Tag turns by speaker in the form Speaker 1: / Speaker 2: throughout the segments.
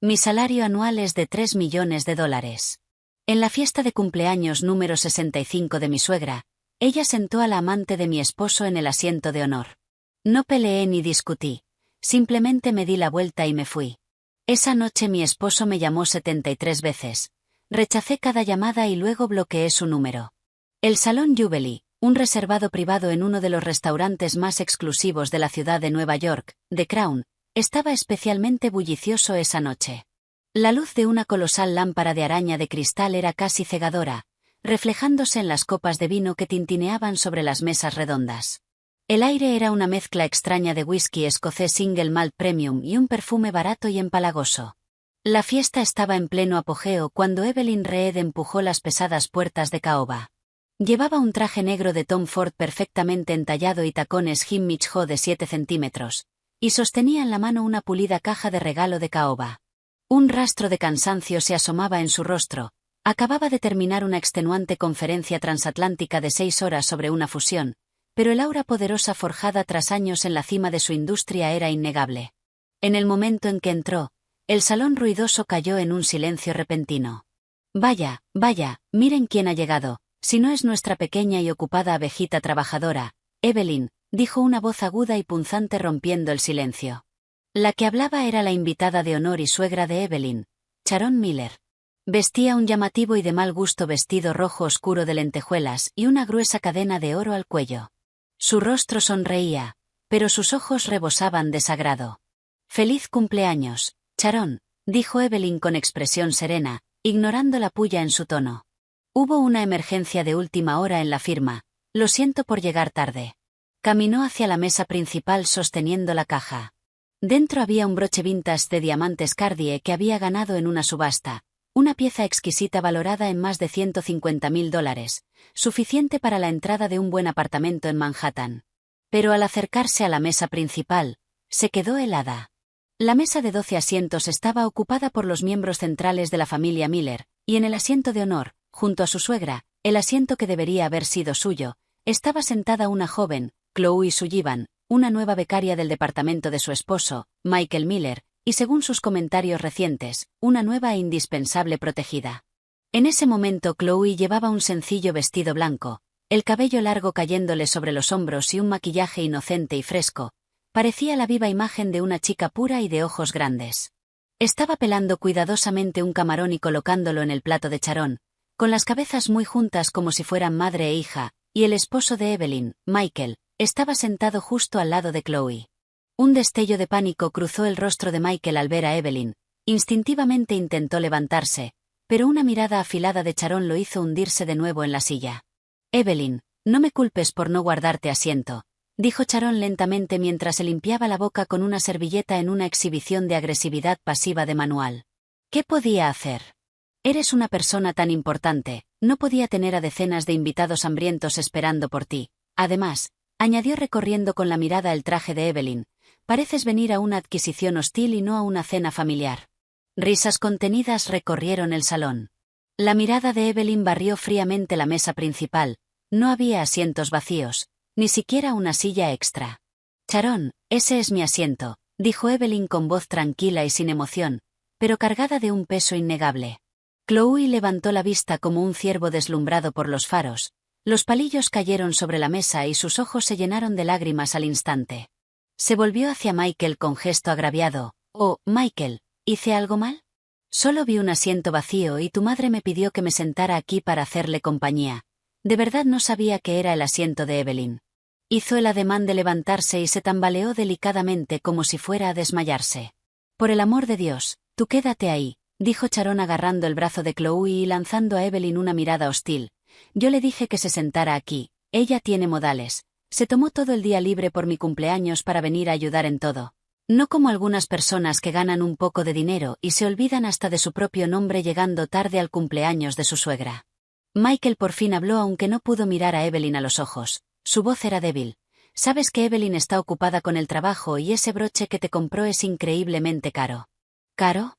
Speaker 1: Mi salario anual es de $3 millones. En la fiesta de cumpleaños número 65 de mi suegra, ella sentó a la amante de mi esposo en el asiento de honor. No peleé ni discutí, simplemente me di la vuelta y me fui. Esa noche mi esposo me llamó 73 veces. Rechacé cada llamada y luego bloqueé su número. El Salón Jubilee, un reservado privado en uno de los restaurantes más exclusivos de la ciudad de Nueva York, The Crown, estaba especialmente bullicioso esa noche. La luz de una colosal lámpara de araña de cristal era casi cegadora, reflejándose en las copas de vino que tintineaban sobre las mesas redondas. El aire era una mezcla extraña de whisky escocés Single Malt Premium y un perfume barato y empalagoso. La fiesta estaba en pleno apogeo cuando Evelyn Reed empujó las pesadas puertas de caoba. Llevaba un traje negro de Tom Ford perfectamente entallado y tacones Himich Ho de 7 centímetros, y sostenía en la mano una pulida caja de regalo de caoba. Un rastro de cansancio se asomaba en su rostro. Acababa de terminar una extenuante conferencia transatlántica de 6 horas sobre una fusión, pero el aura poderosa forjada tras años en la cima de su industria era innegable. En el momento en que entró, el salón ruidoso cayó en un silencio repentino. Vaya, miren quién ha llegado, si no es nuestra pequeña y ocupada abejita trabajadora, Evelyn, dijo una voz aguda y punzante rompiendo el silencio. La que hablaba era la invitada de honor y suegra de Evelyn, Sharon Miller. Vestía un llamativo y de mal gusto vestido rojo oscuro de lentejuelas y una gruesa cadena de oro al cuello. Su rostro sonreía, pero sus ojos rebosaban de sagrado. «Feliz cumpleaños, Sharon», dijo Evelyn con expresión serena, ignorando la pulla en su tono. «Hubo una emergencia de última hora en la firma, lo siento por llegar tarde». Caminó hacia la mesa principal sosteniendo la caja. Dentro había un broche vintage de diamantes Cartier que había ganado en una subasta, una pieza exquisita valorada en más de $150.000, suficiente para la entrada de un buen apartamento en Manhattan. Pero al acercarse a la mesa principal, se quedó helada. La mesa de 12 asientos estaba ocupada por los miembros centrales de la familia Miller, y en el asiento de honor, junto a su suegra, el asiento que debería haber sido suyo, estaba sentada una joven, Chloe Sullivan, una nueva becaria del departamento de su esposo, Michael Miller, y según sus comentarios recientes, una nueva e indispensable protegida. En ese momento Chloe llevaba un sencillo vestido blanco, el cabello largo cayéndole sobre los hombros y un maquillaje inocente y fresco. Parecía la viva imagen de una chica pura y de ojos grandes. Estaba pelando cuidadosamente un camarón y colocándolo en el plato de Sharon, con las cabezas muy juntas como si fueran madre e hija, y el esposo de Evelyn, Michael, estaba sentado justo al lado de Chloe. Un destello de pánico cruzó el rostro de Michael al ver a Evelyn. Instintivamente intentó levantarse, pero una mirada afilada de Sharon lo hizo hundirse de nuevo en la silla. «Evelyn, no me culpes por no guardarte asiento», dijo Sharon lentamente mientras se limpiaba la boca con una servilleta en una exhibición de agresividad pasiva de manual. «¿Qué podía hacer? Eres una persona tan importante, no podía tener a decenas de invitados hambrientos esperando por ti. Además», añadió recorriendo con la mirada el traje de Evelyn, «pareces venir a una adquisición hostil y no a una cena familiar». Risas contenidas recorrieron el salón. La mirada de Evelyn barrió fríamente la mesa principal. No había asientos vacíos, ni siquiera una silla extra. «Sharon, ese es mi asiento», dijo Evelyn con voz tranquila y sin emoción, pero cargada de un peso innegable. Chloe levantó la vista como un ciervo deslumbrado por los faros. Los palillos cayeron sobre la mesa y sus ojos se llenaron de lágrimas al instante. Se volvió hacia Michael con gesto agraviado. «Oh, Michael, ¿hice algo mal? Solo vi un asiento vacío y tu madre me pidió que me sentara aquí para hacerle compañía. De verdad no sabía que era el asiento de Evelyn». Hizo el ademán de levantarse y se tambaleó delicadamente como si fuera a desmayarse. «Por el amor de Dios, tú quédate ahí», dijo Sharon agarrando el brazo de Chloe y lanzando a Evelyn una mirada hostil. «Yo le dije que se sentara aquí, ella tiene modales. Se tomó todo el día libre por mi cumpleaños para venir a ayudar en todo. No como algunas personas que ganan un poco de dinero y se olvidan hasta de su propio nombre llegando tarde al cumpleaños de su suegra». Michael por fin habló aunque no pudo mirar a Evelyn a los ojos. Su voz era débil. «Sabes que Evelyn está ocupada con el trabajo y ese broche que te compró es increíblemente caro». «¿Caro?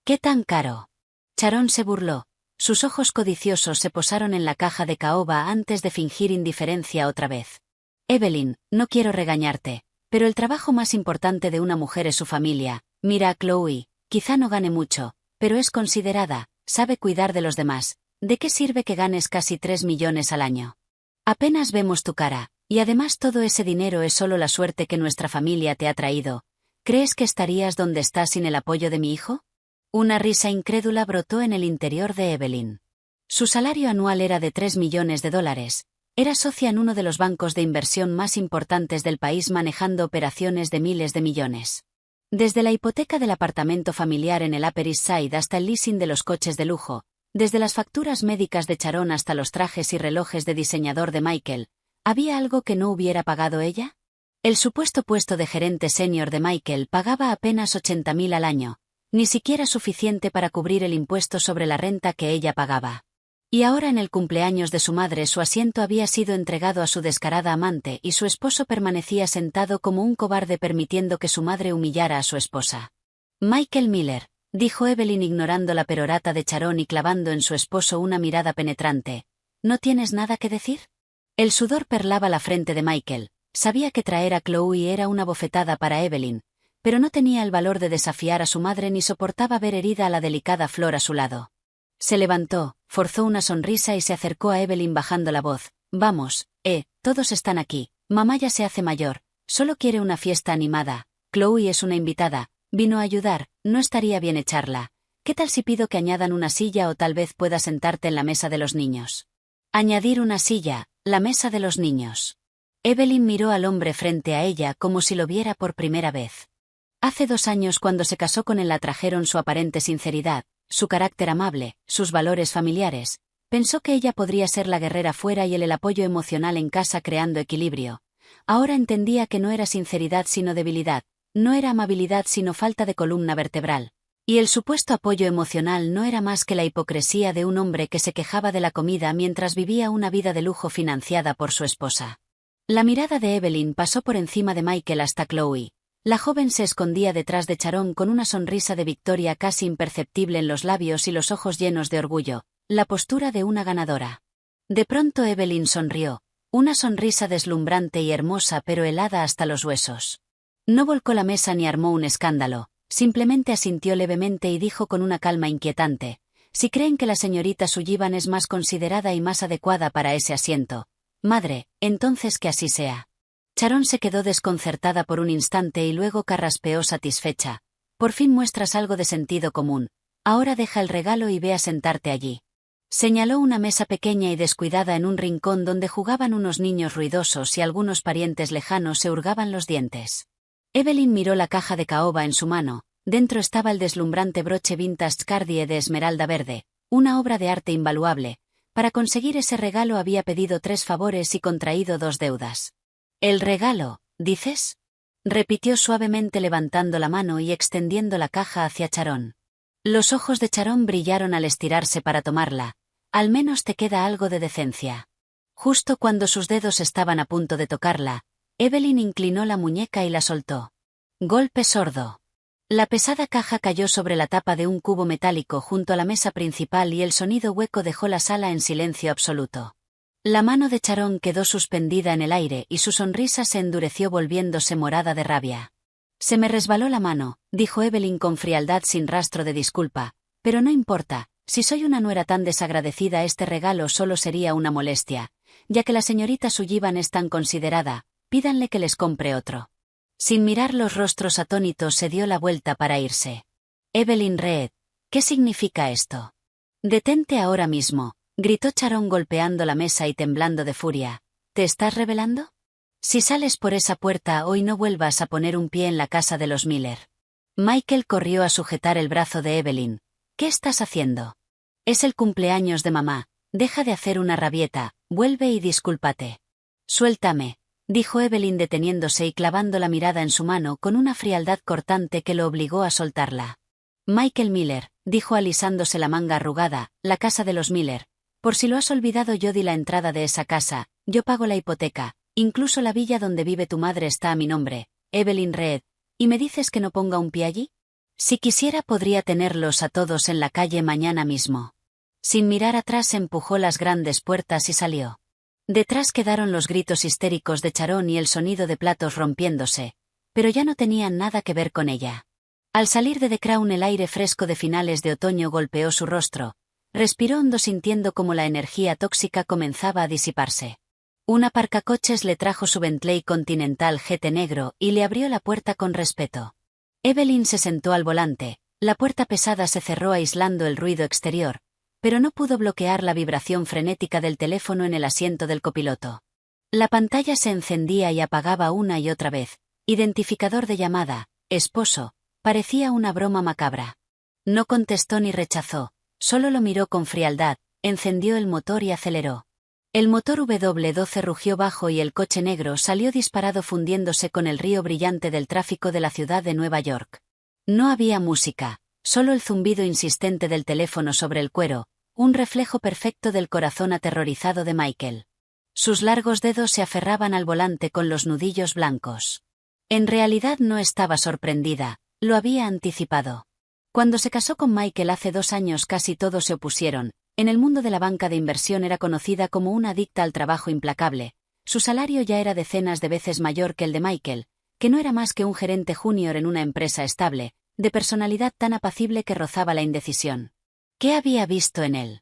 Speaker 1: ¿Qué tan caro?». Sharon se burló. Sus ojos codiciosos se posaron en la caja de caoba antes de fingir indiferencia otra vez. «Evelyn, no quiero regañarte, pero el trabajo más importante de una mujer es su familia. Mira a Chloe. quizá no gane mucho, pero es considerada, sabe cuidar de los demás. ¿De qué sirve que ganes casi 3 millones al año? Apenas vemos tu cara, y además todo ese dinero es solo la suerte que nuestra familia te ha traído. ¿Crees que estarías donde estás sin el apoyo de mi hijo? Una risa incrédula brotó en el interior de Evelyn. Su salario anual era de 3 millones de dólares. Era socia en uno de los bancos de inversión más importantes del país manejando operaciones de miles de millones. Desde la hipoteca del apartamento familiar en el Upper East Side hasta el leasing de los coches de lujo, desde las facturas médicas de Sharon hasta los trajes y relojes de diseñador de Michael, ¿había algo que no hubiera pagado ella? El supuesto puesto de gerente senior de Michael pagaba apenas 80.000 al año, ni siquiera suficiente para cubrir el impuesto sobre la renta que ella pagaba. Y ahora en el cumpleaños de su madre su asiento había sido entregado a su descarada amante y su esposo permanecía sentado como un cobarde permitiendo que su madre humillara a su esposa. Michael Miller, dijo Evelyn ignorando la perorata de Sharon y clavando en su esposo una mirada penetrante, ¿no tienes nada que decir? El sudor perlaba la frente de Michael, sabía que traer a Chloe era una bofetada para Evelyn, pero no tenía el valor de desafiar a su madre ni soportaba ver herida a la delicada Flor a su lado. Se levantó, forzó una sonrisa y se acercó a Evelyn bajando la voz. Vamos, todos están aquí, mamá ya se hace mayor, solo quiere una fiesta animada, Chloe es una invitada, vino a ayudar, no estaría bien echarla. ¿Qué tal si pido que añadan una silla o tal vez pueda sentarte en la mesa de los niños? Añadir una silla, la mesa de los niños. Evelyn miró al hombre frente a ella como si lo viera por primera vez. Hace 2 años cuando se casó con él la atrajeron su aparente sinceridad, su carácter amable, sus valores familiares. Pensó que ella podría ser la guerrera fuera y él el apoyo emocional en casa creando equilibrio. Ahora entendía que no era sinceridad sino debilidad, no era amabilidad sino falta de columna vertebral. Y el supuesto apoyo emocional no era más que la hipocresía de un hombre que se quejaba de la comida mientras vivía una vida de lujo financiada por su esposa. La mirada de Evelyn pasó por encima de Michael hasta Chloe. La joven se escondía detrás de Sharon con una sonrisa de victoria casi imperceptible en los labios y los ojos llenos de orgullo, la postura de una ganadora. De pronto Evelyn sonrió, una sonrisa deslumbrante y hermosa pero helada hasta los huesos. No volcó la mesa ni armó un escándalo, simplemente asintió levemente y dijo con una calma inquietante, si creen que la señorita Sullivan es más considerada y más adecuada para ese asiento, madre, entonces que así sea. Sharon se quedó desconcertada por un instante y luego carraspeó satisfecha. Por fin muestras algo de sentido común. Ahora deja el regalo y ve a sentarte allí. Señaló una mesa pequeña y descuidada en un rincón donde jugaban unos niños ruidosos y algunos parientes lejanos se hurgaban los dientes. Evelyn miró la caja de caoba en su mano. Dentro estaba el deslumbrante broche vintage Cartier de esmeralda verde, una obra de arte invaluable. Para conseguir ese regalo había pedido 3 favores y contraído 2 deudas. ¿El regalo, dices? Repitió suavemente levantando la mano y extendiendo la caja hacia Sharon. Los ojos de Sharon brillaron al estirarse para tomarla. Al menos te queda algo de decencia. Justo cuando sus dedos estaban a punto de tocarla, Evelyn inclinó la muñeca y la soltó. Golpe sordo. La pesada caja cayó sobre la tapa de un cubo metálico junto a la mesa principal y el sonido hueco dejó la sala en silencio absoluto. La mano de Sharon quedó suspendida en el aire y su sonrisa se endureció volviéndose morada de rabia. Se me resbaló la mano, dijo Evelyn con frialdad sin rastro de disculpa, pero no importa, si soy una nuera tan desagradecida este regalo solo sería una molestia, ya que la señorita Sullivan es tan considerada, pídanle que les compre otro. Sin mirar los rostros atónitos se dio la vuelta para irse. Evelyn Reed, ¿qué significa esto? Detente ahora mismo. Gritó Sharon golpeando la mesa y temblando de furia. ¿Te estás rebelando? Si sales por esa puerta hoy no vuelvas a poner un pie en la casa de los Miller. Michael corrió a sujetar el brazo de Evelyn. ¿Qué estás haciendo? Es el cumpleaños de mamá. Deja de hacer una rabieta, vuelve y discúlpate. Suéltame, dijo Evelyn deteniéndose y clavando la mirada en su mano con una frialdad cortante que lo obligó a soltarla. Michael Miller, dijo alisándose la manga arrugada, la casa de los Miller. Por si lo has olvidado yo di la entrada de esa casa, yo pago la hipoteca, incluso la villa donde vive tu madre está a mi nombre, Evelyn Reed, ¿y me dices que no ponga un pie allí? Si quisiera podría tenerlos a todos en la calle mañana mismo. Sin mirar atrás empujó las grandes puertas y salió. Detrás quedaron los gritos histéricos de Sharon y el sonido de platos rompiéndose, pero ya no tenían nada que ver con ella. Al salir de The Crown el aire fresco de finales de otoño golpeó su rostro. Respiró hondo sintiendo cómo la energía tóxica comenzaba a disiparse. Un aparcacoches le trajo su Bentley Continental GT negro y le abrió la puerta con respeto. Evelyn se sentó al volante, la puerta pesada se cerró aislando el ruido exterior, pero no pudo bloquear la vibración frenética del teléfono en el asiento del copiloto. La pantalla se encendía y apagaba una y otra vez. Identificador de llamada, esposo, parecía una broma macabra. No contestó ni rechazó, solo lo miró con frialdad, encendió el motor y aceleró. El motor W12 rugió bajo y el coche negro salió disparado fundiéndose con el río brillante del tráfico de la ciudad de Nueva York. No había música, solo el zumbido insistente del teléfono sobre el cuero, un reflejo perfecto del corazón aterrorizado de Michael. Sus largos dedos se aferraban al volante con los nudillos blancos. En realidad no estaba sorprendida, lo había anticipado. Cuando se casó con Michael hace 2 años casi todos se opusieron. En el mundo de la banca de inversión era conocida como una adicta al trabajo implacable. Su salario ya era decenas de veces mayor que el de Michael, que no era más que un gerente junior en una empresa estable, de personalidad tan apacible que rozaba la indecisión. ¿Qué había visto en él?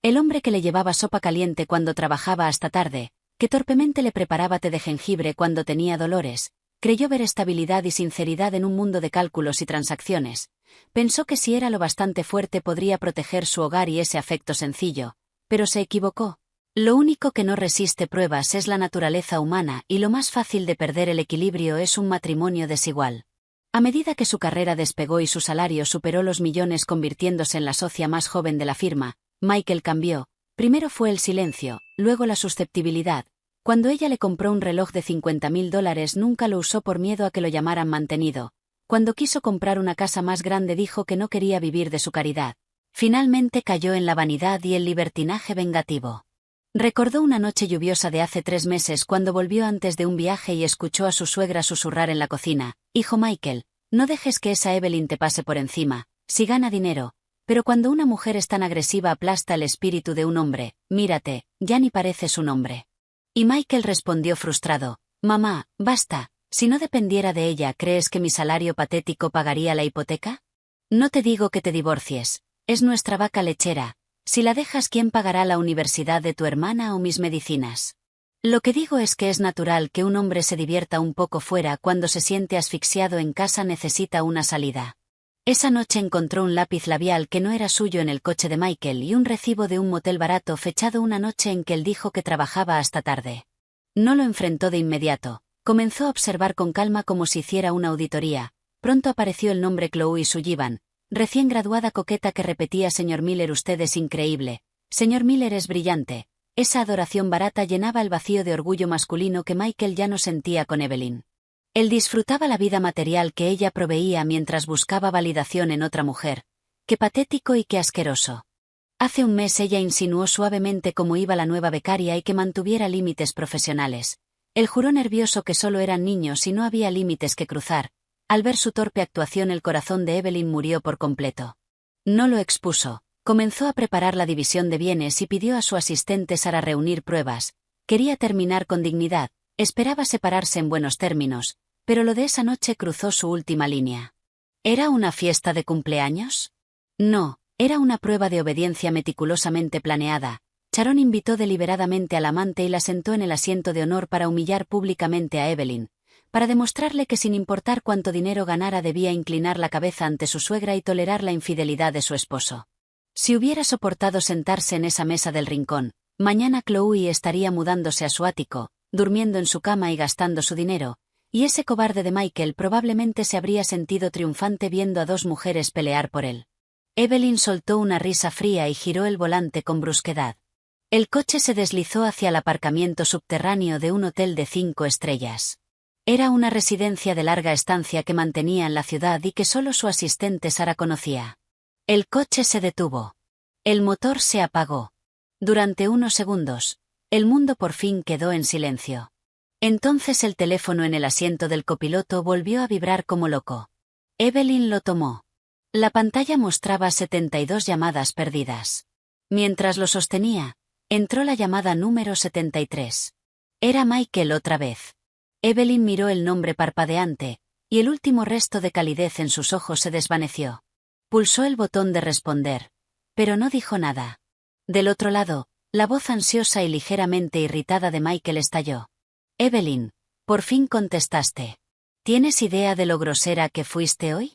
Speaker 1: El hombre que le llevaba sopa caliente cuando trabajaba hasta tarde, que torpemente le preparaba té de jengibre cuando tenía dolores, creyó ver estabilidad y sinceridad en un mundo de cálculos y transacciones. Pensó que si era lo bastante fuerte podría proteger su hogar y ese afecto sencillo, pero se equivocó. Lo único que no resiste pruebas es la naturaleza humana y lo más fácil de perder el equilibrio es un matrimonio desigual. A medida que su carrera despegó y su salario superó los millones convirtiéndose en la socia más joven de la firma, Michael cambió. Primero fue el silencio, luego la susceptibilidad. Cuando ella le compró un reloj de $50.000 nunca lo usó por miedo a que lo llamaran mantenido. Cuando quiso comprar una casa más grande dijo que no quería vivir de su caridad. Finalmente cayó en la vanidad y el libertinaje vengativo. Recordó una noche lluviosa de hace 3 meses cuando volvió antes de un viaje y escuchó a su suegra susurrar en la cocina: «Hijo Michael, no dejes que esa Evelyn te pase por encima, si gana dinero, pero cuando una mujer es tan agresiva aplasta el espíritu de un hombre, mírate, ya ni pareces un hombre». Y Michael respondió frustrado: «Mamá, basta. Si no dependiera de ella, ¿crees que mi salario patético pagaría la hipoteca? No te digo que te divorcies, es nuestra vaca lechera. Si la dejas, ¿quién pagará la universidad de tu hermana o mis medicinas? Lo que digo es que es natural que un hombre se divierta un poco fuera cuando se siente asfixiado en casa, necesita una salida». Esa noche encontró un lápiz labial que no era suyo en el coche de Michael y un recibo de un motel barato fechado una noche en que él dijo que trabajaba hasta tarde. No lo enfrentó de inmediato. Comenzó a observar con calma como si hiciera una auditoría. Pronto apareció el nombre Chloe Sullivan, recién graduada coqueta que repetía: «Señor Miller, usted es increíble. Señor Miller es brillante». Esa adoración barata llenaba el vacío de orgullo masculino que Michael ya no sentía con Evelyn. Él disfrutaba la vida material que ella proveía mientras buscaba validación en otra mujer. Qué patético y qué asqueroso. Hace un mes ella insinuó suavemente cómo iba la nueva becaria y que mantuviera límites profesionales. Él juró nervioso que solo eran niños y no había límites que cruzar. Al ver su torpe actuación el corazón de Evelyn murió por completo. No lo expuso. Comenzó a preparar la división de bienes y pidió a su asistente Sara reunir pruebas. Quería terminar con dignidad, esperaba separarse en buenos términos, pero lo de esa noche cruzó su última línea. ¿Era una fiesta de cumpleaños? No, era una prueba de obediencia meticulosamente planeada. Sharon invitó deliberadamente al amante y la sentó en el asiento de honor para humillar públicamente a Evelyn, para demostrarle que sin importar cuánto dinero ganara debía inclinar la cabeza ante su suegra y tolerar la infidelidad de su esposo. Si hubiera soportado sentarse en esa mesa del rincón, mañana Chloe estaría mudándose a su ático, durmiendo en su cama y gastando su dinero, y ese cobarde de Michael probablemente se habría sentido triunfante viendo a 2 mujeres pelear por él. Evelyn soltó una risa fría y giró el volante con brusquedad. El coche se deslizó hacia el aparcamiento subterráneo de un hotel de 5 estrellas. Era una residencia de larga estancia que mantenía en la ciudad y que solo su asistente Sara conocía. El coche se detuvo. El motor se apagó. Durante unos segundos, el mundo por fin quedó en silencio. Entonces el teléfono en el asiento del copiloto volvió a vibrar como loco. Evelyn lo tomó. La pantalla mostraba 72 llamadas perdidas. Mientras lo sostenía, entró la llamada número 73. Era Michael otra vez. Evelyn miró el nombre parpadeante. y el último resto de calidez en sus ojos se desvaneció. Pulsó el botón de responder, pero no dijo nada. Del otro lado, la voz ansiosa y ligeramente irritada de Michael estalló. Evelyn, por fin contestaste. ¿Tienes idea de lo grosera que fuiste hoy?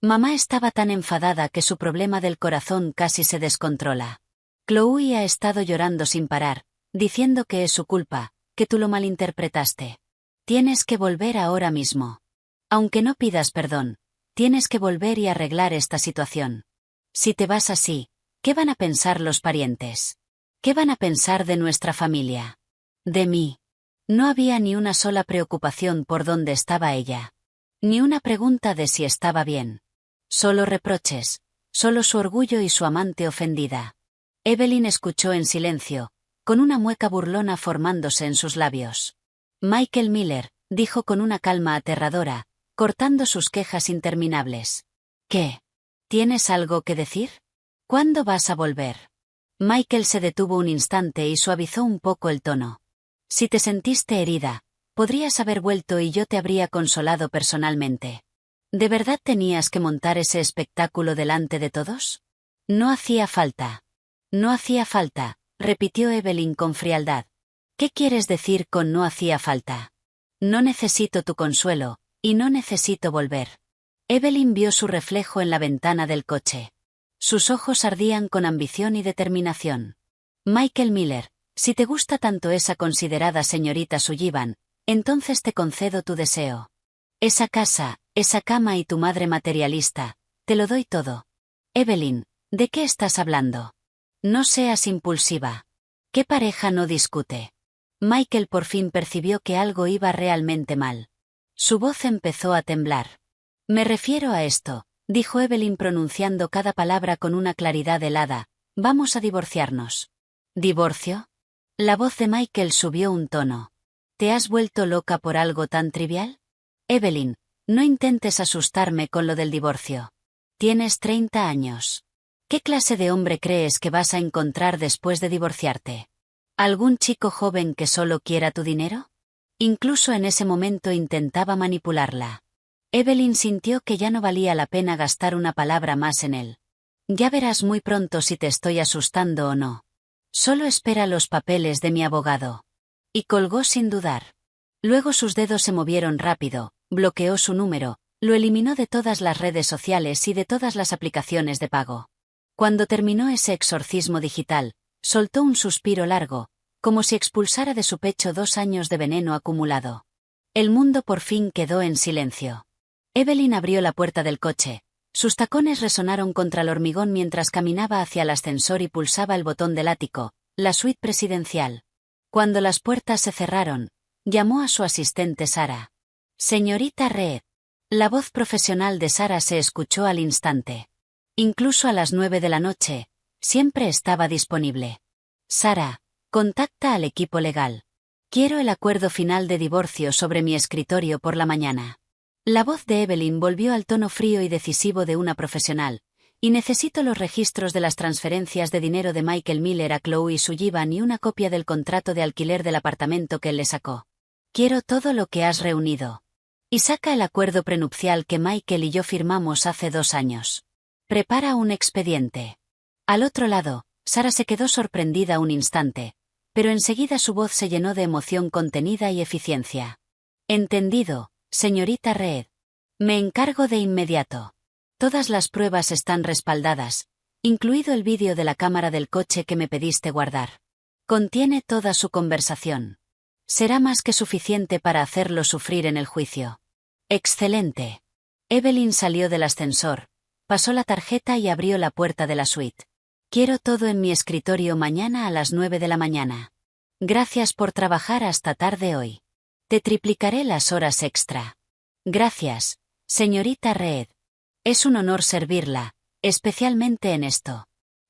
Speaker 1: Mamá estaba tan enfadada que su problema del corazón casi se descontrola. Chloe ha estado llorando sin parar, diciendo que es su culpa, que tú lo malinterpretaste. Tienes que volver ahora mismo. Aunque no pidas perdón, tienes que volver y arreglar esta situación. Si te vas así, ¿qué van a pensar los parientes? ¿Qué van a pensar de nuestra familia? De mí. No había ni una sola preocupación por dónde estaba ella. Ni una pregunta de si estaba bien. Solo reproches, solo su orgullo y su amante ofendida. Evelyn escuchó en silencio, con una mueca burlona formándose en sus labios. Michael Miller, dijo con una calma aterradora, cortando sus quejas interminables. ¿Qué? ¿Tienes algo que decir? ¿Cuándo vas a volver? Michael se detuvo un instante y suavizó un poco el tono. Si te sentiste herida, podrías haber vuelto y yo te habría consolado personalmente. ¿De verdad tenías que montar ese espectáculo delante de todos? No hacía falta. No hacía falta, repitió Evelyn con frialdad. ¿Qué quieres decir con no hacía falta? No necesito tu consuelo, y no necesito volver. Evelyn vio su reflejo en la ventana del coche. Sus ojos ardían con ambición y determinación. Michael Miller, si te gusta tanto esa considerada señorita Sullivan, entonces te concedo tu deseo. Esa casa, esa cama y tu madre materialista, te lo doy todo. Evelyn, ¿de qué estás hablando? No seas impulsiva. ¿Qué pareja no discute? Michael por fin percibió que algo iba realmente mal. Su voz empezó a temblar. Me refiero a esto, dijo Evelyn pronunciando cada palabra con una claridad helada. Vamos a divorciarnos. ¿Divorcio? La voz de Michael subió un tono. ¿Te has vuelto loca por algo tan trivial? Evelyn, no intentes asustarme con lo del divorcio. Tienes 30 años. ¿Qué clase de hombre crees que vas a encontrar después de divorciarte? ¿Algún chico joven que solo quiera tu dinero? Incluso en ese momento intentaba manipularla. Evelyn sintió que ya no valía la pena gastar una palabra más en él. Ya verás muy pronto si te estoy asustando o no. Solo espera los papeles de mi abogado. Y colgó sin dudar. Luego sus dedos se movieron rápido, bloqueó su número, lo eliminó de todas las redes sociales y de todas las aplicaciones de pago. Cuando terminó ese exorcismo digital, soltó un suspiro largo, como si expulsara de su pecho 2 años de veneno acumulado. El mundo por fin quedó en silencio. Evelyn abrió la puerta del coche. Sus tacones resonaron contra el hormigón mientras caminaba hacia el ascensor y pulsaba el botón del ático, la suite presidencial. Cuando las puertas se cerraron, llamó a su asistente Sara. Señorita Reed. La voz profesional de Sara se escuchó al instante. Incluso a las 9 de la noche, siempre estaba disponible. Sara, contacta al equipo legal. Quiero el acuerdo final de divorcio sobre mi escritorio por la mañana. La voz de Evelyn volvió al tono frío y decisivo de una profesional, y necesito los registros de las transferencias de dinero de Michael Miller a Chloe Sullivan y una copia del contrato de alquiler del apartamento que él le sacó. Quiero todo lo que has reunido. Y saca el acuerdo prenupcial que Michael y yo firmamos hace 2 años. Prepara un expediente. Al otro lado, Sara se quedó sorprendida un instante, pero enseguida su voz se llenó de emoción contenida y eficiencia. Entendido, señorita Reed. Me encargo de inmediato. Todas las pruebas están respaldadas, incluido el vídeo de la cámara del coche que me pediste guardar. Contiene toda su conversación. Será más que suficiente para hacerlo sufrir en el juicio. Excelente. Evelyn salió del ascensor, pasó la tarjeta y abrió la puerta de la suite. Quiero todo en mi escritorio mañana a las 9 de la mañana. Gracias por trabajar hasta tarde hoy. Te triplicaré las horas extra. Gracias, señorita Reed. Es un honor servirla, especialmente en esto.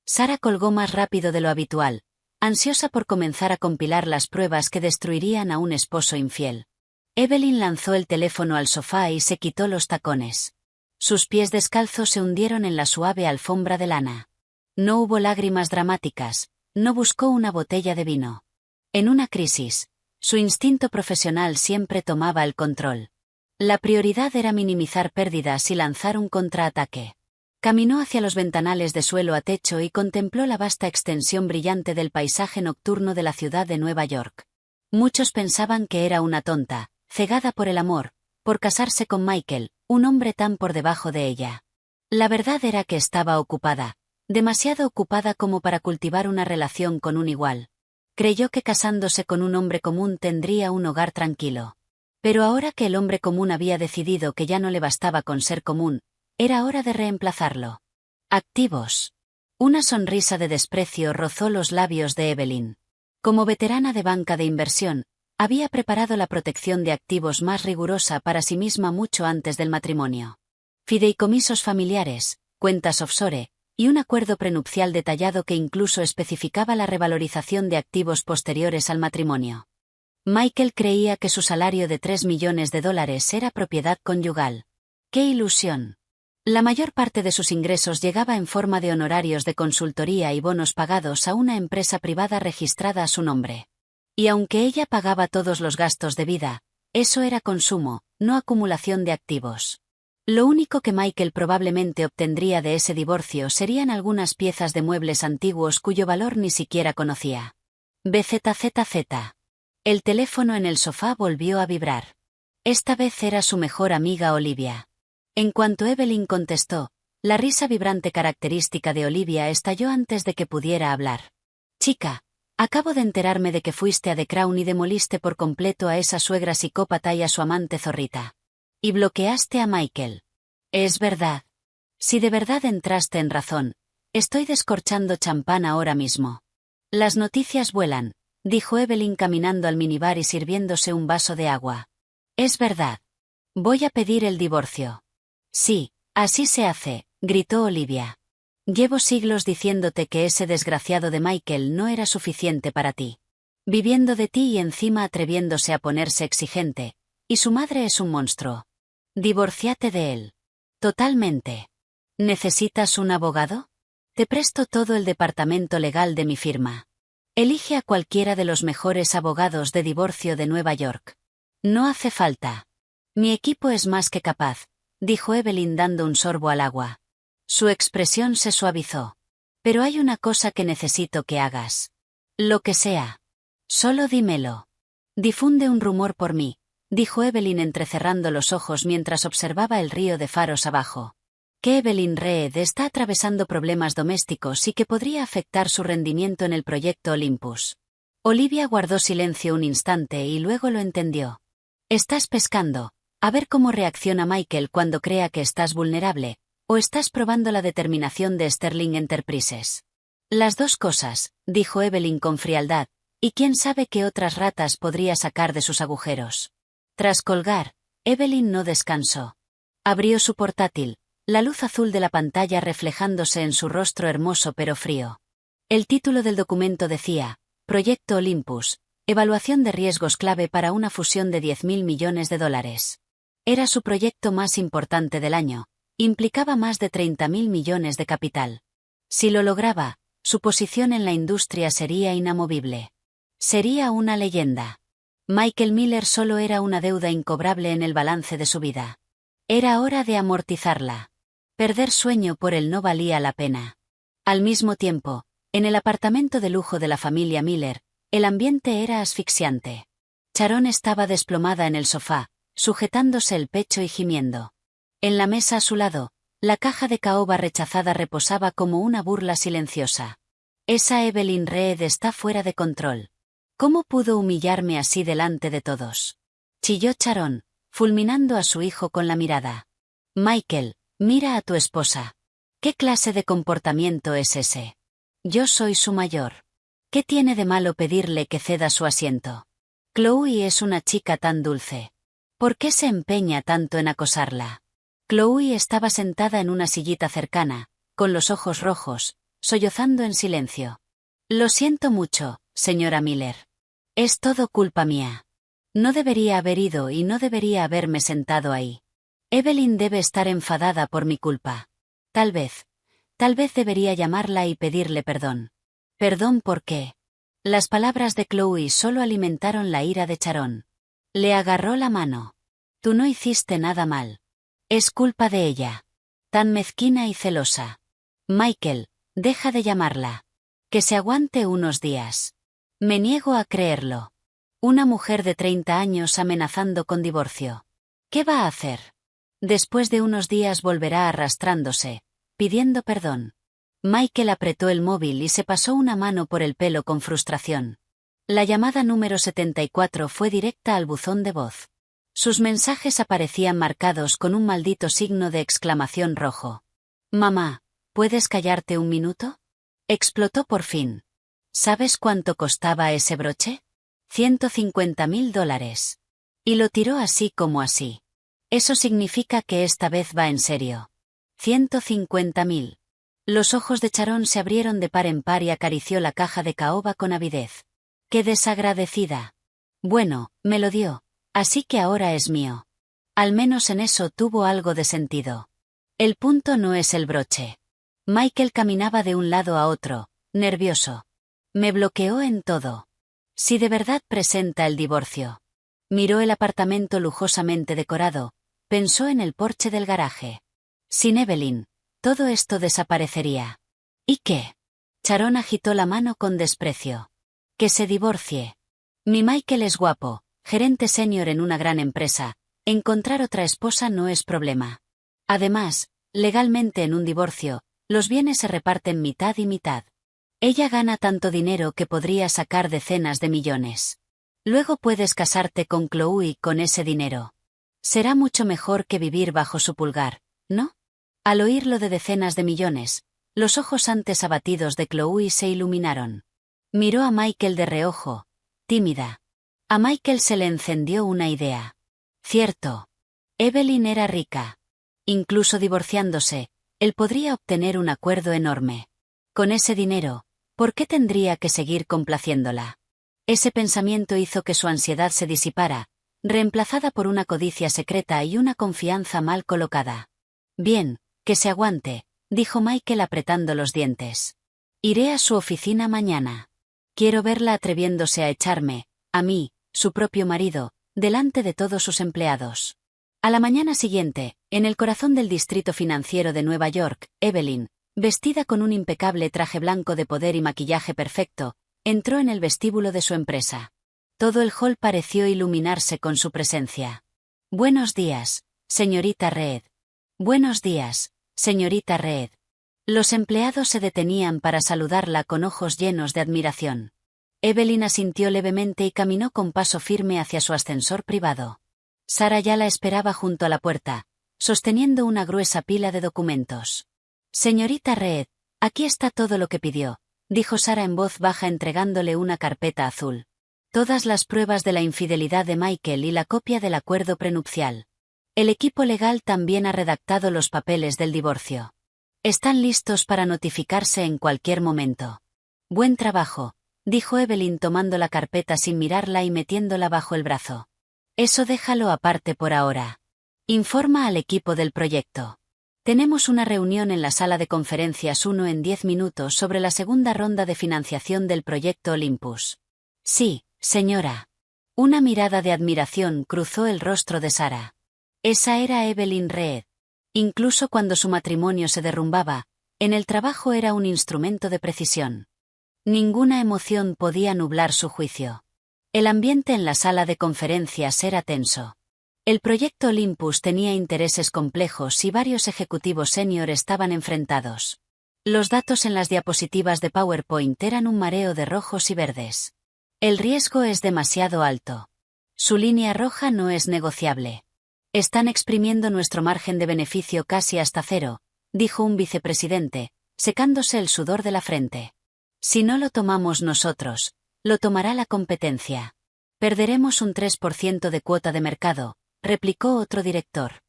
Speaker 1: Sara colgó más rápido de lo habitual, ansiosa por comenzar a compilar las pruebas que destruirían a un esposo infiel. Evelyn lanzó el teléfono al sofá y se quitó los tacones. Sus pies descalzos se hundieron en la suave alfombra de lana. No hubo lágrimas dramáticas, no buscó una botella de vino. En una crisis, su instinto profesional siempre tomaba el control. La prioridad era minimizar pérdidas y lanzar un contraataque. Caminó hacia los ventanales de suelo a techo y contempló la vasta extensión brillante del paisaje nocturno de la ciudad de Nueva York. Muchos pensaban que era una tonta, cegada por el amor, por casarse con Michael, un hombre tan por debajo de ella. La verdad era que estaba ocupada, demasiado ocupada como para cultivar una relación con un igual. Creyó que casándose con un hombre común tendría un hogar tranquilo. Pero ahora que el hombre común había decidido que ya no le bastaba con ser común, era hora de reemplazarlo. Activos. Una sonrisa de desprecio rozó los labios de Evelyn. Como veterana de banca de inversión, había preparado la protección de activos más rigurosa para sí misma mucho antes del matrimonio. Fideicomisos familiares, cuentas offshore, y un acuerdo prenupcial detallado que incluso especificaba la revalorización de activos posteriores al matrimonio. Michael creía que su salario de $3 millones era propiedad conyugal. ¡Qué ilusión! La mayor parte de sus ingresos llegaba en forma de honorarios de consultoría y bonos pagados a una empresa privada registrada a su nombre. Y aunque ella pagaba todos los gastos de vida, eso era consumo, no acumulación de activos. Lo único que Michael probablemente obtendría de ese divorcio serían algunas piezas de muebles antiguos cuyo valor ni siquiera conocía. BZZZ. El teléfono en el sofá volvió a vibrar. Esta vez era su mejor amiga Olivia. En cuanto Evelyn contestó, la risa vibrante característica de Olivia estalló antes de que pudiera hablar. Chica, acabo de enterarme de que fuiste a The Crown y demoliste por completo a esa suegra psicópata y a su amante zorrita. Y bloqueaste a Michael. Es verdad. Si de verdad entraste en razón, estoy descorchando champán ahora mismo. Las noticias vuelan, dijo Evelyn caminando al minibar y sirviéndose un vaso de agua. Es verdad. Voy a pedir el divorcio. Sí, así se hace, gritó Olivia. Llevo siglos diciéndote que ese desgraciado de Michael no era suficiente para ti. Viviendo de ti y encima atreviéndose a ponerse exigente, y su madre es un monstruo. Divorciate de él. Totalmente. ¿Necesitas un abogado? Te presto todo el departamento legal de mi firma. Elige a cualquiera de los mejores abogados de divorcio de Nueva York. No hace falta. Mi equipo es más que capaz, dijo Evelyn dando un sorbo al agua. Su expresión se suavizó. Pero hay una cosa que necesito que hagas. Lo que sea. Solo dímelo. Difunde un rumor por mí, dijo Evelyn entrecerrando los ojos mientras observaba el río de faros abajo. Que Evelyn Reed está atravesando problemas domésticos y que podría afectar su rendimiento en el proyecto Olympus. Olivia guardó silencio un instante y luego lo entendió. Estás pescando, a ver cómo reacciona Michael cuando crea que estás vulnerable, o estás probando la determinación de Sterling Enterprises. Las dos cosas, dijo Evelyn con frialdad, y quién sabe qué otras ratas podría sacar de sus agujeros. Tras colgar, Evelyn no descansó. Abrió su portátil, la luz azul de la pantalla reflejándose en su rostro hermoso pero frío. El título del documento decía, Proyecto Olympus, evaluación de riesgos clave para una fusión de $10.000 millones. Era su proyecto más importante del año, implicaba más de $30.000 millones de capital. Si lo lograba, su posición en la industria sería inamovible. Sería una leyenda. Michael Miller solo era una deuda incobrable en el balance de su vida. Era hora de amortizarla. Perder sueño por él no valía la pena. Al mismo tiempo, en el apartamento de lujo de la familia Miller, el ambiente era asfixiante. Sharon estaba desplomada en el sofá, sujetándose el pecho y gimiendo. En la mesa a su lado, la caja de caoba rechazada reposaba como una burla silenciosa. Esa Evelyn Reed está fuera de control. ¿Cómo pudo humillarme así delante de todos? Chilló Sharon, fulminando a su hijo con la mirada. Michael, mira a tu esposa. ¿Qué clase de comportamiento es ese? Yo soy su mayor. ¿Qué tiene de malo pedirle que ceda su asiento? Chloe es una chica tan dulce. ¿Por qué se empeña tanto en acosarla? Chloe estaba sentada en una sillita cercana, con los ojos rojos, sollozando en silencio. Lo siento mucho, señora Miller. Es todo culpa mía. No debería haber ido y no debería haberme sentado ahí. Evelyn debe estar enfadada por mi culpa. Tal vez debería llamarla y pedirle perdón. ¿Perdón por qué? Las palabras de Chloe solo alimentaron la ira de Sharon. Le agarró la mano. Tú no hiciste nada mal. Es culpa de ella. Tan mezquina y celosa. Michael, deja de llamarla. Que se aguante unos días. Me niego a creerlo. Una mujer de 30 años amenazando con divorcio. ¿Qué va a hacer? Después de unos días volverá arrastrándose, pidiendo perdón. Michael apretó el móvil y se pasó una mano por el pelo con frustración. La llamada número 74 fue directa al buzón de voz. Sus mensajes aparecían marcados con un maldito signo de exclamación rojo. Mamá, ¿puedes callarte un minuto? Explotó por fin. ¿Sabes cuánto costaba ese broche? $150.000. Y lo tiró así como así. Eso significa que esta vez va en serio. 150.000. Los ojos de Sharon se abrieron de par en par y acarició la caja de caoba con avidez. ¡Qué desagradecida! Bueno, me lo dio, así que ahora es mío. Al menos en eso tuvo algo de sentido. El punto no es el broche. Michael caminaba de un lado a otro, nervioso. Me bloqueó en todo. Si de verdad presenta el divorcio. Miró el apartamento lujosamente decorado, pensó en el porche del garaje. Sin Evelyn, todo esto desaparecería. ¿Y qué? Sharon agitó la mano con desprecio. Que se divorcie. Mi Michael es guapo, gerente senior en una gran empresa. Encontrar otra esposa no es problema. Además, legalmente en un divorcio, los bienes se reparten mitad y mitad. Ella gana tanto dinero que podría sacar decenas de millones. Luego puedes casarte con Chloe con ese dinero. Será mucho mejor que vivir bajo su pulgar, ¿no? Al oír lo de decenas de millones, los ojos antes abatidos de Chloe se iluminaron. Miró a Michael de reojo, tímida. A Michael se le encendió una idea. Cierto. Evelyn era rica. Incluso divorciándose, él podría obtener un acuerdo enorme. Con ese dinero, ¿por qué tendría que seguir complaciéndola? Ese pensamiento hizo que su ansiedad se disipara, reemplazada por una codicia secreta y una confianza mal colocada. Bien, que se aguante, dijo Michael apretando los dientes. Iré a su oficina mañana. Quiero verla atreviéndose a echarme, a mí, su propio marido, delante de todos sus empleados. A la mañana siguiente, en el corazón del distrito financiero de Nueva York, Evelyn, vestida con un impecable traje blanco de poder y maquillaje perfecto, entró en el vestíbulo de su empresa. Todo el hall pareció iluminarse con su presencia. Buenos días, señorita Reed. Buenos días, señorita Reed. Los empleados se detenían para saludarla con ojos llenos de admiración. Evelyn asintió levemente y caminó con paso firme hacia su ascensor privado. Sara ya la esperaba junto a la puerta, sosteniendo una gruesa pila de documentos. Señorita Reed, aquí está todo lo que pidió, dijo Sara en voz baja entregándole una carpeta azul. Todas las pruebas de la infidelidad de Michael y la copia del acuerdo prenupcial. El equipo legal también ha redactado los papeles del divorcio. Están listos para notificarse en cualquier momento. Buen trabajo, dijo Evelyn tomando la carpeta sin mirarla y metiéndola bajo el brazo. Eso déjalo aparte por ahora. Informa al equipo del proyecto. Tenemos una reunión en la sala de conferencias 1 en 10 minutos sobre la segunda ronda de financiación del proyecto Olympus. Sí, señora. Una mirada de admiración cruzó el rostro de Sara. Esa era Evelyn Reed. Incluso cuando su matrimonio se derrumbaba, en el trabajo era un instrumento de precisión. Ninguna emoción podía nublar su juicio. El ambiente en la sala de conferencias era tenso. El proyecto Olympus tenía intereses complejos y varios ejecutivos senior estaban enfrentados. Los datos en las diapositivas de PowerPoint eran un mareo de rojos y verdes. El riesgo es demasiado alto. Su línea roja no es negociable. Están exprimiendo nuestro margen de beneficio casi hasta cero, dijo un vicepresidente, secándose el sudor de la frente. Si no lo tomamos nosotros, lo tomará la competencia. Perderemos un 3% de cuota de mercado, replicó otro director.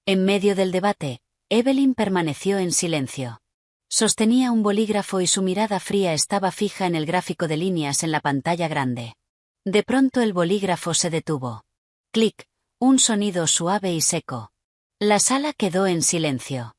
Speaker 1: En medio del debate, Evelyn permaneció en silencio. Sostenía un bolígrafo y su mirada fría estaba fija en el gráfico de líneas en la pantalla grande. De pronto el bolígrafo se detuvo. Clic, un sonido suave y seco. La sala quedó en silencio.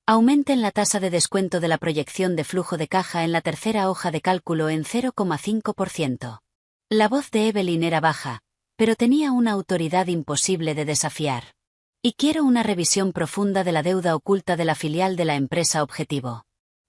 Speaker 1: Aumenten la tasa de descuento de la proyección de flujo de caja en la tercera hoja de cálculo en 0,5%. La voz de Evelyn era baja, pero tenía una autoridad imposible de desafiar. Y quiero una revisión profunda de la deuda oculta de la filial de la empresa objetivo.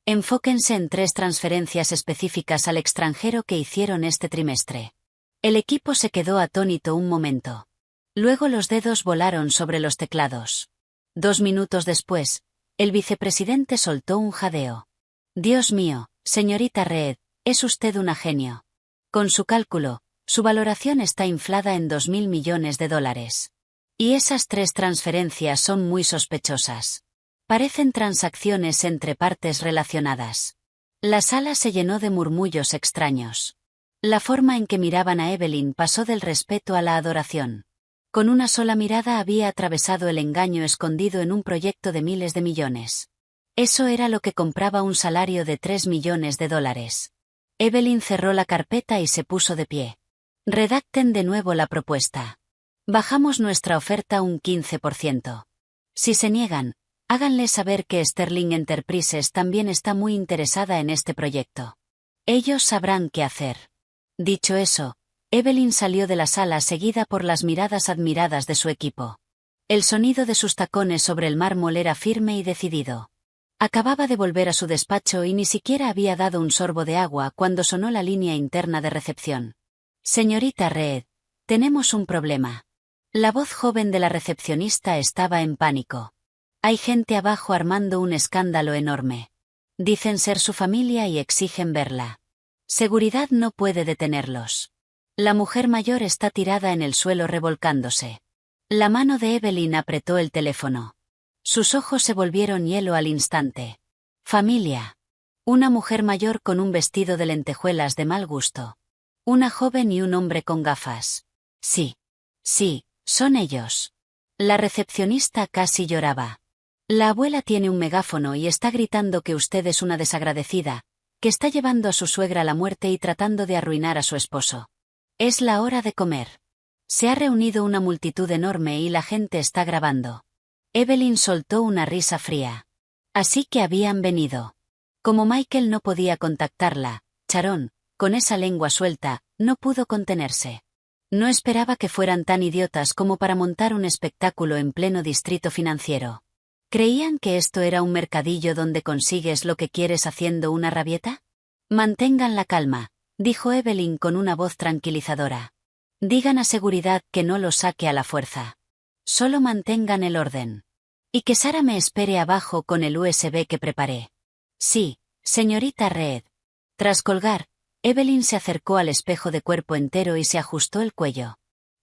Speaker 1: Enfóquense en 3 transferencias específicas al extranjero que hicieron este trimestre. El equipo se quedó atónito un momento. Luego los dedos volaron sobre los teclados. 2 minutos después, el vicepresidente soltó un jadeo. Dios mío, señorita Reed, es usted una genio. Con su cálculo, su valoración está inflada en $2.000 millones. Y esas 3 transferencias son muy sospechosas. Parecen transacciones entre partes relacionadas. La sala se llenó de murmullos extraños. La forma en que miraban a Evelyn pasó del respeto a la adoración. Con una sola mirada había atravesado el engaño escondido en un proyecto de miles de millones. Eso era lo que compraba un salario de $3 millones. Evelyn cerró la carpeta y se puso de pie. Redacten de nuevo la propuesta. Bajamos nuestra oferta un 15%. Si se niegan, háganle saber que Sterling Enterprises también está muy interesada en este proyecto. Ellos sabrán qué hacer. Dicho eso, Evelyn salió de la sala seguida por las miradas admiradas de su equipo. El sonido de sus tacones sobre el mármol era firme y decidido. Acababa de volver a su despacho y ni siquiera había dado un sorbo de agua cuando sonó la línea interna de recepción. Señorita Reed, tenemos un problema. La voz joven de la recepcionista estaba en pánico. Hay gente abajo armando un escándalo enorme. Dicen ser su familia y exigen verla. Seguridad no puede detenerlos. La mujer mayor está tirada en el suelo revolcándose. La mano de Evelyn apretó el teléfono. Sus ojos se volvieron hielo al instante. Familia. Una mujer mayor con un vestido de lentejuelas de mal gusto. Una joven y un hombre con gafas. Sí. Sí, son ellos. La recepcionista casi lloraba. La abuela tiene un megáfono y está gritando que usted es una desagradecida, que está llevando a su suegra a la muerte y tratando de arruinar a su esposo. Es la hora de comer. Se ha reunido una multitud enorme y la gente está grabando. Evelyn soltó una risa fría. Así que habían venido. Como Michael no podía contactarla, Sharon, con esa lengua suelta, no pudo contenerse. No esperaba que fueran tan idiotas como para montar un espectáculo en pleno distrito financiero. ¿Creían que esto era un mercadillo donde consigues lo que quieres haciendo una rabieta? Mantengan la calma, dijo Evelyn con una voz tranquilizadora. Digan a seguridad que no lo saque a la fuerza. Solo mantengan el orden. Y que Sara me espere abajo con el USB que preparé. Sí, señorita Reed. Tras colgar, Evelyn se acercó al espejo de cuerpo entero y se ajustó el cuello.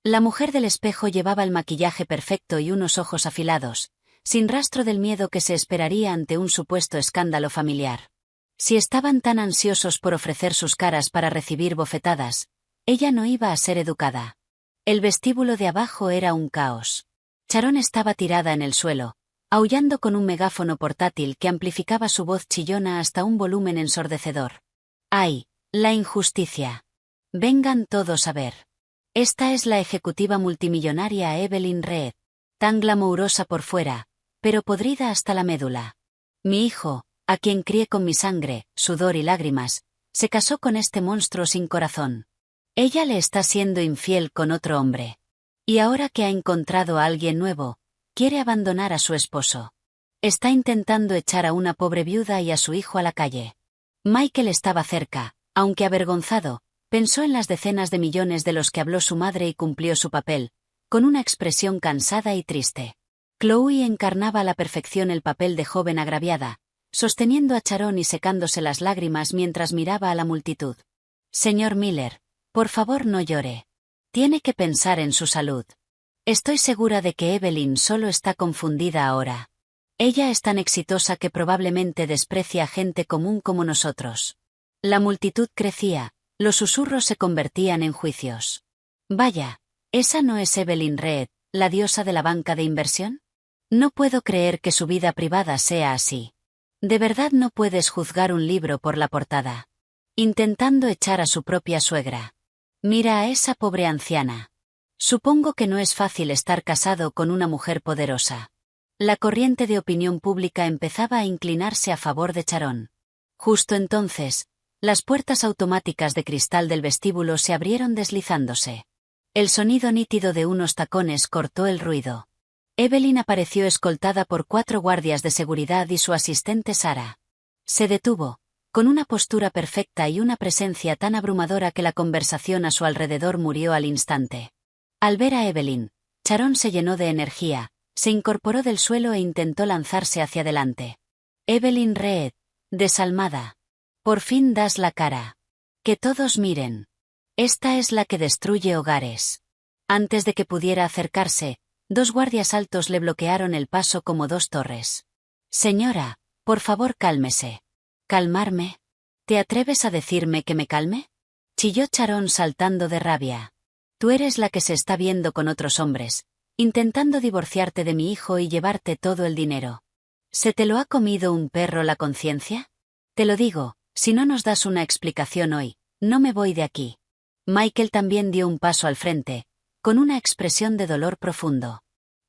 Speaker 1: La mujer del espejo llevaba el maquillaje perfecto y unos ojos afilados, sin rastro del miedo que se esperaría ante un supuesto escándalo familiar. Si estaban tan ansiosos por ofrecer sus caras para recibir bofetadas, ella no iba a ser educada. El vestíbulo de abajo era un caos. Sharon estaba tirada en el suelo, aullando con un megáfono portátil que amplificaba su voz chillona hasta un volumen ensordecedor. ¡Ay, la injusticia! Vengan todos a ver. Esta es la ejecutiva multimillonaria Evelyn Reed, tan glamourosa por fuera, pero podrida hasta la médula. Mi hijo, a quien crié con mi sangre, sudor y lágrimas, se casó con este monstruo sin corazón. Ella le está siendo infiel con otro hombre. Y ahora que ha encontrado a alguien nuevo, quiere abandonar a su esposo. Está intentando echar a una pobre viuda y a su hijo a la calle. Michael estaba cerca, aunque avergonzado, pensó en las decenas de millones de los que habló su madre y cumplió su papel, con una expresión cansada y triste. Chloe encarnaba a la perfección el papel de joven agraviada, sosteniendo a Sharon y secándose las lágrimas mientras miraba a la multitud. Señor Miller, por favor no llore. Tiene que pensar en su salud. Estoy segura de que Evelyn solo está confundida ahora. Ella es tan exitosa que probablemente desprecia a gente común como nosotros. La multitud crecía, los susurros se convertían en juicios. Vaya, ¿esa no es Evelyn Reed, la diosa de la banca de inversión? No puedo creer que su vida privada sea así. De verdad no puedes juzgar un libro por la portada. Intentando echar a su propia suegra. Mira a esa pobre anciana. Supongo que no es fácil estar casado con una mujer poderosa. La corriente de opinión pública empezaba a inclinarse a favor de Sharon. Justo entonces, las puertas automáticas de cristal del vestíbulo se abrieron deslizándose. El sonido nítido de unos tacones cortó el ruido. Evelyn apareció escoltada por 4 guardias de seguridad y su asistente Sarah. Se detuvo, con una postura perfecta y una presencia tan abrumadora que la conversación a su alrededor murió al instante. Al ver a Evelyn, Sharon se llenó de energía, se incorporó del suelo e intentó lanzarse hacia adelante. Evelyn Reed, desalmada. Por fin das la cara. Que todos miren. Esta es la que destruye hogares. Antes de que pudiera acercarse, 2 guardias altos le bloquearon el paso como 2 torres. Señora, por favor cálmese. ¿Calmarme? ¿Te atreves a decirme que me calme? Chilló Sharon saltando de rabia. Tú eres la que se está viendo con otros hombres, intentando divorciarte de mi hijo y llevarte todo el dinero. ¿Se te lo ha comido un perro la conciencia? Te lo digo, si no nos das una explicación hoy, no me voy de aquí. Michael también dio un paso al frente, con una expresión de dolor profundo.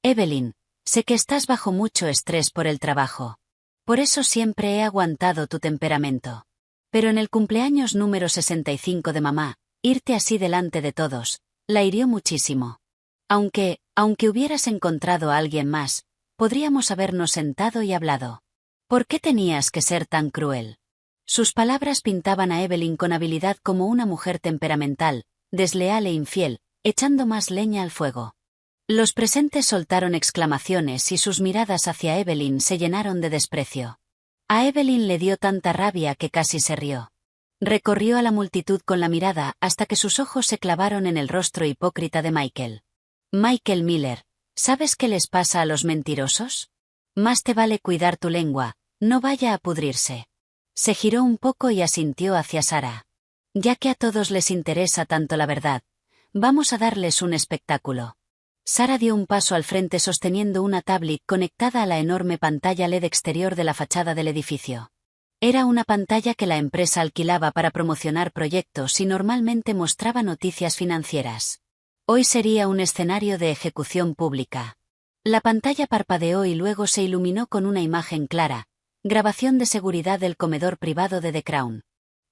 Speaker 1: Evelyn, sé que estás bajo mucho estrés por el trabajo. Por eso siempre he aguantado tu temperamento. Pero en el cumpleaños número 65 de mamá, irte así delante de todos, la hirió muchísimo. Aunque hubieras encontrado a alguien más, podríamos habernos sentado y hablado. ¿Por qué tenías que ser tan cruel? Sus palabras pintaban a Evelyn con habilidad como una mujer temperamental, desleal e infiel, echando más leña al fuego. Los presentes soltaron exclamaciones y sus miradas hacia Evelyn se llenaron de desprecio. A Evelyn le dio tanta rabia que casi se rió. Recorrió a la multitud con la mirada hasta que sus ojos se clavaron en el rostro hipócrita de Michael. Michael Miller, ¿sabes qué les pasa a los mentirosos? Más te vale cuidar tu lengua, no vaya a pudrirse. Se giró un poco y asintió hacia Sarah. Ya que a todos les interesa tanto la verdad, vamos a darles un espectáculo. Sarah dio un paso al frente sosteniendo una tablet conectada a la enorme pantalla LED exterior de la fachada del edificio. Era una pantalla que la empresa alquilaba para promocionar proyectos y normalmente mostraba noticias financieras. Hoy sería un escenario de ejecución pública. La pantalla parpadeó y luego se iluminó con una imagen clara, grabación de seguridad del comedor privado de The Crown.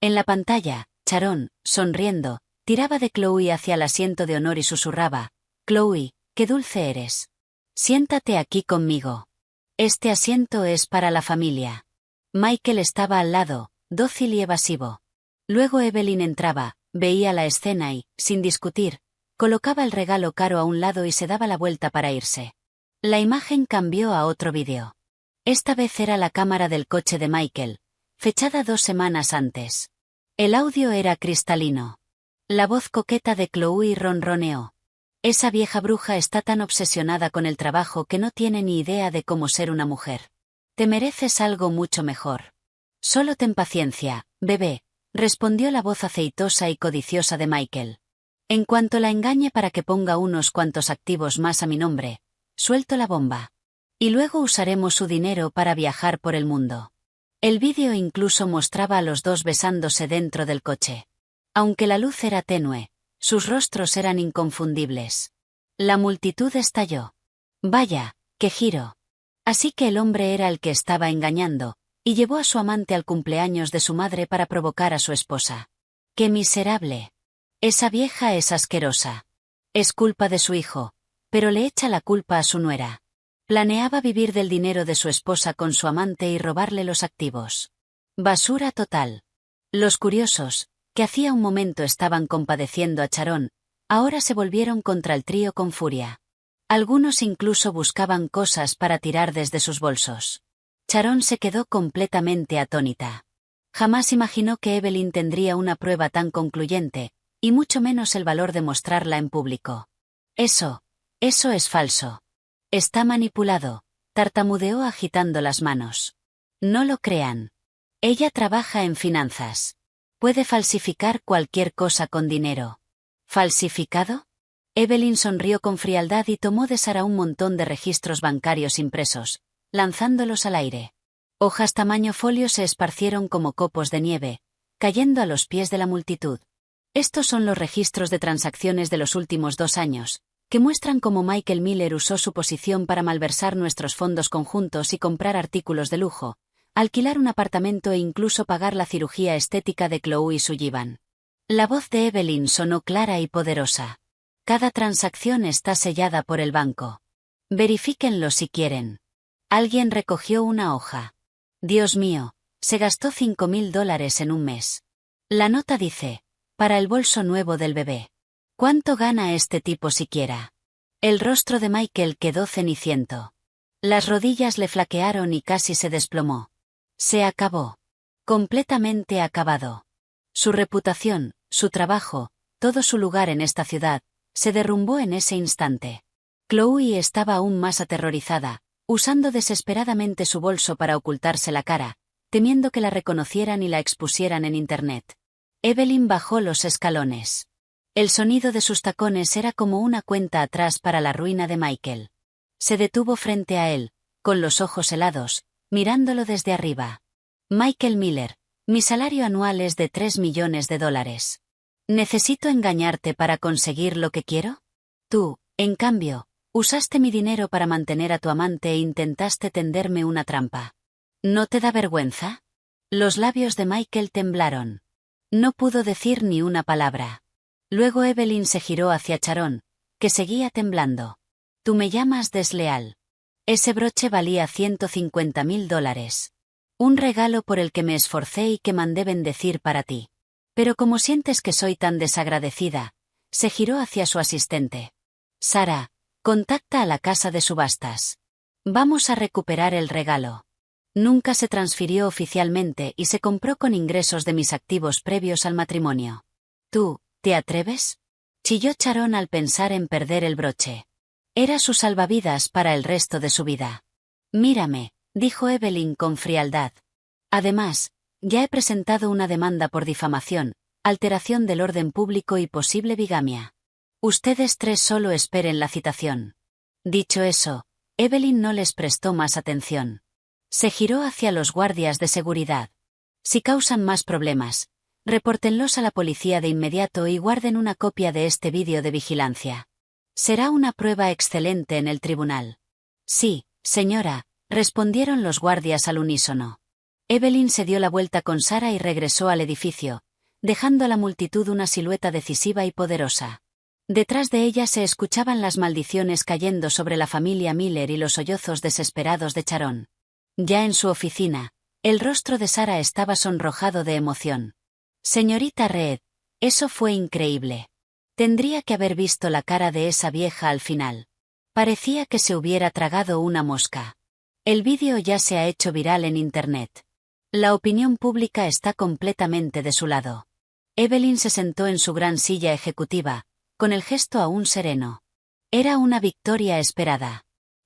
Speaker 1: En la pantalla, Sharon, sonriendo, tiraba de Chloe hacia el asiento de honor y susurraba: «Chloe, qué dulce eres. Siéntate aquí conmigo. Este asiento es para la familia». Michael estaba al lado, dócil y evasivo. Luego Evelyn entraba, veía la escena y, sin discutir, colocaba el regalo caro a un lado y se daba la vuelta para irse. La imagen cambió a otro vídeo. Esta vez era la cámara del coche de Michael, fechada 2 semanas antes. El audio era cristalino. La voz coqueta de Chloe ronroneó: «Esa vieja bruja está tan obsesionada con el trabajo que no tiene ni idea de cómo ser una mujer. Te mereces algo mucho mejor. Solo ten paciencia, bebé», respondió la voz aceitosa y codiciosa de Michael. «En cuanto la engañe para que ponga unos cuantos activos más a mi nombre, suelto la bomba. Y luego usaremos su dinero para viajar por el mundo». El vídeo incluso mostraba a los dos besándose dentro del coche. Aunque la luz era tenue, sus rostros eran inconfundibles. La multitud estalló. «Vaya, qué giro». Así que el hombre era el que estaba engañando, y llevó a su amante al cumpleaños de su madre para provocar a su esposa. ¡Qué miserable! Esa vieja es asquerosa. Es culpa de su hijo, pero le echa la culpa a su nuera. Planeaba vivir del dinero de su esposa con su amante y robarle los activos. Basura total. Los curiosos, que hacía un momento estaban compadeciendo a Sharon, ahora se volvieron contra el trío con furia. Algunos incluso buscaban cosas para tirar desde sus bolsos. Sharon se quedó completamente atónita. Jamás imaginó que Evelyn tendría una prueba tan concluyente, y mucho menos el valor de mostrarla en público. Eso es falso. Está manipulado», tartamudeó agitando las manos. «No lo crean. Ella trabaja en finanzas. Puede falsificar cualquier cosa con dinero». «¿Falsificado?». Evelyn sonrió con frialdad y tomó de Sarah un montón de registros bancarios impresos, lanzándolos al aire. Hojas tamaño folio se esparcieron como copos de nieve, cayendo a los pies de la multitud. Estos son los registros de transacciones de los últimos 2 años, que muestran cómo Michael Miller usó su posición para malversar nuestros fondos conjuntos y comprar artículos de lujo, alquilar un apartamento e incluso pagar la cirugía estética de Chloe Sullivan. La voz de Evelyn sonó clara y poderosa. Cada transacción está sellada por el banco. Verifíquenlo si quieren. Alguien recogió una hoja. Dios mío, se gastó $5.000 en un mes. La nota dice, para el bolso nuevo del bebé. ¿Cuánto gana este tipo siquiera? El rostro de Michael quedó ceniciento. Las rodillas le flaquearon y casi se desplomó. Se acabó. Completamente acabado. Su reputación, su trabajo, todo su lugar en esta ciudad, se derrumbó en ese instante. Chloe estaba aún más aterrorizada, usando desesperadamente su bolso para ocultarse la cara, temiendo que la reconocieran y la expusieran en Internet. Evelyn bajó los escalones. El sonido de sus tacones era como una cuenta atrás para la ruina de Michael. Se detuvo frente a él, con los ojos helados, mirándolo desde arriba. Michael Miller, mi salario anual es de $3 millones. ¿Necesito engañarte para conseguir lo que quiero? Tú, en cambio, usaste mi dinero para mantener a tu amante e intentaste tenderme una trampa. ¿No te da vergüenza? Los labios de Michael temblaron. No pudo decir ni una palabra. Luego Evelyn se giró hacia Sharon, que seguía temblando. Tú me llamas desleal. Ese broche valía $150.000. Un regalo por el que me esforcé y que mandé bendecir para ti. Pero como sientes que soy tan desagradecida, se giró hacia su asistente. Sara, contacta a la casa de subastas. Vamos a recuperar el regalo. Nunca se transfirió oficialmente y se compró con ingresos de mis activos previos al matrimonio. ¿Tú, te atreves? Chilló Sharon al pensar en perder el broche. Era su salvavidas para el resto de su vida. Mírame, dijo Evelyn con frialdad. Además, ya he presentado una demanda por difamación, alteración del orden público y posible bigamia. Ustedes tres solo esperen la citación. Dicho eso, Evelyn no les prestó más atención. Se giró hacia los guardias de seguridad. Si causan más problemas, repórtenlos a la policía de inmediato y guarden una copia de este vídeo de vigilancia. Será una prueba excelente en el tribunal. Sí, señora, respondieron los guardias al unísono. Evelyn se dio la vuelta con Sara y regresó al edificio, dejando a la multitud una silueta decisiva y poderosa. Detrás de ella se escuchaban las maldiciones cayendo sobre la familia Miller y los sollozos desesperados de Sharon. Ya en su oficina, el rostro de Sara estaba sonrojado de emoción. Señorita Reed, eso fue increíble. Tendría que haber visto la cara de esa vieja al final. Parecía que se hubiera tragado una mosca. El vídeo ya se ha hecho viral en Internet. La opinión pública está completamente de su lado. Evelyn se sentó en su gran silla ejecutiva, con el gesto aún sereno. Era una victoria esperada.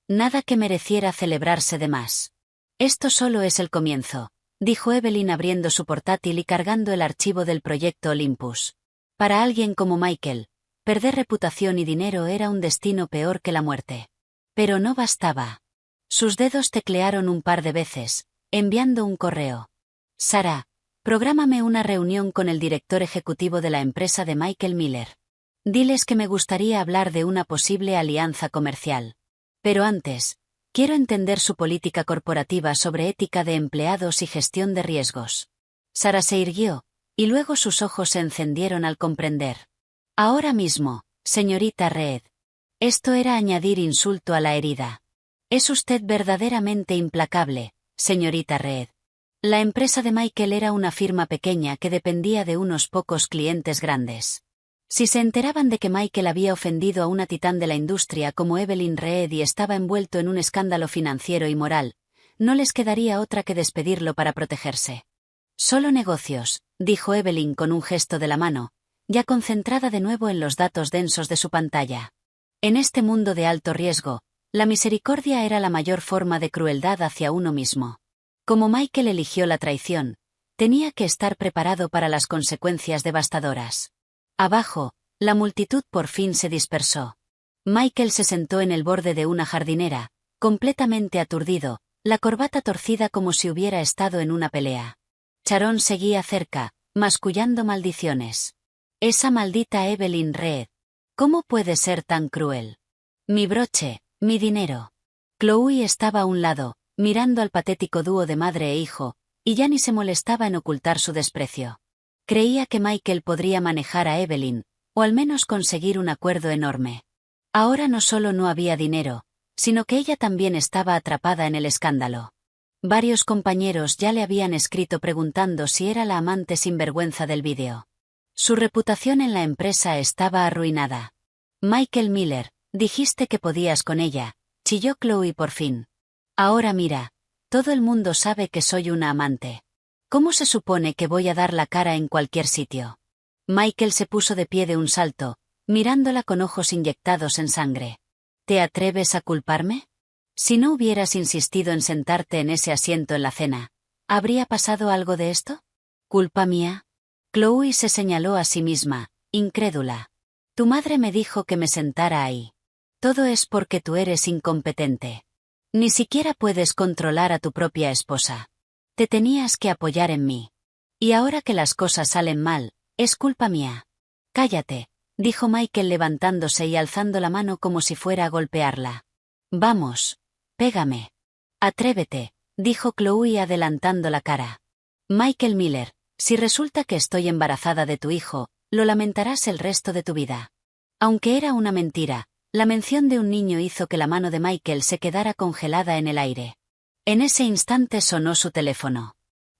Speaker 1: Nada que mereciera celebrarse de más. Esto solo es el comienzo, dijo Evelyn abriendo su portátil y cargando el archivo del proyecto Olympus. Para alguien como Michael, perder reputación y dinero era un destino peor que la muerte. Pero no bastaba. Sus dedos teclearon un par de veces, enviando un correo. Sara, prográmame una reunión con el director ejecutivo de la empresa de Michael Miller. Diles que me gustaría hablar de una posible alianza comercial. Pero antes, quiero entender su política corporativa sobre ética de empleados y gestión de riesgos. Sara se irguió, y luego sus ojos se encendieron al comprender. Ahora mismo, señorita Reed. Esto era añadir insulto a la herida. Es usted verdaderamente implacable, señorita Reed. La empresa de Michael era una firma pequeña que dependía de unos pocos clientes grandes. Si se enteraban de que Michael había ofendido a una titán de la industria como Evelyn Reed y estaba envuelto en un escándalo financiero y moral, no les quedaría otra que despedirlo para protegerse. Solo negocios, dijo Evelyn con un gesto de la mano, ya concentrada de nuevo en los datos densos de su pantalla. En este mundo de alto riesgo, la misericordia era la mayor forma de crueldad hacia uno mismo. Como Michael eligió la traición, tenía que estar preparado para las consecuencias devastadoras. Abajo, la multitud por fin se dispersó. Michael se sentó en el borde de una jardinera, completamente aturdido, la corbata torcida como si hubiera estado en una pelea. Sharon seguía cerca, mascullando maldiciones. Esa maldita Evelyn Reed. ¿Cómo puede ser tan cruel? Mi broche, mi dinero. Chloe estaba a un lado, mirando al patético dúo de madre e hijo, y ya ni se molestaba en ocultar su desprecio. Creía que Michael podría manejar a Evelyn, O al menos conseguir un acuerdo enorme. Ahora no solo no había dinero, sino que ella también estaba atrapada en el escándalo. Varios compañeros ya le habían escrito preguntando si era la amante sinvergüenza del vídeo. Su reputación en la empresa estaba arruinada. Michael Miller, dijiste que podías con ella, chilló Chloe por fin. Ahora mira, todo el mundo sabe que soy una amante. ¿Cómo se supone que voy a dar la cara en cualquier sitio? Michael se puso de pie de un salto, mirándola con ojos inyectados en sangre. ¿Te atreves a culparme? Si no hubieras insistido en sentarte en ese asiento en la cena, ¿habría pasado algo de esto? ¿Culpa mía? Chloe se señaló a sí misma, incrédula. Tu madre me dijo que me sentara ahí. Todo es porque tú eres incompetente. Ni siquiera puedes controlar a tu propia esposa. Te tenías que apoyar en mí. Y ahora que las cosas salen mal, es culpa mía. Cállate, dijo Michael levantándose y alzando la mano como si fuera a golpearla. Vamos, pégame. Atrévete, dijo Chloe adelantando la cara. Michael Miller, si resulta que estoy embarazada de tu hijo, lo lamentarás el resto de tu vida. Aunque era una mentira, la mención de un niño hizo que la mano de Michael se quedara congelada en el aire. En ese instante sonó su teléfono.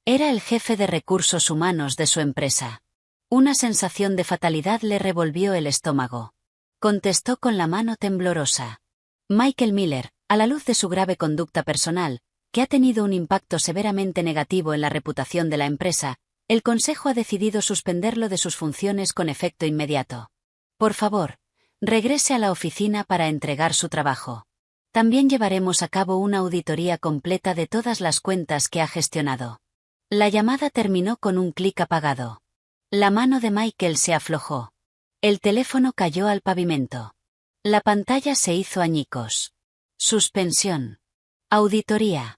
Speaker 1: Era el jefe de recursos humanos de su empresa. Una sensación de fatalidad le revolvió el estómago. Contestó con la mano temblorosa. Michael Miller, a la luz de su grave conducta personal, que ha tenido un impacto severamente negativo en la reputación de la empresa, el Consejo ha decidido suspenderlo de sus funciones con efecto inmediato. Por favor, regrese a la oficina para entregar su trabajo. También llevaremos a cabo una auditoría completa de todas las cuentas que ha gestionado. La llamada terminó con un clic apagado. La mano de Michael se aflojó. El teléfono cayó al pavimento. La pantalla se hizo añicos. Suspensión. Auditoría.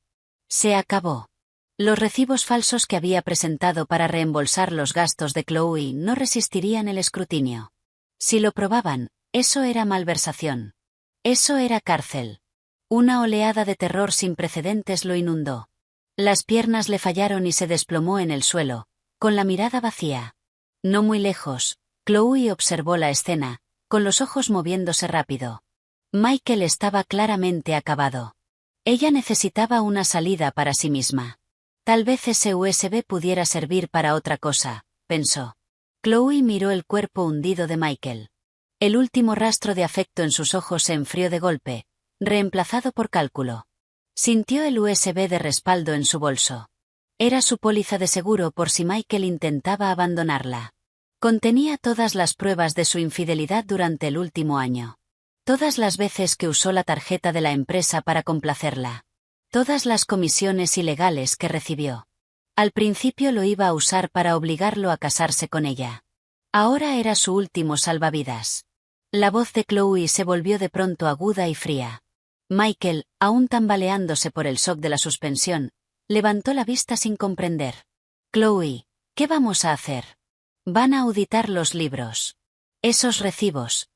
Speaker 1: Se acabó. Los recibos falsos que había presentado para reembolsar los gastos de Chloe no resistirían el escrutinio. Si lo probaban, eso era malversación. Eso era cárcel. Una oleada de terror sin precedentes lo inundó. Las piernas le fallaron y se desplomó en el suelo, con la mirada vacía. No muy lejos, Chloe observó la escena, con los ojos moviéndose rápido. Michael estaba claramente acabado. Ella necesitaba una salida para sí misma. Tal vez ese USB pudiera servir para otra cosa, pensó. Chloe miró el cuerpo hundido de Michael. El último rastro de afecto en sus ojos se enfrió de golpe, reemplazado por cálculo. Sintió el USB de respaldo en su bolso. Era su póliza de seguro por si Michael intentaba abandonarla. Contenía todas las pruebas de su infidelidad durante el último año. Todas las veces que usó la tarjeta de la empresa para complacerla. Todas las comisiones ilegales que recibió. Al principio lo iba a usar para obligarlo a casarse con ella. Ahora era su último salvavidas. La voz de Chloe se volvió de pronto aguda y fría. Michael, aún tambaleándose por el shock de la suspensión, levantó la vista sin comprender. Chloe, ¿qué vamos a hacer? Van a auditar los libros. Esos recibos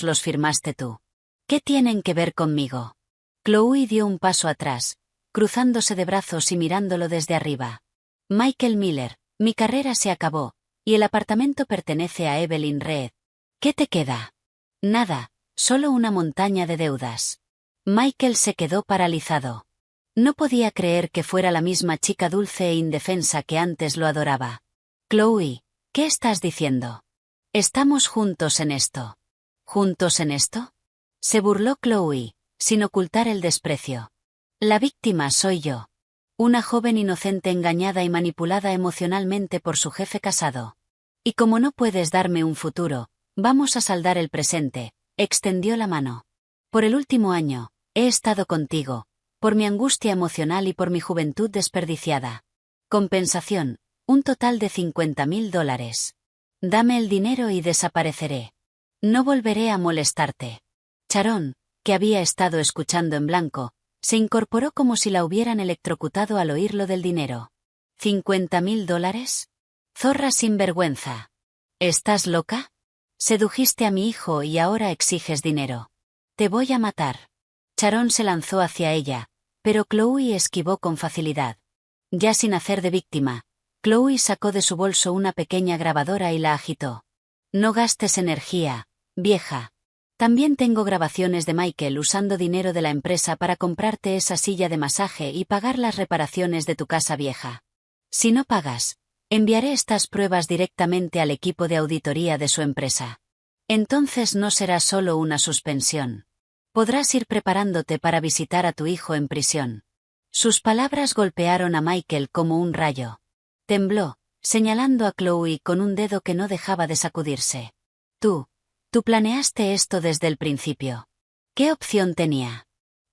Speaker 1: los firmaste tú. ¿Qué tienen que ver conmigo? Chloe dio un paso atrás, cruzándose de brazos y mirándolo desde arriba. Michael Miller, mi carrera se acabó, y el apartamento pertenece a Evelyn Reed. ¿Qué te queda? Nada, solo una montaña de deudas. Michael se quedó paralizado. No podía creer que fuera la misma chica dulce e indefensa que antes lo adoraba. Chloe, ¿qué estás diciendo? Estamos juntos en esto. ¿Juntos en esto? Se burló Chloe, sin ocultar el desprecio. La víctima soy yo. Una joven inocente engañada y manipulada emocionalmente por su jefe casado. Y como no puedes darme un futuro, vamos a saldar el presente, extendió la mano. Por el último año, he estado contigo, por mi angustia emocional y por mi juventud desperdiciada. Compensación, un total de $50,000. Dame el dinero y desapareceré. No volveré a molestarte. Sharon, que había estado escuchando en blanco, se incorporó como si la hubieran electrocutado al oír lo del dinero. ¿$50,000? Zorra sin vergüenza. ¿Estás loca? Sedujiste a mi hijo y ahora exiges dinero. Te voy a matar. Sharon se lanzó hacia ella, pero Chloe esquivó con facilidad. Ya sin hacer de víctima, Chloe sacó de su bolso una pequeña grabadora y la agitó. No gastes energía, vieja. También tengo grabaciones de Michael usando dinero de la empresa para comprarte esa silla de masaje y pagar las reparaciones de tu casa vieja. Si no pagas, enviaré estas pruebas directamente al equipo de auditoría de su empresa. Entonces no será solo una suspensión. Podrás ir preparándote para visitar a tu hijo en prisión. Sus palabras golpearon a Michael como un rayo. Tembló, señalando a Chloe con un dedo que no dejaba de sacudirse. Tú planeaste esto desde el principio. ¿Qué opción tenía?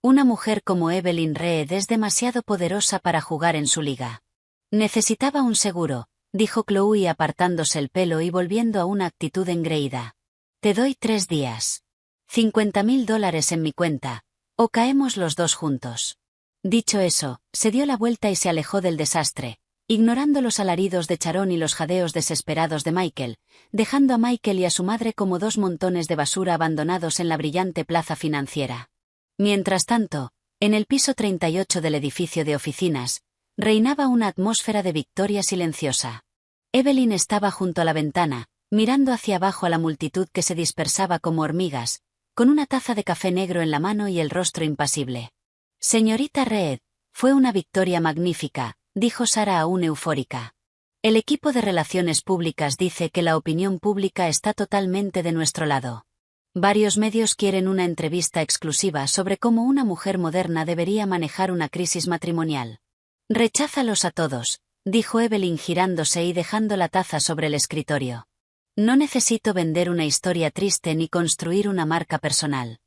Speaker 1: Una mujer como Evelyn Reed es demasiado poderosa para jugar en su liga. Necesitaba un seguro, dijo Chloe apartándose el pelo y volviendo a una actitud engreída. Te doy 3 días. $50,000 en mi cuenta, o caemos los dos juntos. Dicho eso, se dio la vuelta y se alejó del desastre, ignorando los alaridos de Sharon y los jadeos desesperados de Michael, dejando a Michael y a su madre como 2 montones de basura abandonados en la brillante plaza financiera. Mientras tanto, en el piso 38 del edificio de oficinas, reinaba una atmósfera de victoria silenciosa. Evelyn estaba junto a la ventana, mirando hacia abajo a la multitud que se dispersaba como hormigas, con una taza de café negro en la mano y el rostro impasible. Señorita Reed, fue una victoria magnífica, dijo Sarah aún eufórica. El equipo de relaciones públicas dice que la opinión pública está totalmente de nuestro lado. Varios medios quieren una entrevista exclusiva sobre cómo una mujer moderna debería manejar una crisis matrimonial. Recházalos a todos, dijo Evelyn girándose y dejando la taza sobre el escritorio. No necesito vender una historia triste ni construir una marca personal.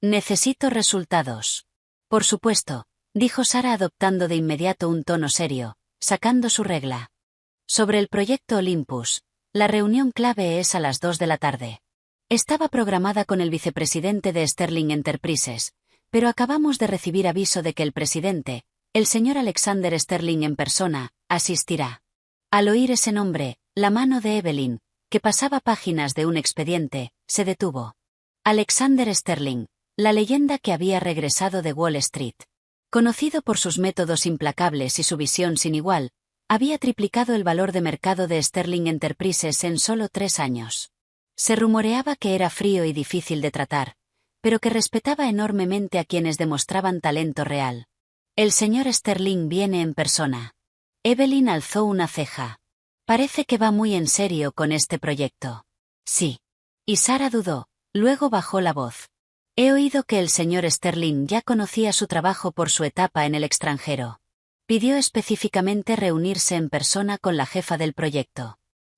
Speaker 1: Necesito resultados. Por supuesto, dijo Sarah adoptando de inmediato un tono serio, sacando su regla. Sobre el proyecto Olympus, la reunión clave es a las 2 de la tarde. Estaba programada con el vicepresidente de Sterling Enterprises, pero acabamos de recibir aviso de que el presidente, el señor Alexander Sterling en persona, asistirá. Al oír ese nombre, la mano de Evelyn, que pasaba páginas de un expediente, se detuvo. Alexander Sterling, la leyenda que había regresado de Wall Street. Conocido por sus métodos implacables y su visión sin igual, había triplicado el valor de mercado de Sterling Enterprises en solo 3 años. Se rumoreaba que era frío y difícil de tratar, pero que respetaba enormemente a quienes demostraban talento real. El señor Sterling viene en persona. Evelyn alzó una ceja. Parece que va muy en serio con este proyecto. Sí. Y Sarah dudó, luego bajó la voz. He oído que el señor Sterling ya conocía su trabajo por su etapa en el extranjero. Pidió específicamente reunirse en persona con la jefa del proyecto.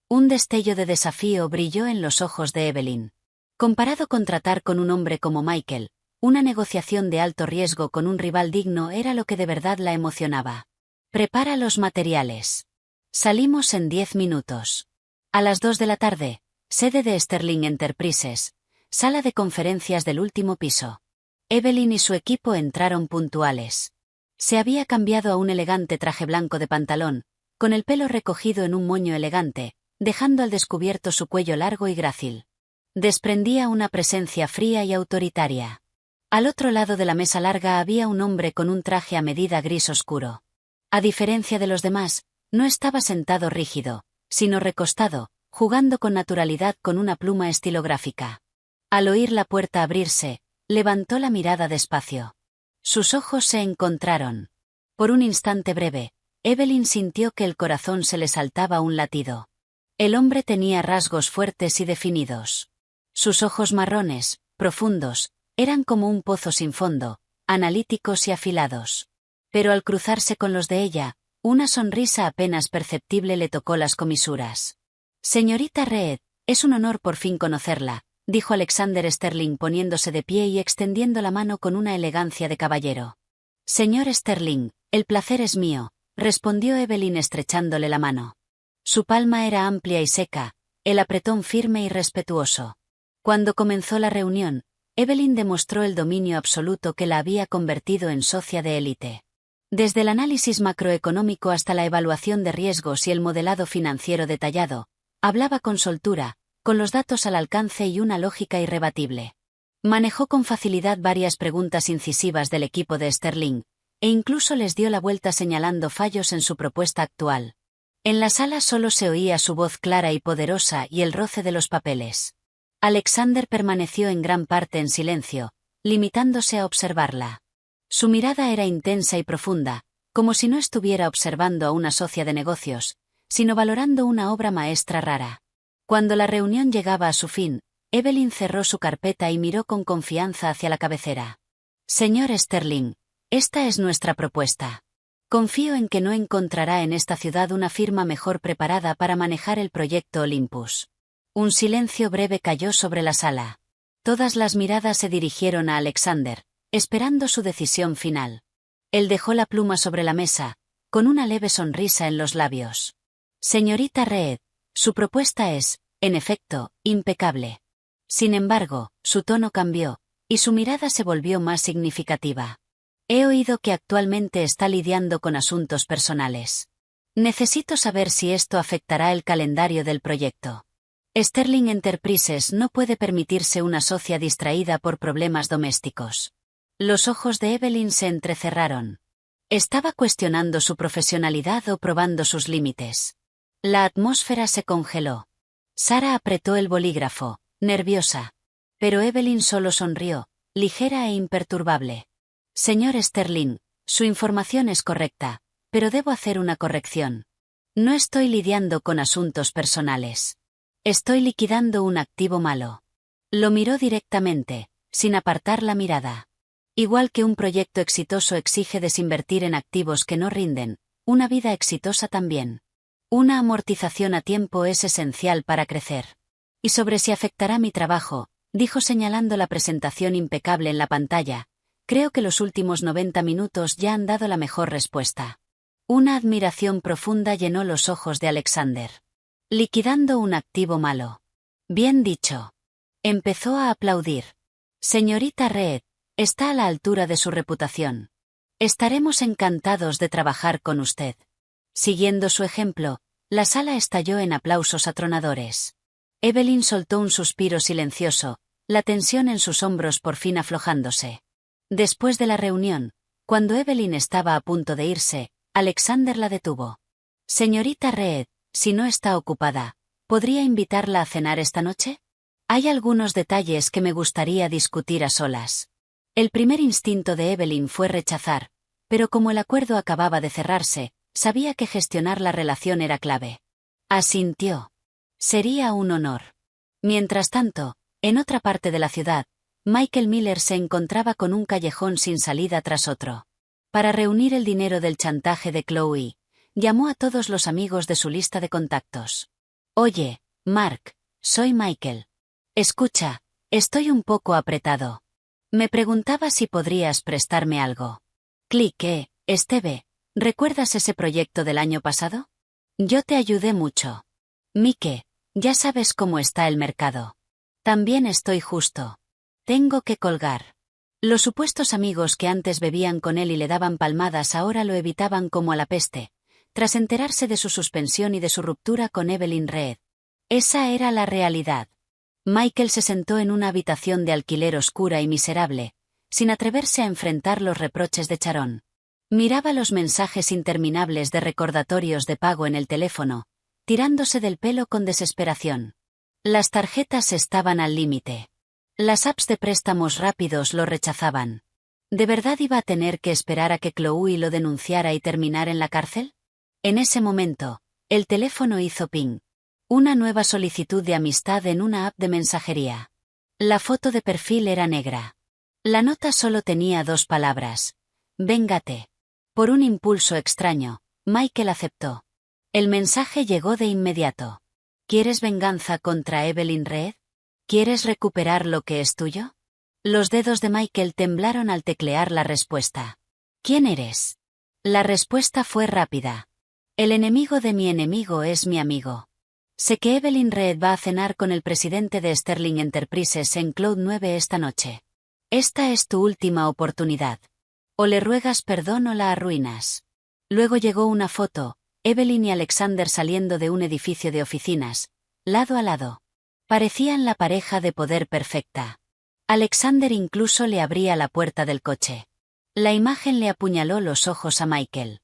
Speaker 1: Un destello de desafío brilló en los ojos de Evelyn. Comparado con tratar con un hombre como Michael, una negociación de alto riesgo con un rival digno era lo que de verdad la emocionaba. Prepara los materiales. Salimos en 10 minutos. A las 2 de la tarde, sede de Sterling Enterprises, sala de conferencias del último piso. Evelyn y su equipo entraron puntuales. Se había cambiado a un elegante traje blanco de pantalón, con el pelo recogido en un moño elegante, dejando al descubierto su cuello largo y grácil. Desprendía una presencia fría y autoritaria. Al otro lado de la mesa larga había un hombre con un traje a medida gris oscuro. A diferencia de los demás, no estaba sentado rígido, sino recostado, jugando con naturalidad con una pluma estilográfica. Al oír la puerta abrirse, levantó la mirada despacio. Sus ojos se encontraron. Por un instante breve, Evelyn sintió que el corazón se le saltaba un latido. El hombre tenía rasgos fuertes y definidos. Sus ojos marrones, profundos, eran como un pozo sin fondo, analíticos y afilados. Pero al cruzarse con los de ella, una sonrisa apenas perceptible le tocó las comisuras. Señorita Reed, es un honor por fin conocerla, dijo Alexander Sterling poniéndose de pie y extendiendo la mano con una elegancia de caballero. Señor Sterling, el placer es mío, respondió Evelyn estrechándole la mano. Su palma era amplia y seca, el apretón firme y respetuoso. Cuando comenzó la reunión, Evelyn demostró el dominio absoluto que la había convertido en socia de élite. Desde el análisis macroeconómico hasta la evaluación de riesgos y el modelado financiero detallado, hablaba con soltura, con los datos al alcance y una lógica irrebatible. Manejó con facilidad varias preguntas incisivas del equipo de Sterling, e incluso les dio la vuelta señalando fallos en su propuesta actual. En la sala solo se oía su voz clara y poderosa y el roce de los papeles. Alexander permaneció en gran parte en silencio, limitándose a observarla. Su mirada era intensa y profunda, como si no estuviera observando a una socia de negocios, sino valorando una obra maestra rara. Cuando la reunión llegaba a su fin, Evelyn cerró su carpeta y miró con confianza hacia la cabecera. Señor Sterling, esta es nuestra propuesta. Confío en que no encontrará en esta ciudad una firma mejor preparada para manejar el proyecto Olympus. Un silencio breve cayó sobre la sala. Todas las miradas se dirigieron a Alexander, esperando su decisión final. Él dejó la pluma sobre la mesa, con una leve sonrisa en los labios. Señorita Reed, su propuesta es, en efecto, impecable. Sin embargo, su tono cambió, y su mirada se volvió más significativa. He oído que actualmente está lidiando con asuntos personales. Necesito saber si esto afectará el calendario del proyecto. Sterling Enterprises no puede permitirse una socia distraída por problemas domésticos. Los ojos de Evelyn se entrecerraron. ¿Estaba cuestionando su profesionalidad o probando sus límites? La atmósfera se congeló. Sara apretó el bolígrafo, nerviosa. Pero Evelyn solo sonrió, ligera e imperturbable. Señor Sterling, su información es correcta, pero debo hacer una corrección. No estoy lidiando con asuntos personales. Estoy liquidando un activo malo. Lo miró directamente, sin apartar la mirada. Igual que un proyecto exitoso exige desinvertir en activos que no rinden, una vida exitosa también. Una amortización a tiempo es esencial para crecer. Y sobre si afectará mi trabajo, dijo señalando la presentación impecable en la pantalla. Creo que los últimos 90 minutos ya han dado la mejor respuesta. Una admiración profunda llenó los ojos de Alexander. Liquidando un activo malo. Bien dicho. Empezó a aplaudir. Señorita Reed, está a la altura de su reputación. Estaremos encantados de trabajar con usted. Siguiendo su ejemplo, la sala estalló en aplausos atronadores. Evelyn soltó un suspiro silencioso, la tensión en sus hombros por fin aflojándose. Después de la reunión, cuando Evelyn estaba a punto de irse, Alexander la detuvo. Señorita Reed, si no está ocupada, ¿podría invitarla a cenar esta noche? Hay algunos detalles que me gustaría discutir a solas. El primer instinto de Evelyn fue rechazar, pero como el acuerdo acababa de cerrarse, sabía que gestionar la relación era clave. Asintió. Sería un honor. Mientras tanto, en otra parte de la ciudad, Michael Miller se encontraba con un callejón sin salida tras otro. Para reunir el dinero del chantaje de Chloe, llamó a todos los amigos de su lista de contactos. Oye, Mark, soy Michael. Escucha, estoy un poco apretado. Me preguntaba si podrías prestarme algo. Clique, Steve, ¿recuerdas ese proyecto del año pasado? Yo te ayudé mucho. Mike, ya sabes cómo está el mercado. También estoy justo. Tengo que colgar. Los supuestos amigos que antes bebían con él y le daban palmadas ahora lo evitaban como a la peste, tras enterarse de su suspensión y de su ruptura con Evelyn Reed. Esa era la realidad. Michael se sentó en una habitación de alquiler oscura y miserable, sin atreverse a enfrentar los reproches de Sharon. Miraba los mensajes interminables de recordatorios de pago en el teléfono, tirándose del pelo con desesperación. Las tarjetas estaban al límite. Las apps de préstamos rápidos lo rechazaban. ¿De verdad iba a tener que esperar a que Chloe lo denunciara y terminar en la cárcel? En ese momento, el teléfono hizo ping. Una nueva solicitud de amistad en una app de mensajería. La foto de perfil era negra. La nota solo tenía 2 palabras. Véngate. Por un impulso extraño, Michael aceptó. El mensaje llegó de inmediato. ¿Quieres venganza contra Evelyn Reed? ¿Quieres recuperar lo que es tuyo? Los dedos de Michael temblaron al teclear la respuesta. ¿Quién eres? La respuesta fue rápida. El enemigo de mi enemigo es mi amigo. Sé que Evelyn Reed va a cenar con el presidente de Sterling Enterprises en Cloud 9 esta noche. Esta es tu última oportunidad. O le ruegas perdón o la arruinas. Luego llegó una foto, Evelyn y Alexander saliendo de un edificio de oficinas, lado a lado. Parecían la pareja de poder perfecta. Alexander incluso le abría la puerta del coche. La imagen le apuñaló los ojos a Michael.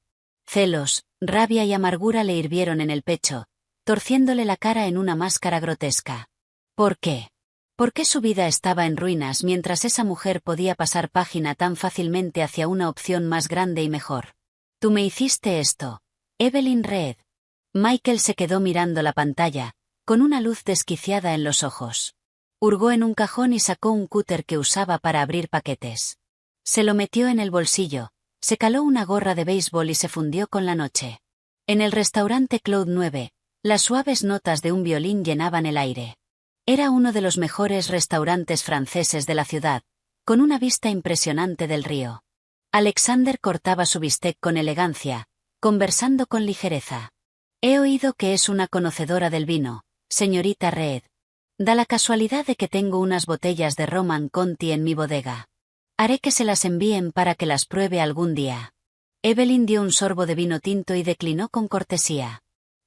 Speaker 1: Celos, Rabia y amargura le hirvieron en el pecho, torciéndole la cara en una máscara grotesca. ¿Por qué? ¿Por qué su vida estaba en ruinas mientras esa mujer podía pasar página tan fácilmente hacia una opción más grande y mejor? Tú me hiciste esto, Evelyn Reed. Michael se quedó mirando la pantalla, con una luz desquiciada en los ojos. Hurgó en un cajón y sacó un cúter que usaba para abrir paquetes. Se lo metió en el bolsillo, se caló una gorra de béisbol y se fundió con la noche. En el restaurante Cloud 9, las suaves notas de un violín llenaban el aire. Era uno de los mejores restaurantes franceses de la ciudad, con una vista impresionante del río. Alexander cortaba su bistec con elegancia, conversando con ligereza. He oído que es una conocedora del vino, señorita Reed. Da la casualidad de que tengo unas botellas de Roman Conti en mi bodega. Haré que se las envíen para que las pruebe algún día. Evelyn dio un sorbo de vino tinto y declinó con cortesía.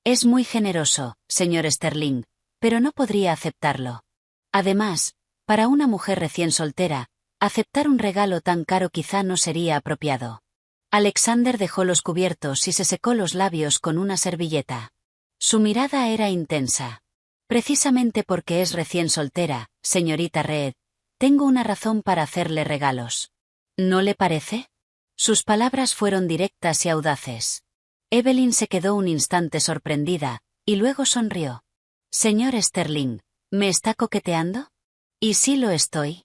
Speaker 1: Es muy generoso, señor Sterling, pero no podría aceptarlo. Además, para una mujer recién soltera, aceptar un regalo tan caro quizá no sería apropiado. Alexander dejó los cubiertos y se secó los labios con una servilleta. Su mirada era intensa. Precisamente porque es recién soltera, señorita Reed, tengo una razón para hacerle regalos. ¿No le parece? Sus palabras fueron directas y audaces. Evelyn se quedó un instante sorprendida, y luego sonrió. Señor Sterling, ¿me está coqueteando? ¿Y sí lo estoy?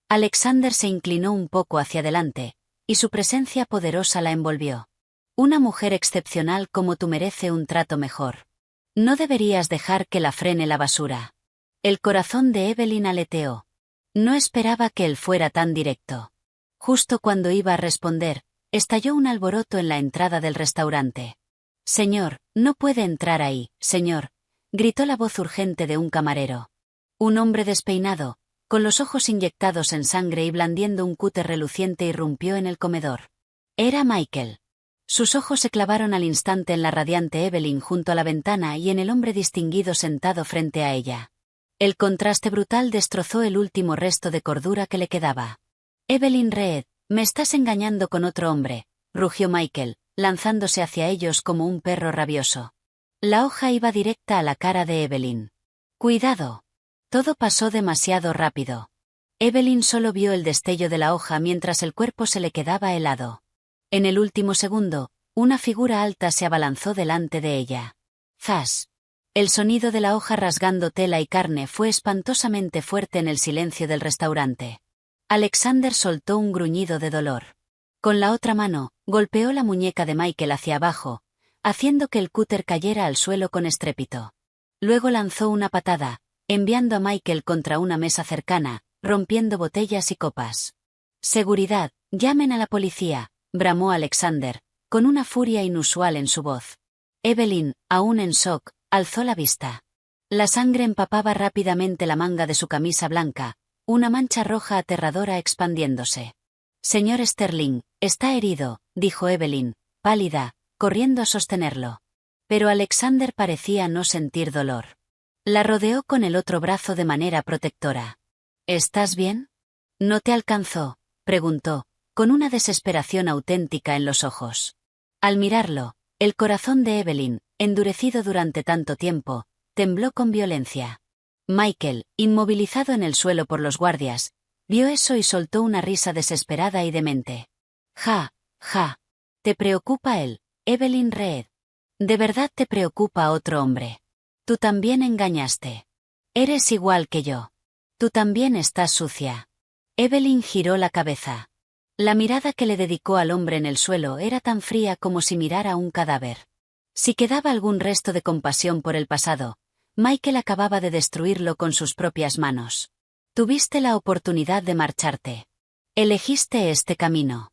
Speaker 1: Alexander se inclinó un poco hacia adelante, y su presencia poderosa la envolvió. Una mujer excepcional como tú merece un trato mejor. No deberías dejar que la frene la basura. El corazón de Evelyn aleteó. No esperaba que él fuera tan directo. Justo cuando iba a responder, estalló un alboroto en la entrada del restaurante. Señor, no puede entrar ahí, señor, gritó la voz urgente de un camarero. Un hombre despeinado, con los ojos inyectados en sangre y blandiendo un cúter reluciente, irrumpió en el comedor. Era Michael. Sus ojos se clavaron al instante en la radiante Evelyn junto a la ventana y en el hombre distinguido sentado frente a ella. El contraste brutal destrozó el último resto de cordura que le quedaba. Evelyn Reed, me estás engañando con otro hombre, rugió Michael, lanzándose hacia ellos como un perro rabioso. La hoja iba directa a la cara de Evelyn. Cuidado. Todo pasó demasiado rápido. Evelyn solo vio el destello de la hoja mientras el cuerpo se le quedaba helado. En el último segundo, una figura alta se abalanzó delante de ella. ¡Zas! El sonido de la hoja rasgando tela y carne fue espantosamente fuerte en el silencio del restaurante. Alexander soltó un gruñido de dolor. Con la otra mano, golpeó la muñeca de Michael hacia abajo, haciendo que el cúter cayera al suelo con estrépito. Luego lanzó una patada, enviando a Michael contra una mesa cercana, rompiendo botellas y copas. «Seguridad, llamen a la policía», bramó Alexander, con una furia inusual en su voz. Evelyn, aún en shock, alzó la vista. La sangre empapaba rápidamente la manga de su camisa blanca, una mancha roja aterradora expandiéndose. «Señor Sterling, está herido», dijo Evelyn, pálida, corriendo a sostenerlo. Pero Alexander parecía no sentir dolor. La rodeó con el otro brazo de manera protectora. «¿Estás bien?» «¿No te alcanzó?», preguntó, con una desesperación auténtica en los ojos. Al mirarlo, el corazón de Evelyn, endurecido durante tanto tiempo, tembló con violencia. Michael, inmovilizado en el suelo por los guardias, vio eso y soltó una risa desesperada y demente. «Ja, ja. ¿Te preocupa él, Evelyn Reed? ¿De verdad te preocupa otro hombre? Tú también engañaste. Eres igual que yo. Tú también estás sucia». Evelyn giró la cabeza. La mirada que le dedicó al hombre en el suelo era tan fría como si mirara un cadáver. Si quedaba algún resto de compasión por el pasado, Michael acababa de destruirlo con sus propias manos. Tuviste la oportunidad de marcharte. Elegiste este camino.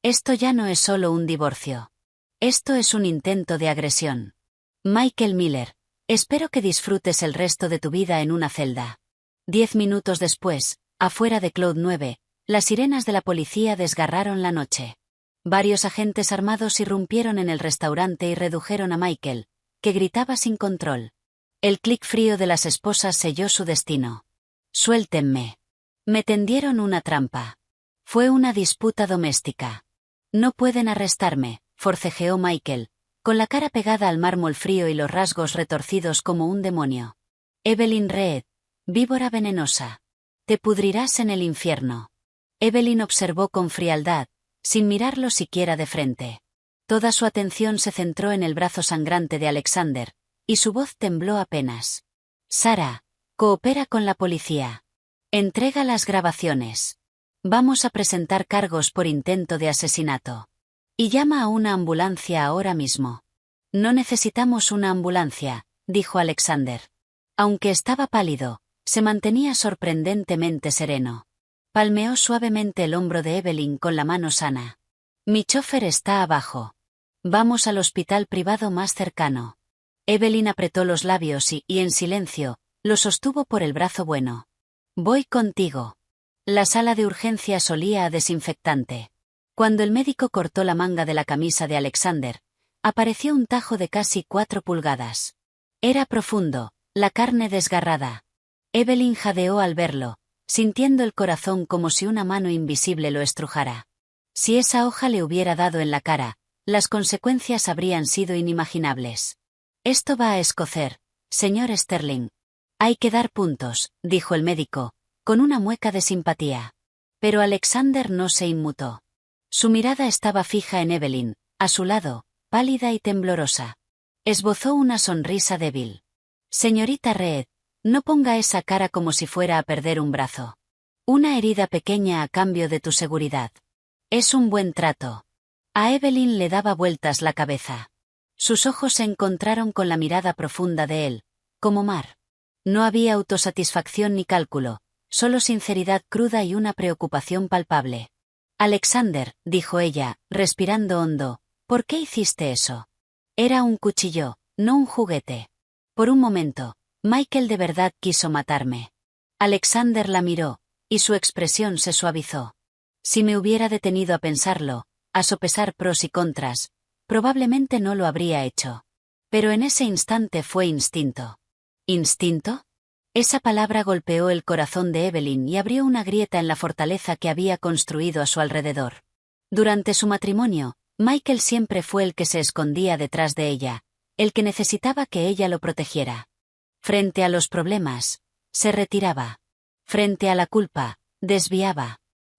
Speaker 1: Esto ya no es solo un divorcio. Esto es un intento de agresión. Michael Miller, espero que disfrutes el resto de tu vida en una celda. 10 minutos después, afuera de Cloud 9, las sirenas de la policía desgarraron la noche. Varios agentes armados irrumpieron en el restaurante y redujeron a Michael, que gritaba sin control. El clic frío de las esposas selló su destino. «Suéltenme. Me tendieron una trampa. Fue una disputa doméstica. No pueden arrestarme», forcejeó Michael, con la cara pegada al mármol frío y los rasgos retorcidos como un demonio. Evelyn Reed, víbora venenosa. Te pudrirás en el infierno. Evelyn observó con frialdad, sin mirarlo siquiera de frente. Toda su atención se centró en el brazo sangrante de Alexander, y su voz tembló apenas. Sarah, coopera con la policía. Entrega las grabaciones. Vamos a presentar cargos por intento de asesinato. Y llama a una ambulancia ahora mismo. No necesitamos una ambulancia, dijo Alexander. Aunque estaba pálido, se mantenía sorprendentemente sereno. Palmeó suavemente el hombro de Evelyn con la mano sana. Mi chofer está abajo. Vamos al hospital privado más cercano. Evelyn apretó los labios y en silencio, lo sostuvo por el brazo bueno. Voy contigo. La sala de urgencias olía a desinfectante. Cuando el médico cortó la manga de la camisa de Alexander, apareció un tajo de casi 4 pulgadas. Era profundo, la carne desgarrada. Evelyn jadeó al verlo, sintiendo el corazón como si una mano invisible lo estrujara. Si esa hoja le hubiera dado en la cara, las consecuencias habrían sido inimaginables. Esto va a escocer, señor Sterling. Hay que dar puntos, dijo el médico, con una mueca de simpatía. Pero Alexander no se inmutó. Su mirada estaba fija en Evelyn, a su lado, pálida y temblorosa. Esbozó una sonrisa débil. Señorita Reed, no ponga esa cara como si fuera a perder un brazo. Una herida pequeña a cambio de tu seguridad. Es un buen trato. A Evelyn le daba vueltas la cabeza. Sus ojos se encontraron con la mirada profunda de él, como mar. No había autosatisfacción ni cálculo, solo sinceridad cruda y una preocupación palpable. Alexander, dijo ella, respirando hondo, ¿por qué hiciste eso? Era un cuchillo, no un juguete. Por un momento, Michael de verdad quiso matarme. Alexander la miró, y su expresión se suavizó. Si me hubiera detenido a pensarlo, a sopesar pros y contras, probablemente no lo habría hecho. Pero en ese instante fue instinto. ¿Instinto? Esa palabra golpeó el corazón de Evelyn y abrió una grieta en la fortaleza que había construido a su alrededor. Durante su matrimonio, Michael siempre fue el que se escondía detrás de ella, el que necesitaba que ella lo protegiera. Frente a los problemas, se retiraba. Frente a la culpa, desviaba.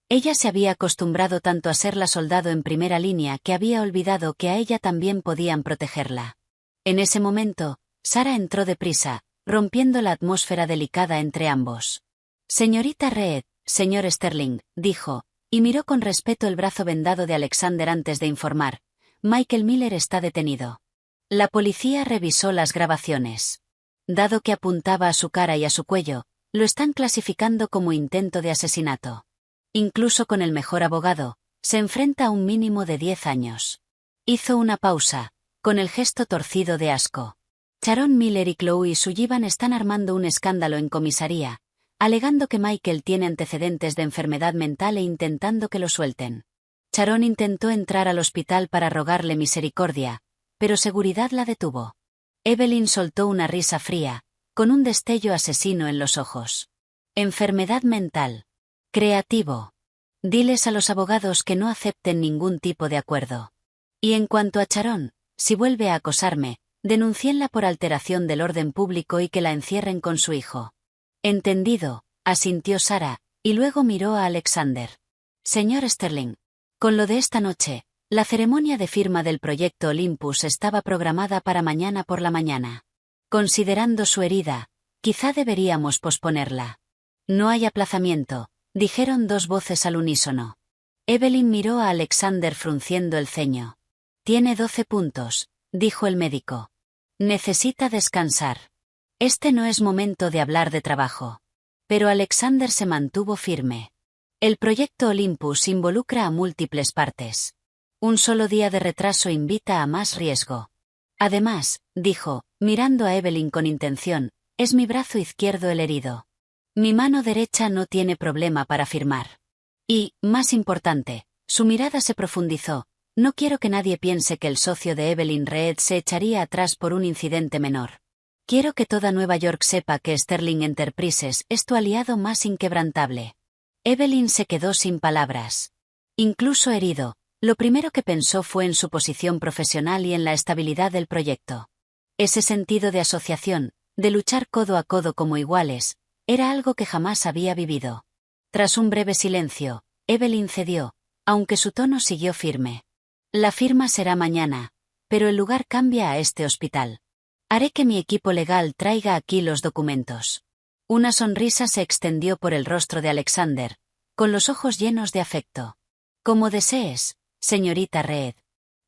Speaker 1: Ella se había acostumbrado tanto a ser la soldado en primera línea que había olvidado que a ella también podían protegerla. En ese momento, Sarah entró deprisa, rompiendo la atmósfera delicada entre ambos. Señorita Reed, señor Sterling, dijo, y miró con respeto el brazo vendado de Alexander antes de informar. Michael Miller está detenido. La policía revisó las grabaciones. Dado que apuntaba a su cara y a su cuello, lo están clasificando como intento de asesinato. Incluso con el mejor abogado, se enfrenta a un mínimo de 10 años. Hizo una pausa, con el gesto torcido de asco. Sharon Miller y Chloe Sullivan están armando un escándalo en comisaría, alegando que Michael tiene antecedentes de enfermedad mental e intentando que lo suelten. Sharon intentó entrar al hospital para rogarle misericordia, pero seguridad la detuvo. Evelyn soltó una risa fría, con un destello asesino en los ojos. Enfermedad mental. Creativo. Diles a los abogados que no acepten ningún tipo de acuerdo. Y en cuanto a Sharon, si vuelve a acosarme, denúncienla por alteración del orden público y que la encierren con su hijo. Entendido, asintió Sarah, y luego miró a Alexander. Señor Sterling, con lo de esta noche, la ceremonia de firma del proyecto Olympus estaba programada para mañana por la mañana. Considerando su herida, quizá deberíamos posponerla. No hay aplazamiento, dijeron 2 voces al unísono. Evelyn miró a Alexander frunciendo el ceño. Tiene 12 puntos, dijo el médico. Necesita descansar. Este no es momento de hablar de trabajo. Pero Alexander se mantuvo firme. El proyecto Olympus involucra a múltiples partes. Un solo día de retraso invita a más riesgo. Además, dijo, mirando a Evelyn con intención, es mi brazo izquierdo el herido. Mi mano derecha no tiene problema para firmar. Y, más importante, su mirada se profundizó. No quiero que nadie piense que el socio de Evelyn Reed se echaría atrás por un incidente menor. Quiero que toda Nueva York sepa que Sterling Enterprises es tu aliado más inquebrantable. Evelyn se quedó sin palabras. Incluso herido, Lo primero que pensó fue en su posición profesional y en la estabilidad del proyecto. Ese sentido de asociación, de luchar codo a codo como iguales, era algo que jamás había vivido. Tras un breve silencio, Evelyn cedió, aunque su tono siguió firme. La firma será mañana, pero el lugar cambia a este hospital. Haré que mi equipo legal traiga aquí los documentos. Una sonrisa se extendió por el rostro de Alexander, con los ojos llenos de afecto. Como desees, señorita Reed.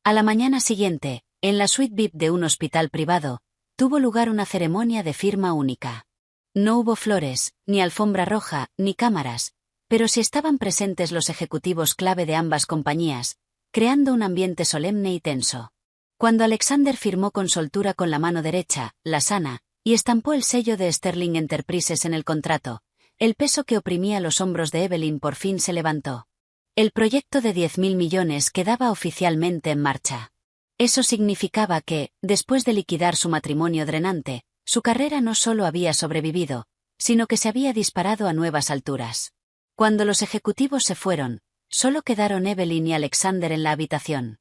Speaker 1: A la mañana siguiente, en la suite VIP de un hospital privado, tuvo lugar una ceremonia de firma única. No hubo flores, ni alfombra roja, ni cámaras, pero sí estaban presentes los ejecutivos clave de ambas compañías, creando un ambiente solemne y tenso. Cuando Alexander firmó con soltura con la mano derecha, la sana, y estampó el sello de Sterling Enterprises en el contrato, el peso que oprimía los hombros de Evelyn por fin se levantó. El proyecto de 10.000 millones quedaba oficialmente en marcha. Eso significaba que, después de liquidar su matrimonio drenante, su carrera no solo había sobrevivido, sino que se había disparado a nuevas alturas. Cuando los ejecutivos se fueron, solo quedaron Evelyn y Alexander en la habitación.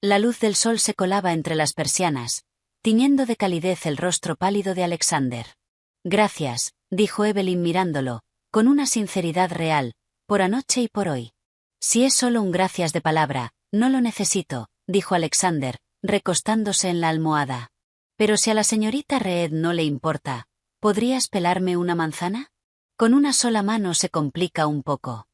Speaker 1: La luz del sol se colaba entre las persianas, tiñendo de calidez el rostro pálido de Alexander. Gracias, dijo Evelyn mirándolo, con una sinceridad real, por anoche y por hoy. Si es solo un gracias de palabra, no lo necesito, dijo Alexander, recostándose en la almohada. Pero si a la señorita Reed no le importa, ¿podrías pelarme una manzana? Con una sola mano se complica un poco.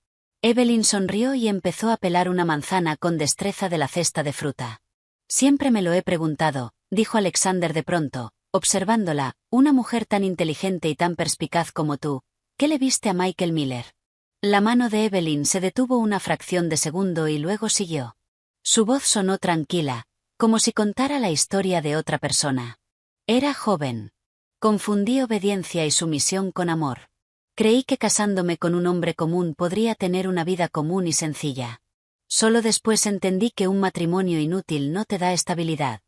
Speaker 1: Evelyn sonrió y empezó a pelar una manzana con destreza de la cesta de fruta. Siempre me lo he preguntado, dijo Alexander de pronto, observándola, una mujer tan inteligente y tan perspicaz como tú, ¿qué le viste a Michael Miller? La mano de Evelyn se detuvo una fracción de segundo y luego siguió. Su voz sonó tranquila, como si contara la historia de otra persona. Era joven. Confundí obediencia y sumisión con amor. Creí que casándome con un hombre común podría tener una vida común y sencilla. Solo después entendí que un matrimonio inútil no te da estabilidad.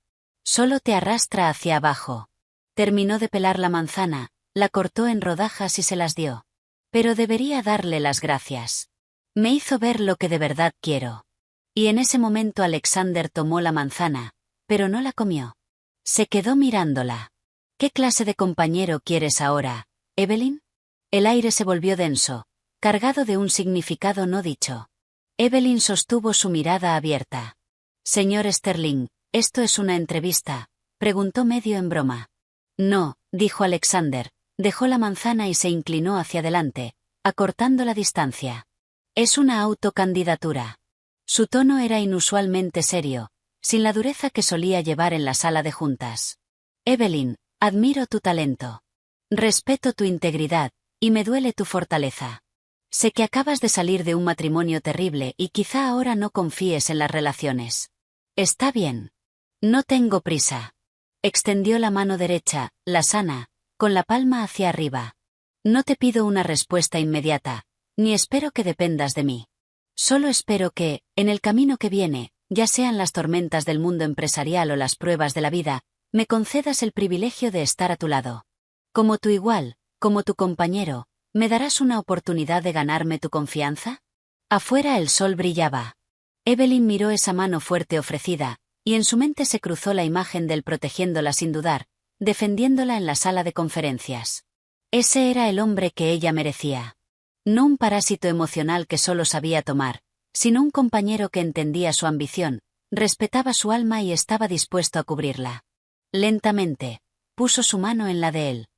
Speaker 1: Solo te arrastra hacia abajo. Terminó de pelar la manzana, la cortó en rodajas y se las dio. Pero debería darle las gracias. Me hizo ver lo que de verdad quiero. Y en ese momento Alexander tomó la manzana, pero no la comió. Se quedó mirándola. ¿Qué clase de compañero quieres ahora, Evelyn? El aire se volvió denso, cargado de un significado no dicho. Evelyn sostuvo su mirada abierta. Señor Sterling, ¿esto es una entrevista?, preguntó medio en broma. No, dijo Alexander, dejó la manzana y se inclinó hacia adelante, acortando la distancia. Es una autocandidatura. Su tono era inusualmente serio, sin la dureza que solía llevar en la sala de juntas. Evelyn, admiro tu talento. Respeto tu integridad, y me duele tu fortaleza. Sé que acabas de salir de un matrimonio terrible y quizá ahora no confíes en las relaciones. Está bien. No tengo prisa. Extendió la mano derecha, la sana, con la palma hacia arriba. No te pido una respuesta inmediata, ni espero que dependas de mí. Solo espero que, en el camino que viene, ya sean las tormentas del mundo empresarial o las pruebas de la vida, me concedas el privilegio de estar a tu lado. Como tu igual, como tu compañero, ¿me darás una oportunidad de ganarme tu confianza? Afuera el sol brillaba. Evelyn miró esa mano fuerte ofrecida, y en su mente se cruzó la imagen del protegiéndola sin dudar, defendiéndola en la sala de conferencias. Ese era el hombre que ella merecía. No un parásito emocional que solo sabía tomar, sino un compañero que entendía su ambición, respetaba su alma y estaba dispuesto a cubrirla. Lentamente, puso su mano en la de él.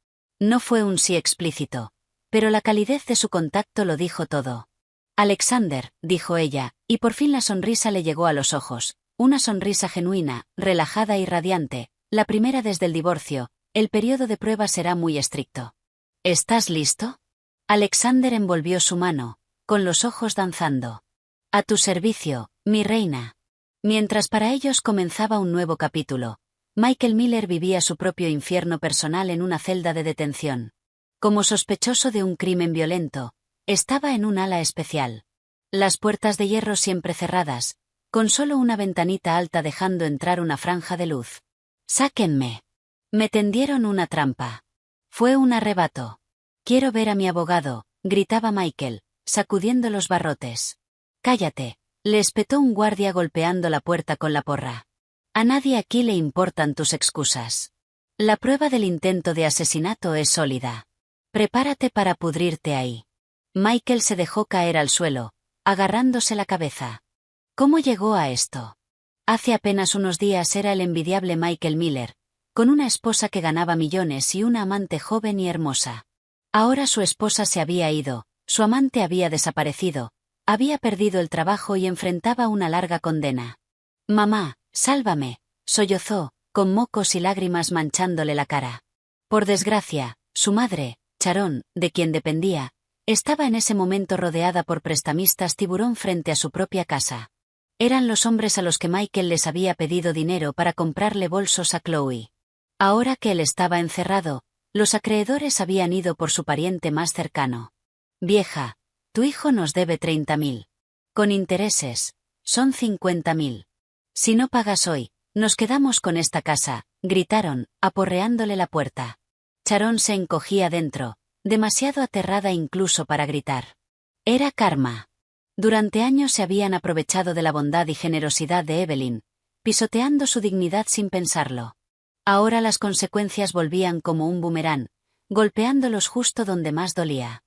Speaker 1: No fue un sí explícito, pero la calidez de su contacto lo dijo todo. Alexander, dijo ella, y por fin la sonrisa le llegó a los ojos, una sonrisa genuina, relajada y radiante, la primera desde el divorcio, el periodo de prueba será muy estricto. ¿Estás listo? Alexander envolvió su mano, con los ojos danzando. A tu servicio, mi reina. Mientras para ellos comenzaba un nuevo capítulo, Michael Miller vivía su propio infierno personal en una celda de detención. Como sospechoso de un crimen violento, estaba en un ala especial. Las puertas de hierro siempre cerradas, con solo una ventanita alta dejando entrar una franja de luz. «Sáquenme». Me tendieron una trampa. Fue un arrebato. «Quiero ver a mi abogado», gritaba Michael, sacudiendo los barrotes. «Cállate», Le espetó un guardia golpeando la puerta con la porra. A nadie aquí le importan tus excusas. La prueba del intento de asesinato es sólida. Prepárate para pudrirte ahí. Michael se dejó caer al suelo, agarrándose la cabeza. ¿Cómo llegó a esto? Hace apenas unos días era el envidiable Michael Miller, con una esposa que ganaba millones y una amante joven y hermosa. Ahora su esposa se había ido, su amante había desaparecido, había perdido el trabajo y enfrentaba una larga condena. «Mamá, sálvame», sollozó, con mocos y lágrimas manchándole la cara. Por desgracia, su madre, Sharon, de quien dependía, estaba en ese momento rodeada por prestamistas tiburón frente a su propia casa. Eran los hombres a los que Michael les había pedido dinero para comprarle bolsos a Chloe. Ahora que él estaba encerrado, los acreedores habían ido por su pariente más cercano. «Vieja, tu hijo nos debe 30.000. Con intereses, son 50.000. Si no pagas hoy, nos quedamos con esta casa», gritaron, aporreándole la puerta. Sharon se encogía dentro, demasiado aterrada incluso para gritar. Era karma. Durante años se habían aprovechado de la bondad y generosidad de Evelyn, pisoteando su dignidad sin pensarlo. Ahora las consecuencias volvían como un boomerang, golpeándolos justo donde más dolía.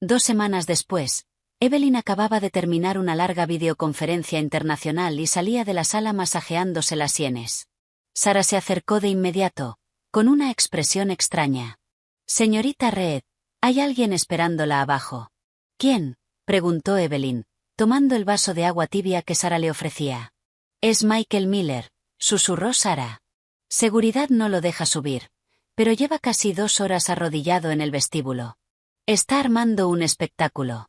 Speaker 1: 2 semanas después, Evelyn acababa de terminar una larga videoconferencia internacional y salía de la sala masajeándose las sienes. Sara se acercó de inmediato, con una expresión extraña. «Señorita Reed, hay alguien esperándola abajo». «¿Quién?», preguntó Evelyn, tomando el vaso de agua tibia que Sara le ofrecía. «Es Michael Miller», susurró Sara. Seguridad no lo deja subir, pero lleva casi 2 horas arrodillado en el vestíbulo. Está armando un espectáculo.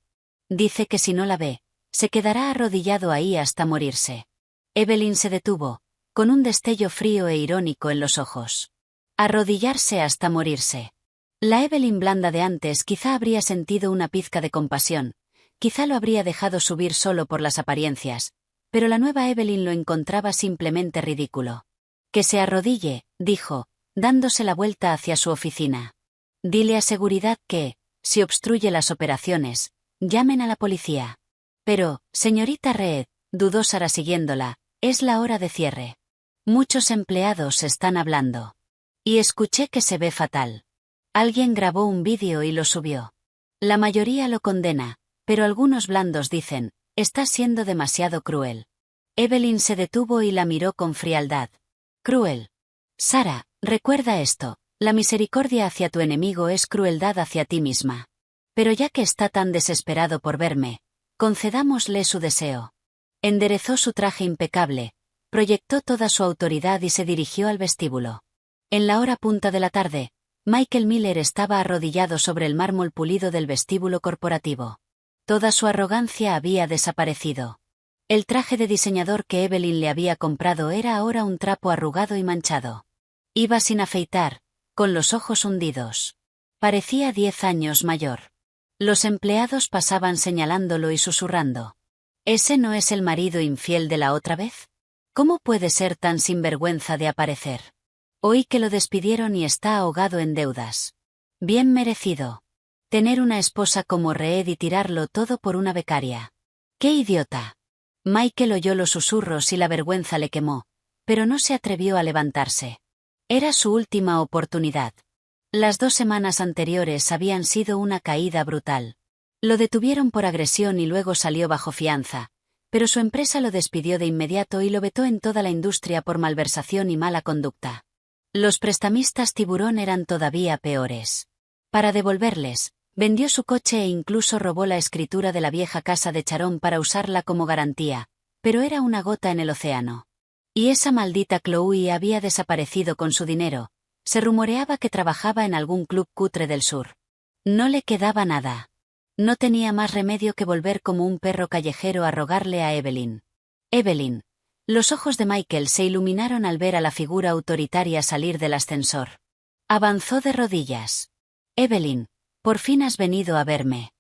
Speaker 1: Dice que si no la ve, se quedará arrodillado ahí hasta morirse. Evelyn se detuvo, con un destello frío e irónico en los ojos. Arrodillarse hasta morirse. La Evelyn blanda de antes quizá habría sentido una pizca de compasión, quizá lo habría dejado subir solo por las apariencias, pero la nueva Evelyn lo encontraba simplemente ridículo. «Que se arrodille», dijo, dándose la vuelta hacia su oficina. «Dile a seguridad que, si obstruye las operaciones, llamen a la policía». «Pero, señorita Reed», dudó Sara siguiéndola, «es la hora de cierre. Muchos empleados están hablando. Y escuché que se ve fatal». Alguien grabó un vídeo y lo subió. La mayoría lo condena, pero algunos blandos dicen, «está siendo demasiado cruel». Evelyn se detuvo y la miró con frialdad. «Cruel. Sara, recuerda esto, la misericordia hacia tu enemigo es crueldad hacia ti misma. Pero ya que está tan desesperado por verme, concedámosle su deseo». Enderezó su traje impecable, proyectó toda su autoridad y se dirigió al vestíbulo. En la hora punta de la tarde, Michael Miller estaba arrodillado sobre el mármol pulido del vestíbulo corporativo. Toda su arrogancia había desaparecido. El traje de diseñador que Evelyn le había comprado era ahora un trapo arrugado y manchado. Iba sin afeitar, con los ojos hundidos. Parecía 10 años mayor. Los empleados pasaban señalándolo y susurrando. ¿Ese no es el marido infiel de la otra vez? ¿Cómo puede ser tan sinvergüenza de aparecer? Oí que lo despidieron y está ahogado en deudas. Bien merecido. Tener una esposa como Reed y tirarlo todo por una becaria. ¡Qué idiota! Michael oyó los susurros y la vergüenza le quemó, pero no se atrevió a levantarse. Era su última oportunidad. Las 2 semanas anteriores habían sido una caída brutal. Lo detuvieron por agresión y luego salió bajo fianza, pero su empresa lo despidió de inmediato y lo vetó en toda la industria por malversación y mala conducta. Los prestamistas tiburón eran todavía peores. Para devolverles, vendió su coche e incluso robó la escritura de la vieja casa de Sharon para usarla como garantía, pero era una gota en el océano. Y esa maldita Chloe había desaparecido con su dinero. Se rumoreaba que trabajaba en algún club cutre del sur. No le quedaba nada. No tenía más remedio que volver como un perro callejero a rogarle a Evelyn. Evelyn. Los ojos de Michael se iluminaron al ver a la figura autoritaria salir del ascensor. Avanzó de rodillas. Evelyn. Por fin has venido a verme.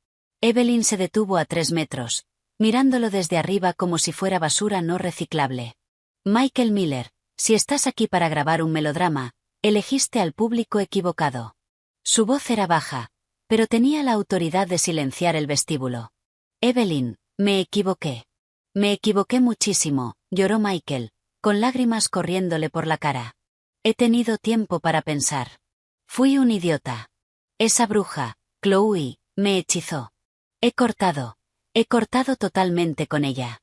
Speaker 1: Evelyn se detuvo a 3 metros, mirándolo desde arriba como si fuera basura no reciclable. Michael Miller, si estás aquí para grabar un melodrama, elegiste al público equivocado. Su voz era baja, pero tenía la autoridad de silenciar el vestíbulo. Evelyn, me equivoqué. Me equivoqué muchísimo, lloró Michael, con lágrimas corriéndole por la cara. He tenido tiempo para pensar. Fui un idiota. Esa bruja, Chloe, me hechizó. He cortado totalmente con ella.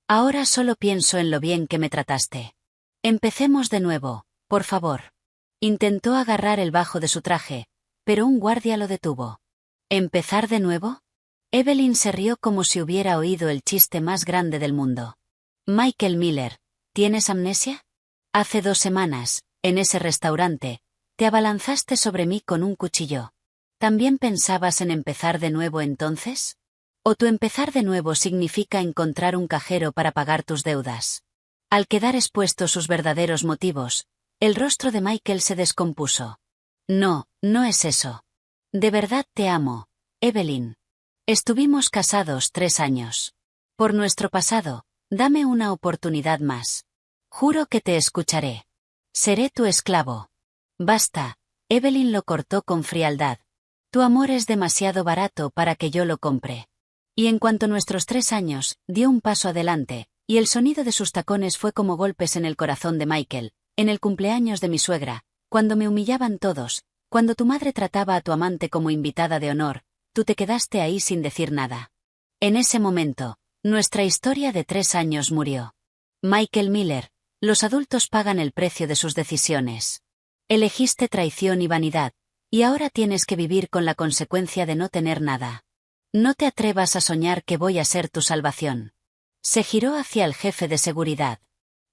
Speaker 1: Ahora solo pienso en lo bien que me trataste. Empecemos de nuevo, por favor. Intentó agarrar el bajo de su traje, pero un guardia lo detuvo. ¿Empezar de nuevo? Evelyn se rió como si hubiera oído el chiste más grande del mundo. Michael Miller, ¿tienes amnesia? Hace 2 semanas, en ese restaurante, te abalanzaste sobre mí con un cuchillo. ¿También pensabas en empezar de nuevo entonces? ¿O tu empezar de nuevo significa encontrar un cajero para pagar tus deudas? Al quedar expuestos sus verdaderos motivos, el rostro de Michael se descompuso. No, no es eso. De verdad te amo, Evelyn. Estuvimos casados 3 años. Por nuestro pasado, dame una oportunidad más. Juro que te escucharé. Seré tu esclavo. Basta, Evelyn lo cortó con frialdad. Tu amor es demasiado barato para que yo lo compre. Y en cuanto nuestros 3 años, dio un paso adelante, y el sonido de sus tacones fue como golpes en el corazón de Michael, en el cumpleaños de mi suegra, cuando me humillaban todos, cuando tu madre trataba a tu amante como invitada de honor, tú te quedaste ahí sin decir nada. En ese momento, nuestra historia de 3 años murió. Michael Miller, los adultos pagan el precio de sus decisiones. Elegiste traición y vanidad, y ahora tienes que vivir con la consecuencia de no tener nada. No te atrevas a soñar que voy a ser tu salvación. Se giró hacia el jefe de seguridad.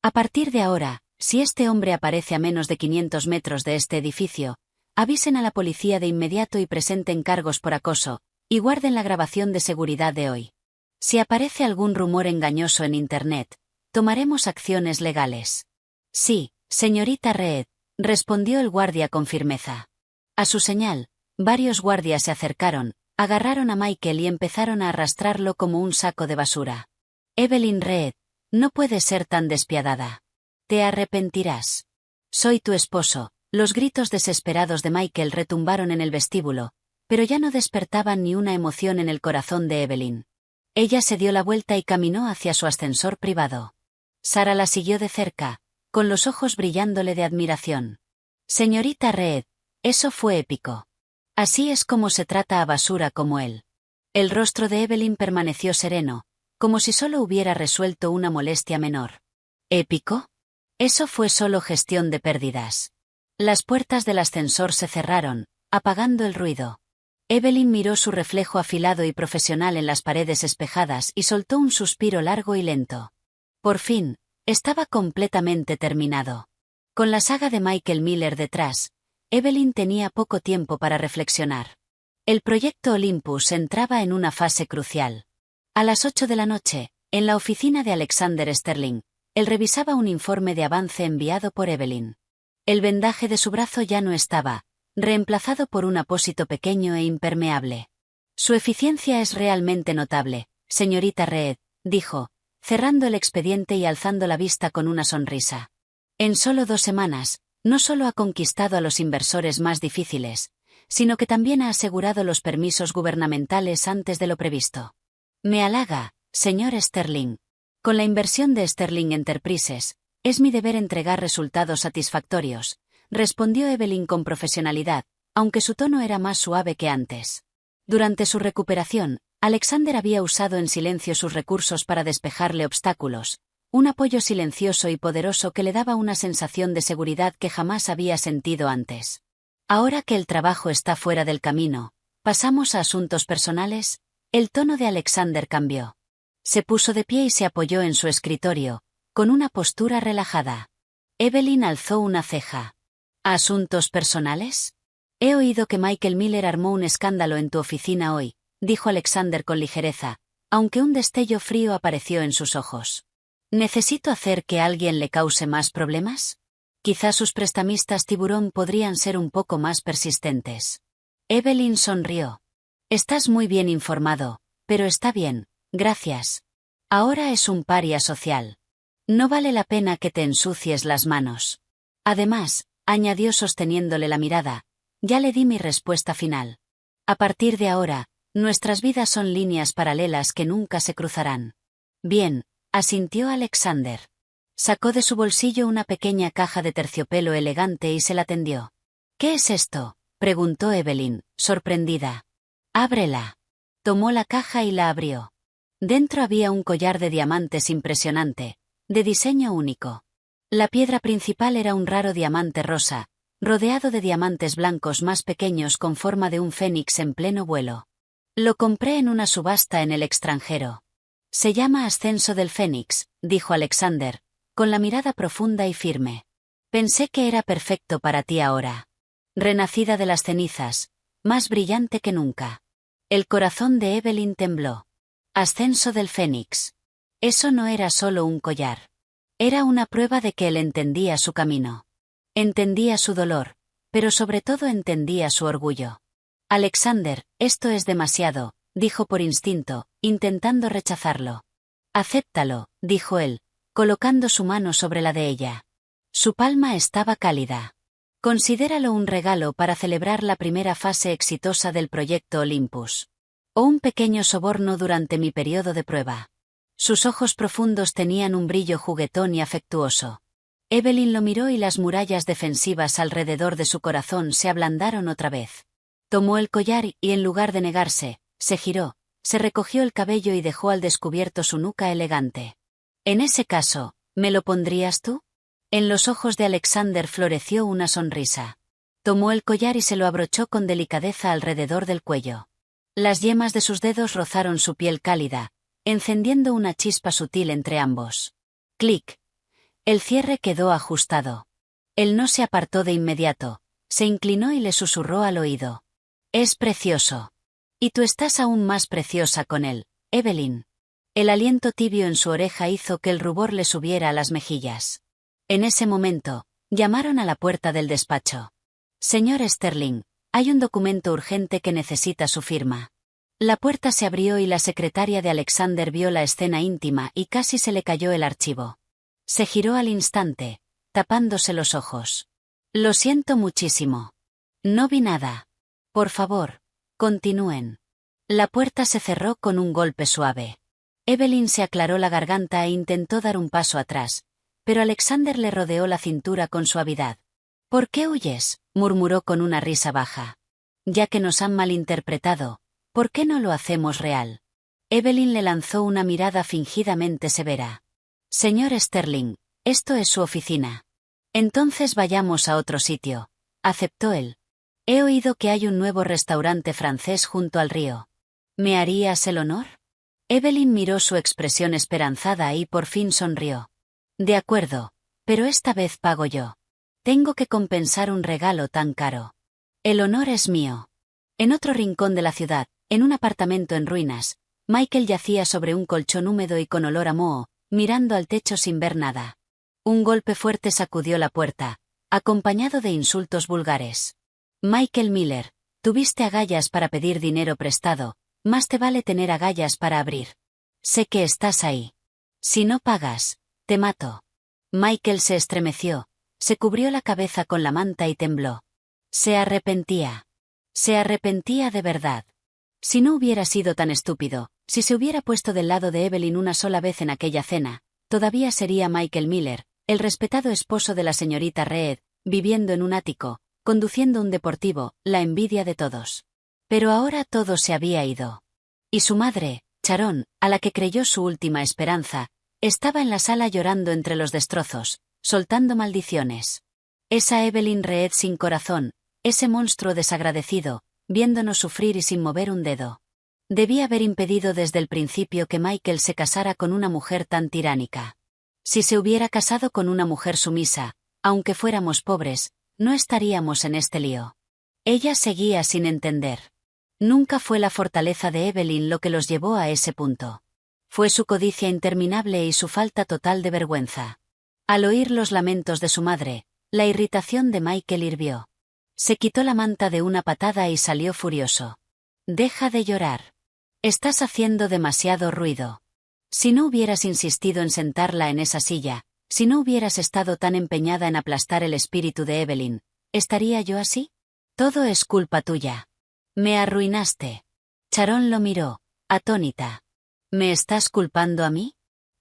Speaker 1: A partir de ahora, si este hombre aparece a menos de 500 metros de este edificio, avisen a la policía de inmediato y presenten cargos por acoso, y guarden la grabación de seguridad de hoy. Si aparece algún rumor engañoso en Internet, tomaremos acciones legales. Sí, señorita Reed, respondió el guardia con firmeza. A su señal, varios guardias se acercaron, agarraron a Michael y empezaron a arrastrarlo como un saco de basura. Evelyn Reed, no puedes ser tan despiadada. Te arrepentirás. Soy tu esposo. Los gritos desesperados de Michael retumbaron en el vestíbulo, pero ya no despertaban ni una emoción en el corazón de Evelyn. Ella se dio la vuelta y caminó hacia su ascensor privado. Sara la siguió de cerca, con los ojos brillándole de admiración. Señorita Reed, eso fue épico. Así es como se trata a basura como él. El rostro de Evelyn permaneció sereno, como si solo hubiera resuelto una molestia menor. ¿Épico? Eso fue solo gestión de pérdidas. Las puertas del ascensor se cerraron, apagando el ruido. Evelyn miró su reflejo afilado y profesional en las paredes espejadas y soltó un suspiro largo y lento. Por fin, estaba completamente terminado. Con la saga de Michael Miller detrás, Evelyn tenía poco tiempo para reflexionar. El proyecto Olympus entraba en una fase crucial. A las 8 de la noche, en la oficina de Alexander Sterling, él revisaba un informe de avance enviado por Evelyn. El vendaje de su brazo ya no estaba, reemplazado por un apósito pequeño e impermeable. Su eficiencia es realmente notable, señorita Reed, dijo, cerrando el expediente y alzando la vista con una sonrisa. En solo 2 semanas, no solo ha conquistado a los inversores más difíciles, sino que también ha asegurado los permisos gubernamentales antes de lo previsto. Me halaga, señor Sterling. Con la inversión de Sterling Enterprises, es mi deber entregar resultados satisfactorios, respondió Evelyn con profesionalidad, aunque su tono era más suave que antes. Durante su recuperación, Alexander había usado en silencio sus recursos para despejarle obstáculos, un apoyo silencioso y poderoso que le daba una sensación de seguridad que jamás había sentido antes. Ahora que el trabajo está fuera del camino, ¿pasamos a asuntos personales? El tono de Alexander cambió. Se puso de pie y se apoyó en su escritorio, con una postura relajada. Evelyn alzó una ceja. ¿Asuntos personales? He oído que Michael Miller armó un escándalo en tu oficina hoy, dijo Alexander con ligereza, aunque un destello frío apareció en sus ojos. ¿Necesito hacer que alguien le cause más problemas? Quizá sus prestamistas tiburón podrían ser un poco más persistentes. Evelyn sonrió. Estás muy bien informado, pero está bien, gracias. Ahora es un paria social. No vale la pena que te ensucies las manos. Además, añadió sosteniéndole la mirada, ya le di mi respuesta final. A partir de ahora, nuestras vidas son líneas paralelas que nunca se cruzarán. Bien, asintió Alexander. Sacó de su bolsillo una pequeña caja de terciopelo elegante y se la tendió. ¿Qué es esto?, preguntó Evelyn, sorprendida. Ábrela. Tomó la caja y la abrió. Dentro había un collar de diamantes impresionante, de diseño único. La piedra principal era un raro diamante rosa, rodeado de diamantes blancos más pequeños con forma de un fénix en pleno vuelo. Lo compré en una subasta en el extranjero. Se llama Ascenso del Fénix, dijo Alexander, con la mirada profunda y firme. Pensé que era perfecto para ti ahora. Renacida de las cenizas, más brillante que nunca. El corazón de Evelyn tembló. Ascenso del Fénix. Eso no era solo un collar. Era una prueba de que él entendía su camino. Entendía su dolor, pero sobre todo entendía su orgullo. Alexander, esto es demasiado, dijo por instinto, intentando rechazarlo. Acéptalo, dijo él, colocando su mano sobre la de ella. Su palma estaba cálida. Considéralo un regalo para celebrar la primera fase exitosa del proyecto Olympus. O un pequeño soborno durante mi periodo de prueba. Sus ojos profundos tenían un brillo juguetón y afectuoso. Evelyn lo miró y las murallas defensivas alrededor de su corazón se ablandaron otra vez. Tomó el collar y, en lugar de negarse, se giró, se recogió el cabello y dejó al descubierto su nuca elegante. En ese caso, ¿me lo pondrías tú? En los ojos de Alexander floreció una sonrisa. Tomó el collar y se lo abrochó con delicadeza alrededor del cuello. Las yemas de sus dedos rozaron su piel cálida, encendiendo una chispa sutil entre ambos. Clic. El cierre quedó ajustado. Él no se apartó de inmediato, se inclinó y le susurró al oído. Es precioso. Y tú estás aún más preciosa con él, Evelyn. El aliento tibio en su oreja hizo que el rubor le subiera a las mejillas. En ese momento, llamaron a la puerta del despacho. Señor Sterling, hay un documento urgente que necesita su firma. La puerta se abrió y la secretaria de Alexander vio la escena íntima y casi se le cayó el archivo. Se giró al instante, tapándose los ojos. Lo siento muchísimo. No vi nada. Por favor, continúen. La puerta se cerró con un golpe suave. Evelyn se aclaró la garganta e intentó dar un paso atrás, pero Alexander le rodeó la cintura con suavidad. ¿Por qué huyes?, murmuró con una risa baja. Ya que nos han malinterpretado, ¿por qué no lo hacemos real? Evelyn le lanzó una mirada fingidamente severa. Señor Sterling, esto es su oficina. Entonces vayamos a otro sitio, aceptó él. He oído que hay un nuevo restaurante francés junto al río. ¿Me harías el honor? Evelyn miró su expresión esperanzada y por fin sonrió. De acuerdo, pero esta vez pago yo. Tengo que compensar un regalo tan caro. El honor es mío. En otro rincón de la ciudad, en un apartamento en ruinas, Michael yacía sobre un colchón húmedo y con olor a moho, mirando al techo sin ver nada. Un golpe fuerte sacudió la puerta, acompañado de insultos vulgares. Michael Miller, tuviste agallas para pedir dinero prestado, más te vale tener agallas para abrir. Sé que estás ahí. Si no pagas, te mato. Michael se estremeció, se cubrió la cabeza con la manta y tembló. Se arrepentía. Se arrepentía de verdad. Si no hubiera sido tan estúpido, si se hubiera puesto del lado de Evelyn una sola vez en aquella cena, todavía sería Michael Miller, el respetado esposo de la señorita Reed, viviendo en un ático, conduciendo un deportivo, la envidia de todos. Pero ahora todo se había ido. Y su madre, Sharon, a la que creyó su última esperanza, estaba en la sala llorando entre los destrozos, soltando maldiciones. Esa Evelyn Reed sin corazón, ese monstruo desagradecido, viéndonos sufrir y sin mover un dedo. Debía haber impedido desde el principio que Michael se casara con una mujer tan tiránica. Si se hubiera casado con una mujer sumisa, aunque fuéramos pobres, no estaríamos en este lío. Ella seguía sin entender. Nunca fue la fortaleza de Evelyn lo que los llevó a ese punto. Fue su codicia interminable y su falta total de vergüenza. Al oír los lamentos de su madre, la irritación de Michael hirvió. Se quitó la manta de una patada y salió furioso. Deja de llorar. Estás haciendo demasiado ruido. Si no hubieras insistido en sentarla en esa silla, si no hubieras estado tan empeñada en aplastar el espíritu de Evelyn, ¿estaría yo así? Todo es culpa tuya. Me arruinaste. Sharon lo miró, atónita. ¿Me estás culpando a mí?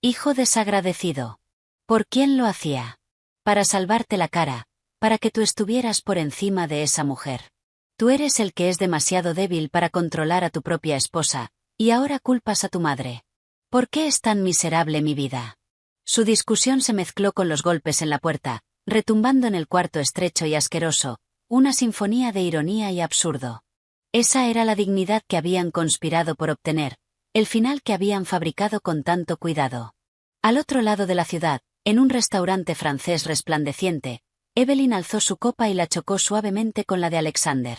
Speaker 1: Hijo desagradecido. ¿Por quién lo hacía? Para salvarte la cara, para que tú estuvieras por encima de esa mujer. Tú eres el que es demasiado débil para controlar a tu propia esposa, y ahora culpas a tu madre. ¿Por qué es tan miserable mi vida? Su discusión se mezcló con los golpes en la puerta, retumbando en el cuarto estrecho y asqueroso, una sinfonía de ironía y absurdo. Esa era la dignidad que habían conspirado por obtener, el final que habían fabricado con tanto cuidado. Al otro lado de la ciudad, en un restaurante francés resplandeciente, Evelyn alzó su copa y la chocó suavemente con la de Alexander.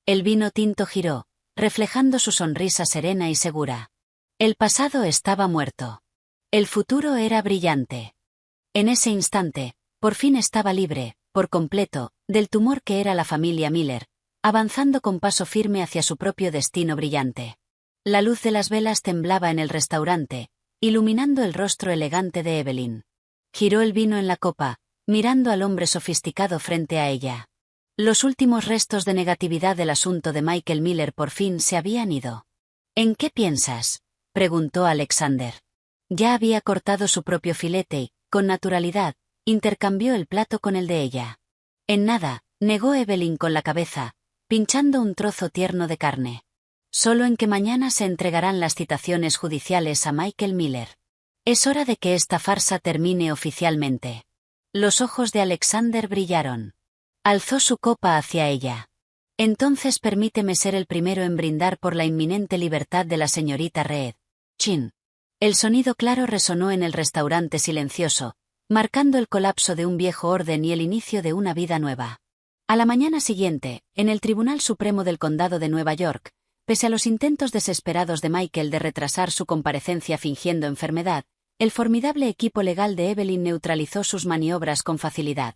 Speaker 1: El vino tinto giró, reflejando su sonrisa serena y segura. El pasado estaba muerto. El futuro era brillante. En ese instante, por fin estaba libre, por completo, del tumor que era la familia Miller, avanzando con paso firme hacia su propio destino brillante. La luz de las velas temblaba en el restaurante, iluminando el rostro elegante de Evelyn. Giró el vino en la copa, mirando al hombre sofisticado frente a ella. Los últimos restos de negatividad del asunto de Michael Miller por fin se habían ido. ¿En qué piensas?, preguntó Alexander. Ya había cortado su propio filete y, con naturalidad, intercambió el plato con el de ella. En nada, negó Evelyn con la cabeza, pinchando un trozo tierno de carne. Solo en que mañana se entregarán las citaciones judiciales a Michael Miller. Es hora de que esta farsa termine oficialmente. Los ojos de Alexander brillaron. Alzó su copa hacia ella. Entonces permíteme ser el primero en brindar por la inminente libertad de la señorita Reed. Chin. El sonido claro resonó en el restaurante silencioso, marcando el colapso de un viejo orden y el inicio de una vida nueva. A la mañana siguiente, en el Tribunal Supremo del Condado de Nueva York, pese a los intentos desesperados de Michael de retrasar su comparecencia fingiendo enfermedad, el formidable equipo legal de Evelyn neutralizó sus maniobras con facilidad.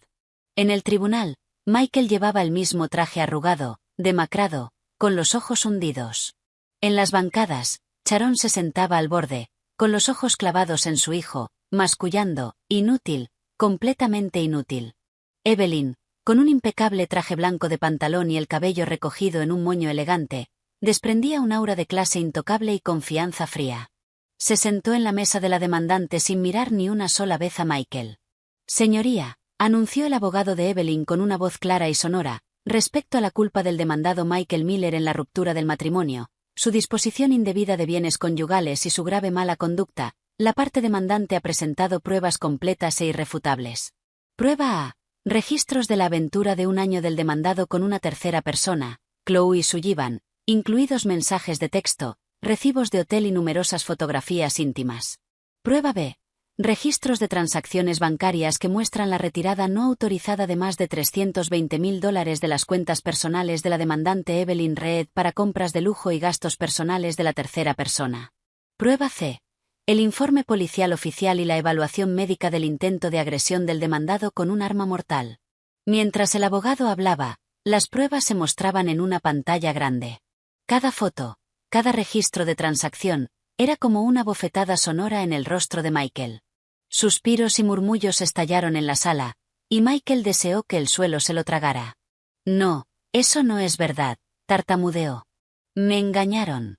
Speaker 1: En el tribunal, Michael llevaba el mismo traje arrugado, demacrado, con los ojos hundidos. En las bancadas, Sharon se sentaba al borde, con los ojos clavados en su hijo, mascullando, inútil, completamente inútil. Evelyn, con un impecable traje blanco de pantalón y el cabello recogido en un moño elegante, desprendía un aura de clase intocable y confianza fría. Se sentó en la mesa de la demandante sin mirar ni una sola vez a Michael. Señoría, anunció el abogado de Evelyn con una voz clara y sonora, respecto a la culpa del demandado Michael Miller en la ruptura del matrimonio, su disposición indebida de bienes conyugales y su grave mala conducta, la parte demandante ha presentado pruebas completas e irrefutables. Prueba A. Registros de la aventura de un año del demandado con una tercera persona, Chloe Sullivan, incluidos mensajes de texto, recibos de hotel y numerosas fotografías íntimas. Prueba B. Registros de transacciones bancarias que muestran la retirada no autorizada de más de $320,000 de las cuentas personales de la demandante Evelyn Reed para compras de lujo y gastos personales de la tercera persona. Prueba C. El informe policial oficial y la evaluación médica del intento de agresión del demandado con un arma mortal. Mientras el abogado hablaba, las pruebas se mostraban en una pantalla grande. Cada foto, cada registro de transacción, era como una bofetada sonora en el rostro de Michael. Suspiros y murmullos estallaron en la sala, y Michael deseó que el suelo se lo tragara. No, eso no es verdad, tartamudeó. Me engañaron.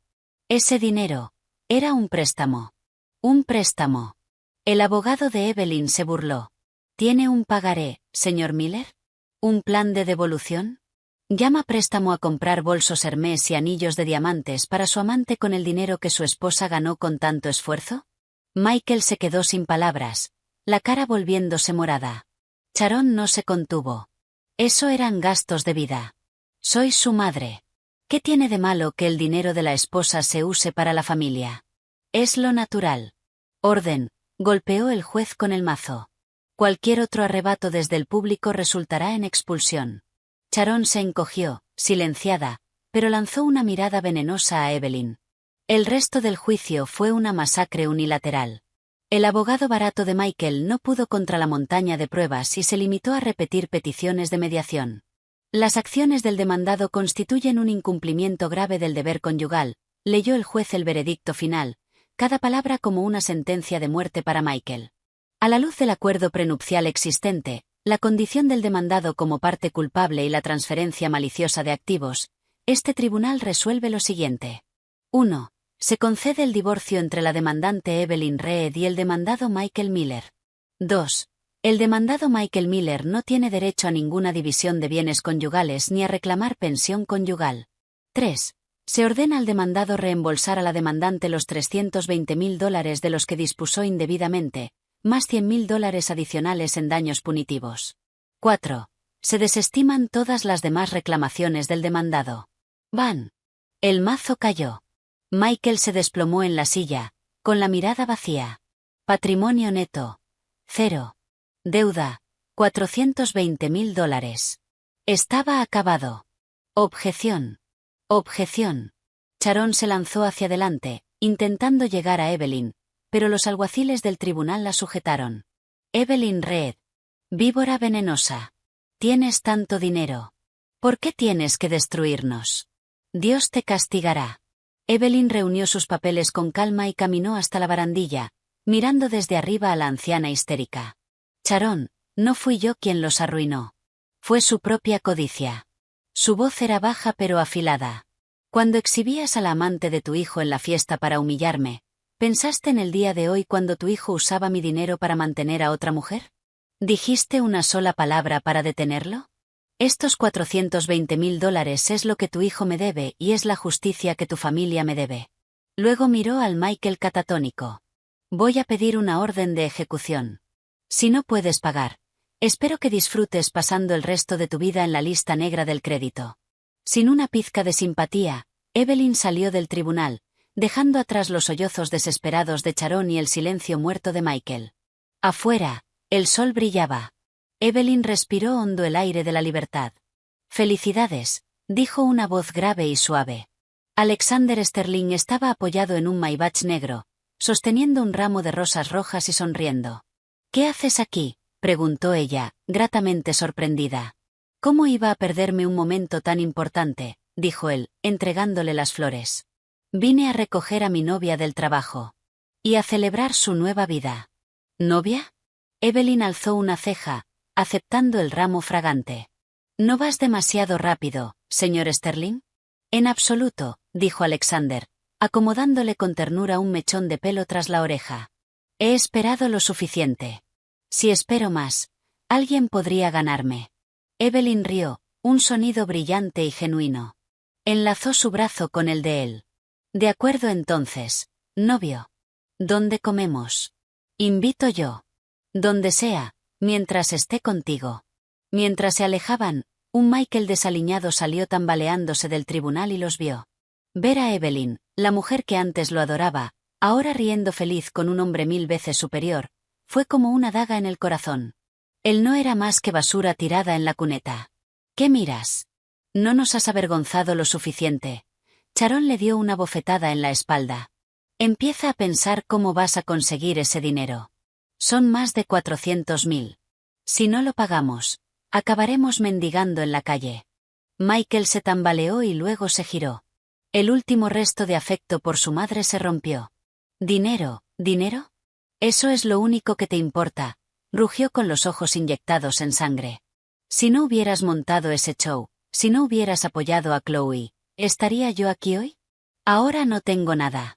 Speaker 1: Ese dinero era un préstamo. Un préstamo. El abogado de Evelyn se burló. ¿Tiene un pagaré, señor Miller? ¿Un plan de devolución? ¿Llama préstamo a comprar bolsos Hermès y anillos de diamantes para su amante con el dinero que su esposa ganó con tanto esfuerzo? Michael se quedó sin palabras, la cara volviéndose morada. Sharon no se contuvo. Eso eran gastos de vida. Soy su madre. ¿Qué tiene de malo que el dinero de la esposa se use para la familia? Es lo natural. Orden, golpeó el juez con el mazo. Cualquier otro arrebato desde el público resultará en expulsión. Sharon se encogió, silenciada, pero lanzó una mirada venenosa a Evelyn. El resto del juicio fue una masacre unilateral. El abogado barato de Michael no pudo contra la montaña de pruebas y se limitó a repetir peticiones de mediación. Las acciones del demandado constituyen un incumplimiento grave del deber conyugal, leyó el juez el veredicto final, cada palabra como una sentencia de muerte para Michael. A la luz del acuerdo prenupcial existente, la condición del demandado como parte culpable y la transferencia maliciosa de activos, este tribunal resuelve lo siguiente. 1. Se concede el divorcio entre la demandante Evelyn Reed y el demandado Michael Miller. 2. El demandado Michael Miller no tiene derecho a ninguna división de bienes conyugales ni a reclamar pensión conyugal. 3. Se ordena al demandado reembolsar a la demandante los $320.000 de los que dispuso indebidamente, más $100.000 adicionales en daños punitivos. 4. Se desestiman todas las demás reclamaciones del demandado. Van. El mazo cayó. Michael se desplomó en la silla, con la mirada vacía. Patrimonio neto. 0. Deuda. $420.000. Estaba acabado. Objeción. Objeción. Sharon se lanzó hacia adelante, intentando llegar a Evelyn, pero los alguaciles del tribunal la sujetaron. Evelyn Reed. Víbora venenosa. Tienes tanto dinero. ¿Por qué tienes que destruirnos? Dios te castigará. Evelyn reunió sus papeles con calma y caminó hasta la barandilla, mirando desde arriba a la anciana histérica. Sharon, no fui yo quien los arruinó. Fue su propia codicia. Su voz era baja pero afilada. Cuando exhibías a la amante de tu hijo en la fiesta para humillarme, ¿pensaste en el día de hoy cuando tu hijo usaba mi dinero para mantener a otra mujer? ¿Dijiste una sola palabra para detenerlo? Estos $420.000 es lo que tu hijo me debe y es la justicia que tu familia me debe. Luego miró al Michael catatónico. Voy a pedir una orden de ejecución. Si no puedes pagar, espero que disfrutes pasando el resto de tu vida en la lista negra del crédito. Sin una pizca de simpatía, Evelyn salió del tribunal, dejando atrás los sollozos desesperados de Sharon y el silencio muerto de Michael. Afuera, el sol brillaba. Evelyn respiró hondo el aire de la libertad. Felicidades, dijo una voz grave y suave. Alexander Sterling estaba apoyado en un Maybach negro, sosteniendo un ramo de rosas rojas y sonriendo. ¿Qué haces aquí?, preguntó ella, gratamente sorprendida. ¿Cómo iba a perderme un momento tan importante?, dijo él, entregándole las flores. Vine a recoger a mi novia del trabajo. Y a celebrar su nueva vida. ¿Novia? Evelyn alzó una ceja, aceptando el ramo fragante. ¿No vas demasiado rápido, señor Sterling? En absoluto, dijo Alexander, acomodándole con ternura un mechón de pelo tras la oreja. He esperado lo suficiente. Si espero más, alguien podría ganarme. Evelyn rió, un sonido brillante y genuino. Enlazó su brazo con el de él. De acuerdo entonces, novio. ¿Dónde comemos? Invito yo. Donde sea, mientras esté contigo. Mientras se alejaban, un Michael desaliñado salió tambaleándose del tribunal y los vio. Ver a Evelyn, la mujer que antes lo adoraba, ahora riendo feliz con un hombre 1000 veces superior, fue como una daga en el corazón. Él no era más que basura tirada en la cuneta. ¿Qué miras? No nos has avergonzado lo suficiente. Sharon le dio una bofetada en la espalda. Empieza a pensar cómo vas a conseguir ese dinero. Son más de 400.000. Si no lo pagamos, acabaremos mendigando en la calle. Michael se tambaleó y luego se giró. El último resto de afecto por su madre se rompió. ¿Dinero, dinero? Eso es lo único que te importa, rugió con los ojos inyectados en sangre. Si no hubieras montado ese show, si no hubieras apoyado a Chloe, ¿estaría yo aquí hoy? Ahora no tengo nada.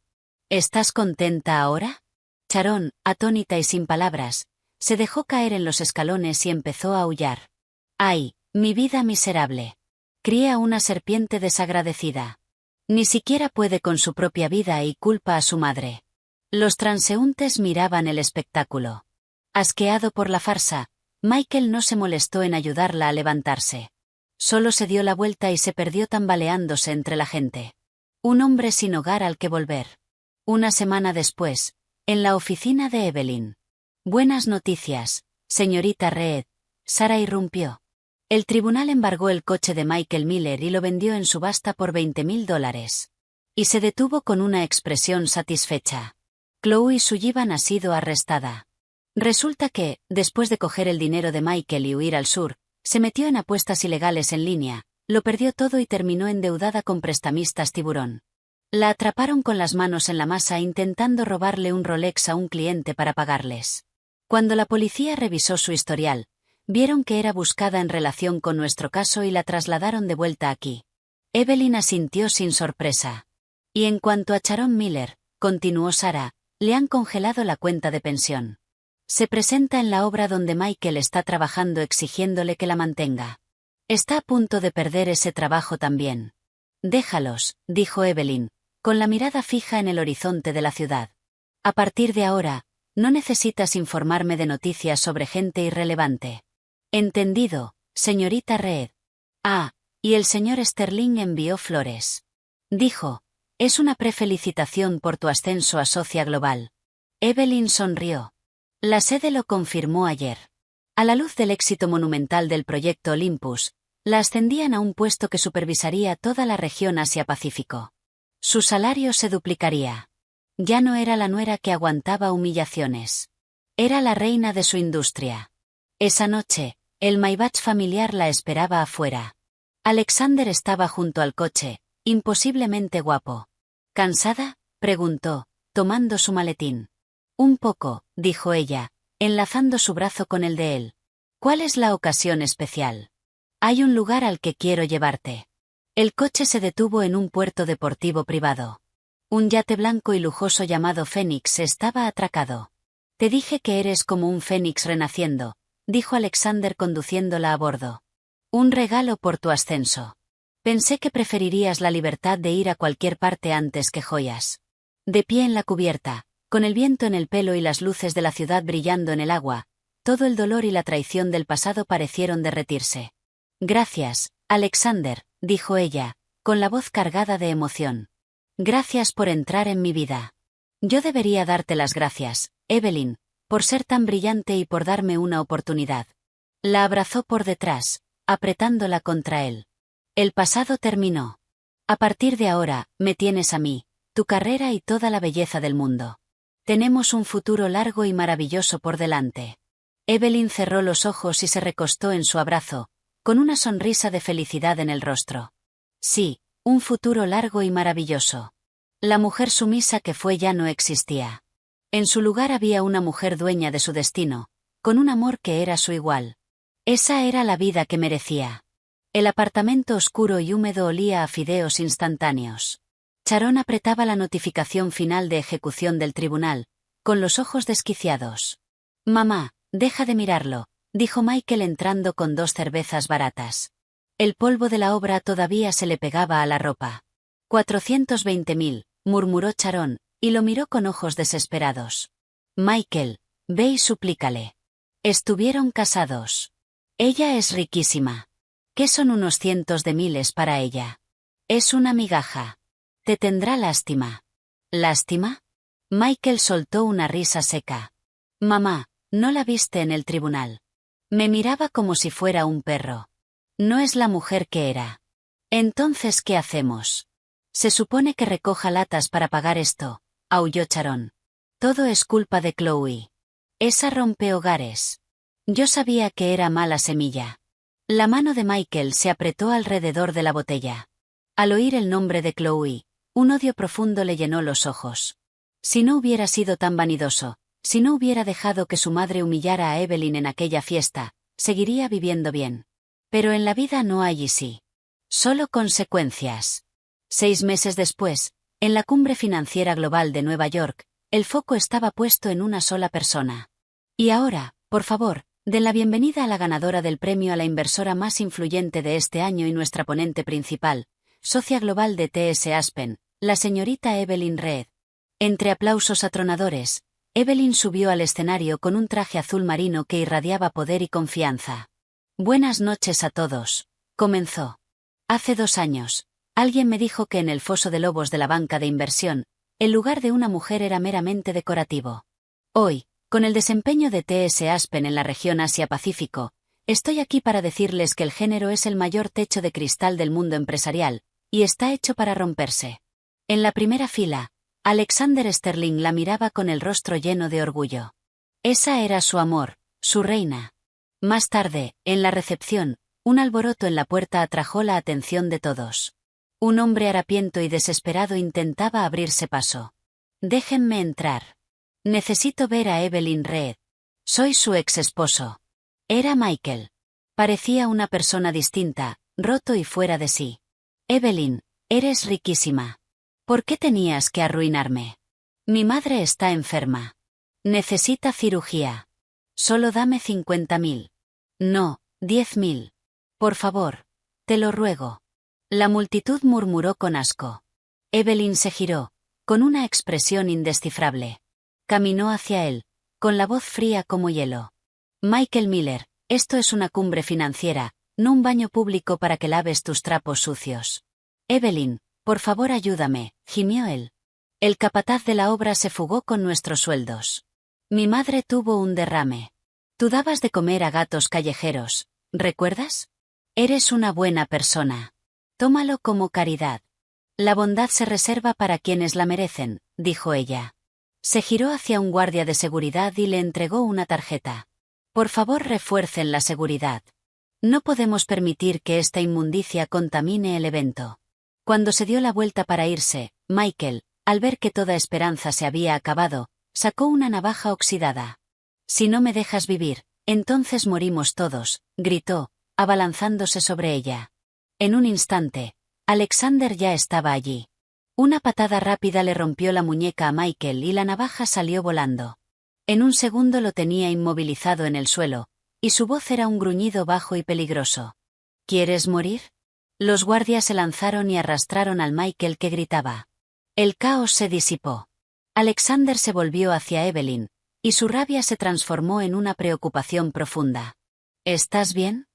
Speaker 1: ¿Estás contenta ahora? Sharon, atónita y sin palabras, se dejó caer en los escalones y empezó a aullar. ¡Ay, mi vida miserable! Crié a una serpiente desagradecida. Ni siquiera puede con su propia vida y culpa a su madre. Los transeúntes miraban el espectáculo. Asqueado por la farsa, Michael no se molestó en ayudarla a levantarse. Solo se dio la vuelta y se perdió tambaleándose entre la gente. Un hombre sin hogar al que volver. Una semana después, en la oficina de Evelyn. Buenas noticias, señorita Reed. Sara irrumpió. El tribunal embargó el coche de Michael Miller y lo vendió en subasta por $20.000. Y se detuvo con una expresión satisfecha. Chloe Sullivan ha sido arrestada. Resulta que, después de coger el dinero de Michael y huir al sur, se metió en apuestas ilegales en línea, lo perdió todo y terminó endeudada con prestamistas tiburón. La atraparon con las manos en la masa intentando robarle un Rolex a un cliente para pagarles. Cuando la policía revisó su historial, vieron que era buscada en relación con nuestro caso y la trasladaron de vuelta aquí. Evelyn asintió sin sorpresa. Y en cuanto a Sharon Miller, continuó Sarah, le han congelado la cuenta de pensión. Se presenta en la obra donde Michael está trabajando exigiéndole que la mantenga. Está a punto de perder ese trabajo también. Déjalos, dijo Evelyn, con la mirada fija en el horizonte de la ciudad. A partir de ahora, no necesitas informarme de noticias sobre gente irrelevante. Entendido, señorita Reed. Ah, y el señor Sterling envió flores. Dijo, es una prefelicitación por tu ascenso a socia global. Evelyn sonrió. La sede lo confirmó ayer. A la luz del éxito monumental del proyecto Olympus, la ascendían a un puesto que supervisaría toda la región Asia-Pacífico. Su salario se duplicaría. Ya no era la nuera que aguantaba humillaciones. Era la reina de su industria. Esa noche, el Maybach familiar la esperaba afuera. Alexander estaba junto al coche, imposiblemente guapo. ¿Cansada?, preguntó, tomando su maletín. Un poco, dijo ella, enlazando su brazo con el de él. ¿Cuál es la ocasión especial? Hay un lugar al que quiero llevarte. El coche se detuvo en un puerto deportivo privado. Un yate blanco y lujoso llamado Fénix estaba atracado. Te dije que eres como un fénix renaciendo, dijo Alexander conduciéndola a bordo. Un regalo por tu ascenso. Pensé que preferirías la libertad de ir a cualquier parte antes que joyas. De pie en la cubierta, con el viento en el pelo y las luces de la ciudad brillando en el agua, todo el dolor y la traición del pasado parecieron derretirse. Gracias, Alexander, dijo ella, con la voz cargada de emoción. Gracias por entrar en mi vida. Yo debería darte las gracias, Evelyn, por ser tan brillante y por darme una oportunidad. La abrazó por detrás, apretándola contra él. El pasado terminó. A partir de ahora, me tienes a mí, tu carrera y toda la belleza del mundo. Tenemos un futuro largo y maravilloso por delante. Evelyn cerró los ojos y se recostó en su abrazo, con una sonrisa de felicidad en el rostro. Sí, un futuro largo y maravilloso. La mujer sumisa que fue ya no existía. En su lugar había una mujer dueña de su destino, con un amor que era su igual. Esa era la vida que merecía. El apartamento oscuro y húmedo olía a fideos instantáneos. Sharon apretaba la notificación final de ejecución del tribunal, con los ojos desquiciados. Mamá, deja de mirarlo, dijo Michael entrando con 2 cervezas baratas. El polvo de la obra todavía se le pegaba a la ropa. 420.000, murmuró Sharon, y lo miró con ojos desesperados. Michael, ve y suplícale. Estuvieron casados. Ella es riquísima. ¿Qué son unos cientos de miles para ella? Es una migaja. Te tendrá lástima. ¿Lástima? Michael soltó una risa seca. Mamá, ¿no la viste en el tribunal? Me miraba como si fuera un perro. No es la mujer que era. Entonces, ¿qué hacemos? Se supone que recoja latas para pagar esto, aulló Sharon. Todo es culpa de Chloe. Esa rompehogares. Yo sabía que era mala semilla. La mano de Michael se apretó alrededor de la botella. Al oír el nombre de Chloe, un odio profundo le llenó los ojos. Si no hubiera sido tan vanidoso, si no hubiera dejado que su madre humillara a Evelyn en aquella fiesta, seguiría viviendo bien. Pero en la vida no hay y sí. Solo consecuencias. 6 meses después, en la cumbre financiera global de Nueva York, el foco estaba puesto en una sola persona. Y ahora, por favor, den la bienvenida a la ganadora del premio a la inversora más influyente de este año y nuestra ponente principal, socia global de TS Aspen, la señorita Evelyn Reed. Entre aplausos atronadores, Evelyn subió al escenario con un traje azul marino que irradiaba poder y confianza. Buenas noches a todos, comenzó. Hace 2 años, alguien me dijo que en el foso de lobos de la banca de inversión, el lugar de una mujer era meramente decorativo. Hoy, con el desempeño de TS Aspen en la región Asia-Pacífico, estoy aquí para decirles que el género es el mayor techo de cristal del mundo empresarial, y está hecho para romperse. En la primera fila, Alexander Sterling la miraba con el rostro lleno de orgullo. Esa era su amor, su reina. Más tarde, en la recepción, un alboroto en la puerta atrajo la atención de todos. Un hombre harapiento y desesperado intentaba abrirse paso. Déjenme entrar. Necesito ver a Evelyn Reed. Soy su ex esposo. Era Michael. Parecía una persona distinta, roto y fuera de sí. Evelyn, eres riquísima. ¿Por qué tenías que arruinarme? Mi madre está enferma. Necesita cirugía. Solo dame 50.000. No, 10.000. Por favor. Te lo ruego. La multitud murmuró con asco. Evelyn se giró, con una expresión indescifrable. Caminó hacia él, con la voz fría como hielo. Michael Miller, esto es una cumbre financiera, no un baño público para que laves tus trapos sucios. Evelyn, por favor ayúdame, gimió él. El capataz de la obra se fugó con nuestros sueldos. Mi madre tuvo un derrame. Tú dabas de comer a gatos callejeros, ¿recuerdas? Eres una buena persona. Tómalo como caridad. La bondad se reserva para quienes la merecen, dijo ella. Se giró hacia un guardia de seguridad y le entregó una tarjeta. Por favor, refuercen la seguridad. No podemos permitir que esta inmundicia contamine el evento. Cuando se dio la vuelta para irse, Michael, al ver que toda esperanza se había acabado, sacó una navaja oxidada. Si no me dejas vivir, entonces morimos todos, gritó, abalanzándose sobre ella. En un instante, Alexander ya estaba allí. Una patada rápida le rompió la muñeca a Michael y la navaja salió volando. En un segundo lo tenía inmovilizado en el suelo, y su voz era un gruñido bajo y peligroso. ¿Quieres morir? Los guardias se lanzaron y arrastraron al Michael que gritaba. El caos se disipó. Alexander se volvió hacia Evelyn, y su rabia se transformó en una preocupación profunda. ¿Estás bien?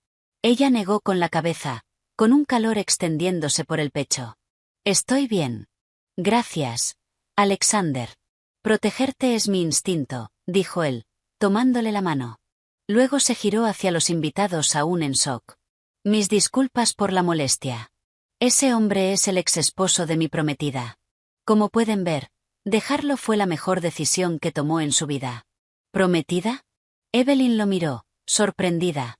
Speaker 1: Ella negó con la cabeza, con un calor extendiéndose por el pecho. Estoy bien. Gracias, Alexander. Protegerte es mi instinto, dijo él, tomándole la mano. Luego se giró hacia los invitados aún en shock. Mis disculpas por la molestia. Ese hombre es el exesposo de mi prometida. Como pueden ver, dejarlo fue la mejor decisión que tomó en su vida. ¿Prometida? Evelyn lo miró, sorprendida.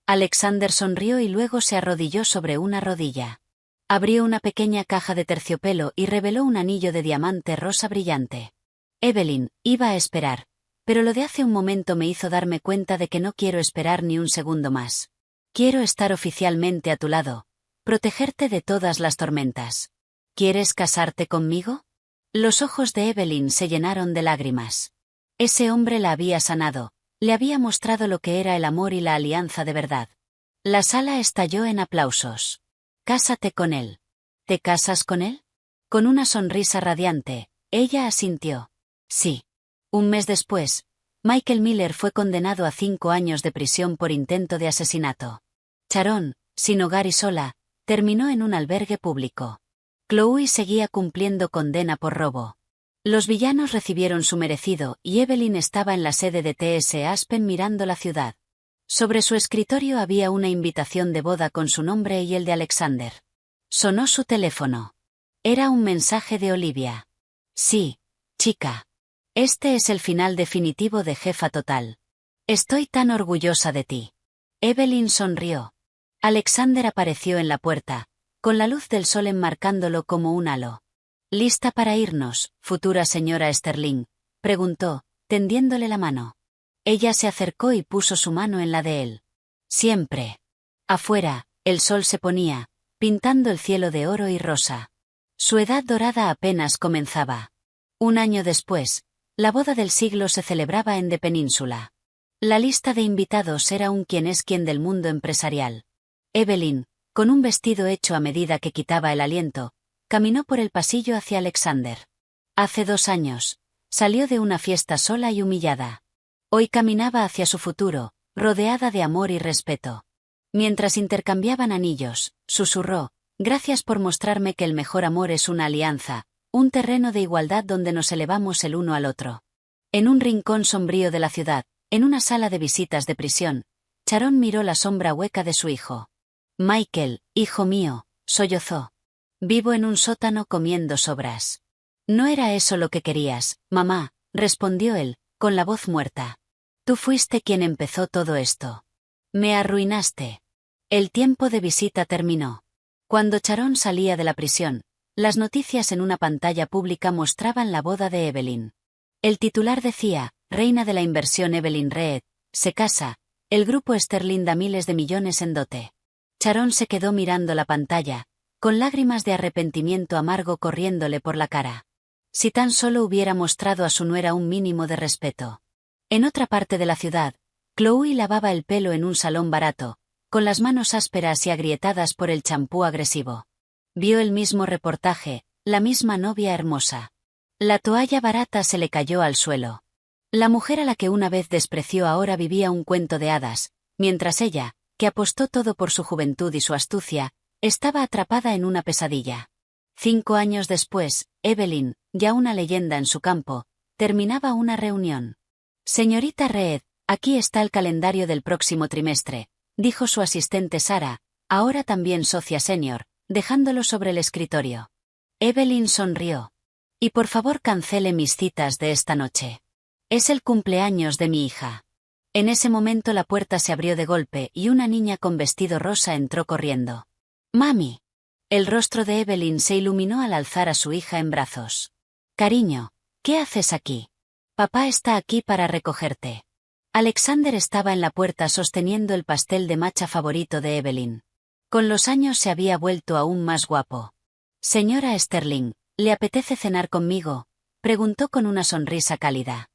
Speaker 1: Alexander sonrió y luego se arrodilló sobre una rodilla. Abrió una pequeña caja de terciopelo y reveló un anillo de diamante rosa brillante. Evelyn, iba a esperar, pero lo de hace un momento me hizo darme cuenta de que no quiero esperar ni un segundo más. Quiero estar oficialmente a tu lado, protegerte de todas las tormentas. ¿Quieres casarte conmigo? Los ojos de Evelyn se llenaron de lágrimas. Ese hombre la había sanado, le había mostrado lo que era el amor y la alianza de verdad. La sala estalló en aplausos. Cásate con él. ¿Te casas con él? Con una sonrisa radiante, ella asintió. Sí. Un mes después, Michael Miller fue condenado a 5 años de prisión por intento de asesinato. Sharon, sin hogar y sola, terminó en un albergue público. Chloe seguía cumpliendo condena por robo. Los villanos recibieron su merecido y Evelyn estaba en la sede de T.S. Aspen mirando la ciudad. Sobre su escritorio había una invitación de boda con su nombre y el de Alexander. Sonó su teléfono. Era un mensaje de Olivia. Sí, chica. Este es el final definitivo de Jefa Total. Estoy tan orgullosa de ti. Evelyn sonrió. Alexander apareció en la puerta, con la luz del sol enmarcándolo como un halo. ¿Lista para irnos, futura señora Sterling?, preguntó, tendiéndole la mano. Ella se acercó y puso su mano en la de él. Siempre. Afuera, el sol se ponía, pintando el cielo de oro y rosa. Su edad dorada apenas comenzaba. Un año después, la boda del siglo se celebraba en The Península. La lista de invitados era un quién es quién del mundo empresarial. Evelyn, con un vestido hecho a medida que quitaba el aliento, caminó por el pasillo hacia Alexander. Hace 2 años, salió de una fiesta sola y humillada. Hoy caminaba hacia su futuro, rodeada de amor y respeto. Mientras intercambiaban anillos, susurró, gracias por mostrarme que el mejor amor es una alianza, un terreno de igualdad donde nos elevamos el uno al otro. En un rincón sombrío de la ciudad, en una sala de visitas de prisión, Sharon miró la sombra hueca de su hijo. Michael, hijo mío, sollozó. Vivo en un sótano comiendo sobras. No era eso lo que querías, mamá, respondió él, con la voz muerta. Tú fuiste quien empezó todo esto. Me arruinaste. El tiempo de visita terminó. Cuando Sharon salía de la prisión, las noticias en una pantalla pública mostraban la boda de Evelyn. El titular decía, reina de la inversión Evelyn Reed, se casa, el grupo Sterling da miles de millones en dote. Sharon se quedó mirando la pantalla, con lágrimas de arrepentimiento amargo corriéndole por la cara. Si tan solo hubiera mostrado a su nuera un mínimo de respeto. En otra parte de la ciudad, Chloe lavaba el pelo en un salón barato, con las manos ásperas y agrietadas por el champú agresivo. Vio el mismo reportaje, la misma novia hermosa. La toalla barata se le cayó al suelo. La mujer a la que una vez despreció ahora vivía un cuento de hadas, mientras ella, que apostó todo por su juventud y su astucia, estaba atrapada en una pesadilla. 5 años después, Evelyn, ya una leyenda en su campo, terminaba una reunión. Señorita Reed, aquí está el calendario del próximo trimestre, dijo su asistente Sara, ahora también socia senior, dejándolo sobre el escritorio. Evelyn sonrió. Y por favor cancele mis citas de esta noche. Es el cumpleaños de mi hija. En ese momento la puerta se abrió de golpe y una niña con vestido rosa entró corriendo. ¡Mami! El rostro de Evelyn se iluminó al alzar a su hija en brazos. Cariño, ¿qué haces aquí? Papá está aquí para recogerte. Alexander estaba en la puerta sosteniendo el pastel de matcha favorito de Evelyn. Con los años se había vuelto aún más guapo. Señora Sterling, ¿le apetece cenar conmigo?, preguntó con una sonrisa cálida.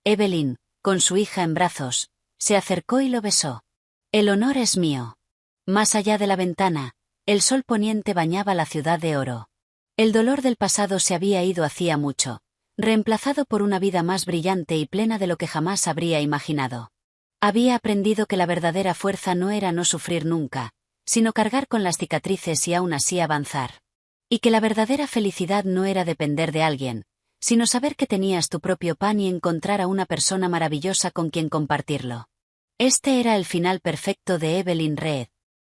Speaker 1: Evelyn, con su hija en brazos, se acercó y lo besó. El honor es mío. Más allá de la ventana, el sol poniente bañaba la ciudad de oro. El dolor del pasado se había ido hacía mucho, reemplazado por una vida más brillante y plena de lo que jamás habría imaginado. Había aprendido que la verdadera fuerza no era no sufrir nunca, sino cargar con las cicatrices y aún así avanzar. Y que la verdadera felicidad no era depender de alguien, sino saber que tenías tu propio pan y encontrar a una persona maravillosa con quien compartirlo. Este era el final perfecto de Evelyn Reed.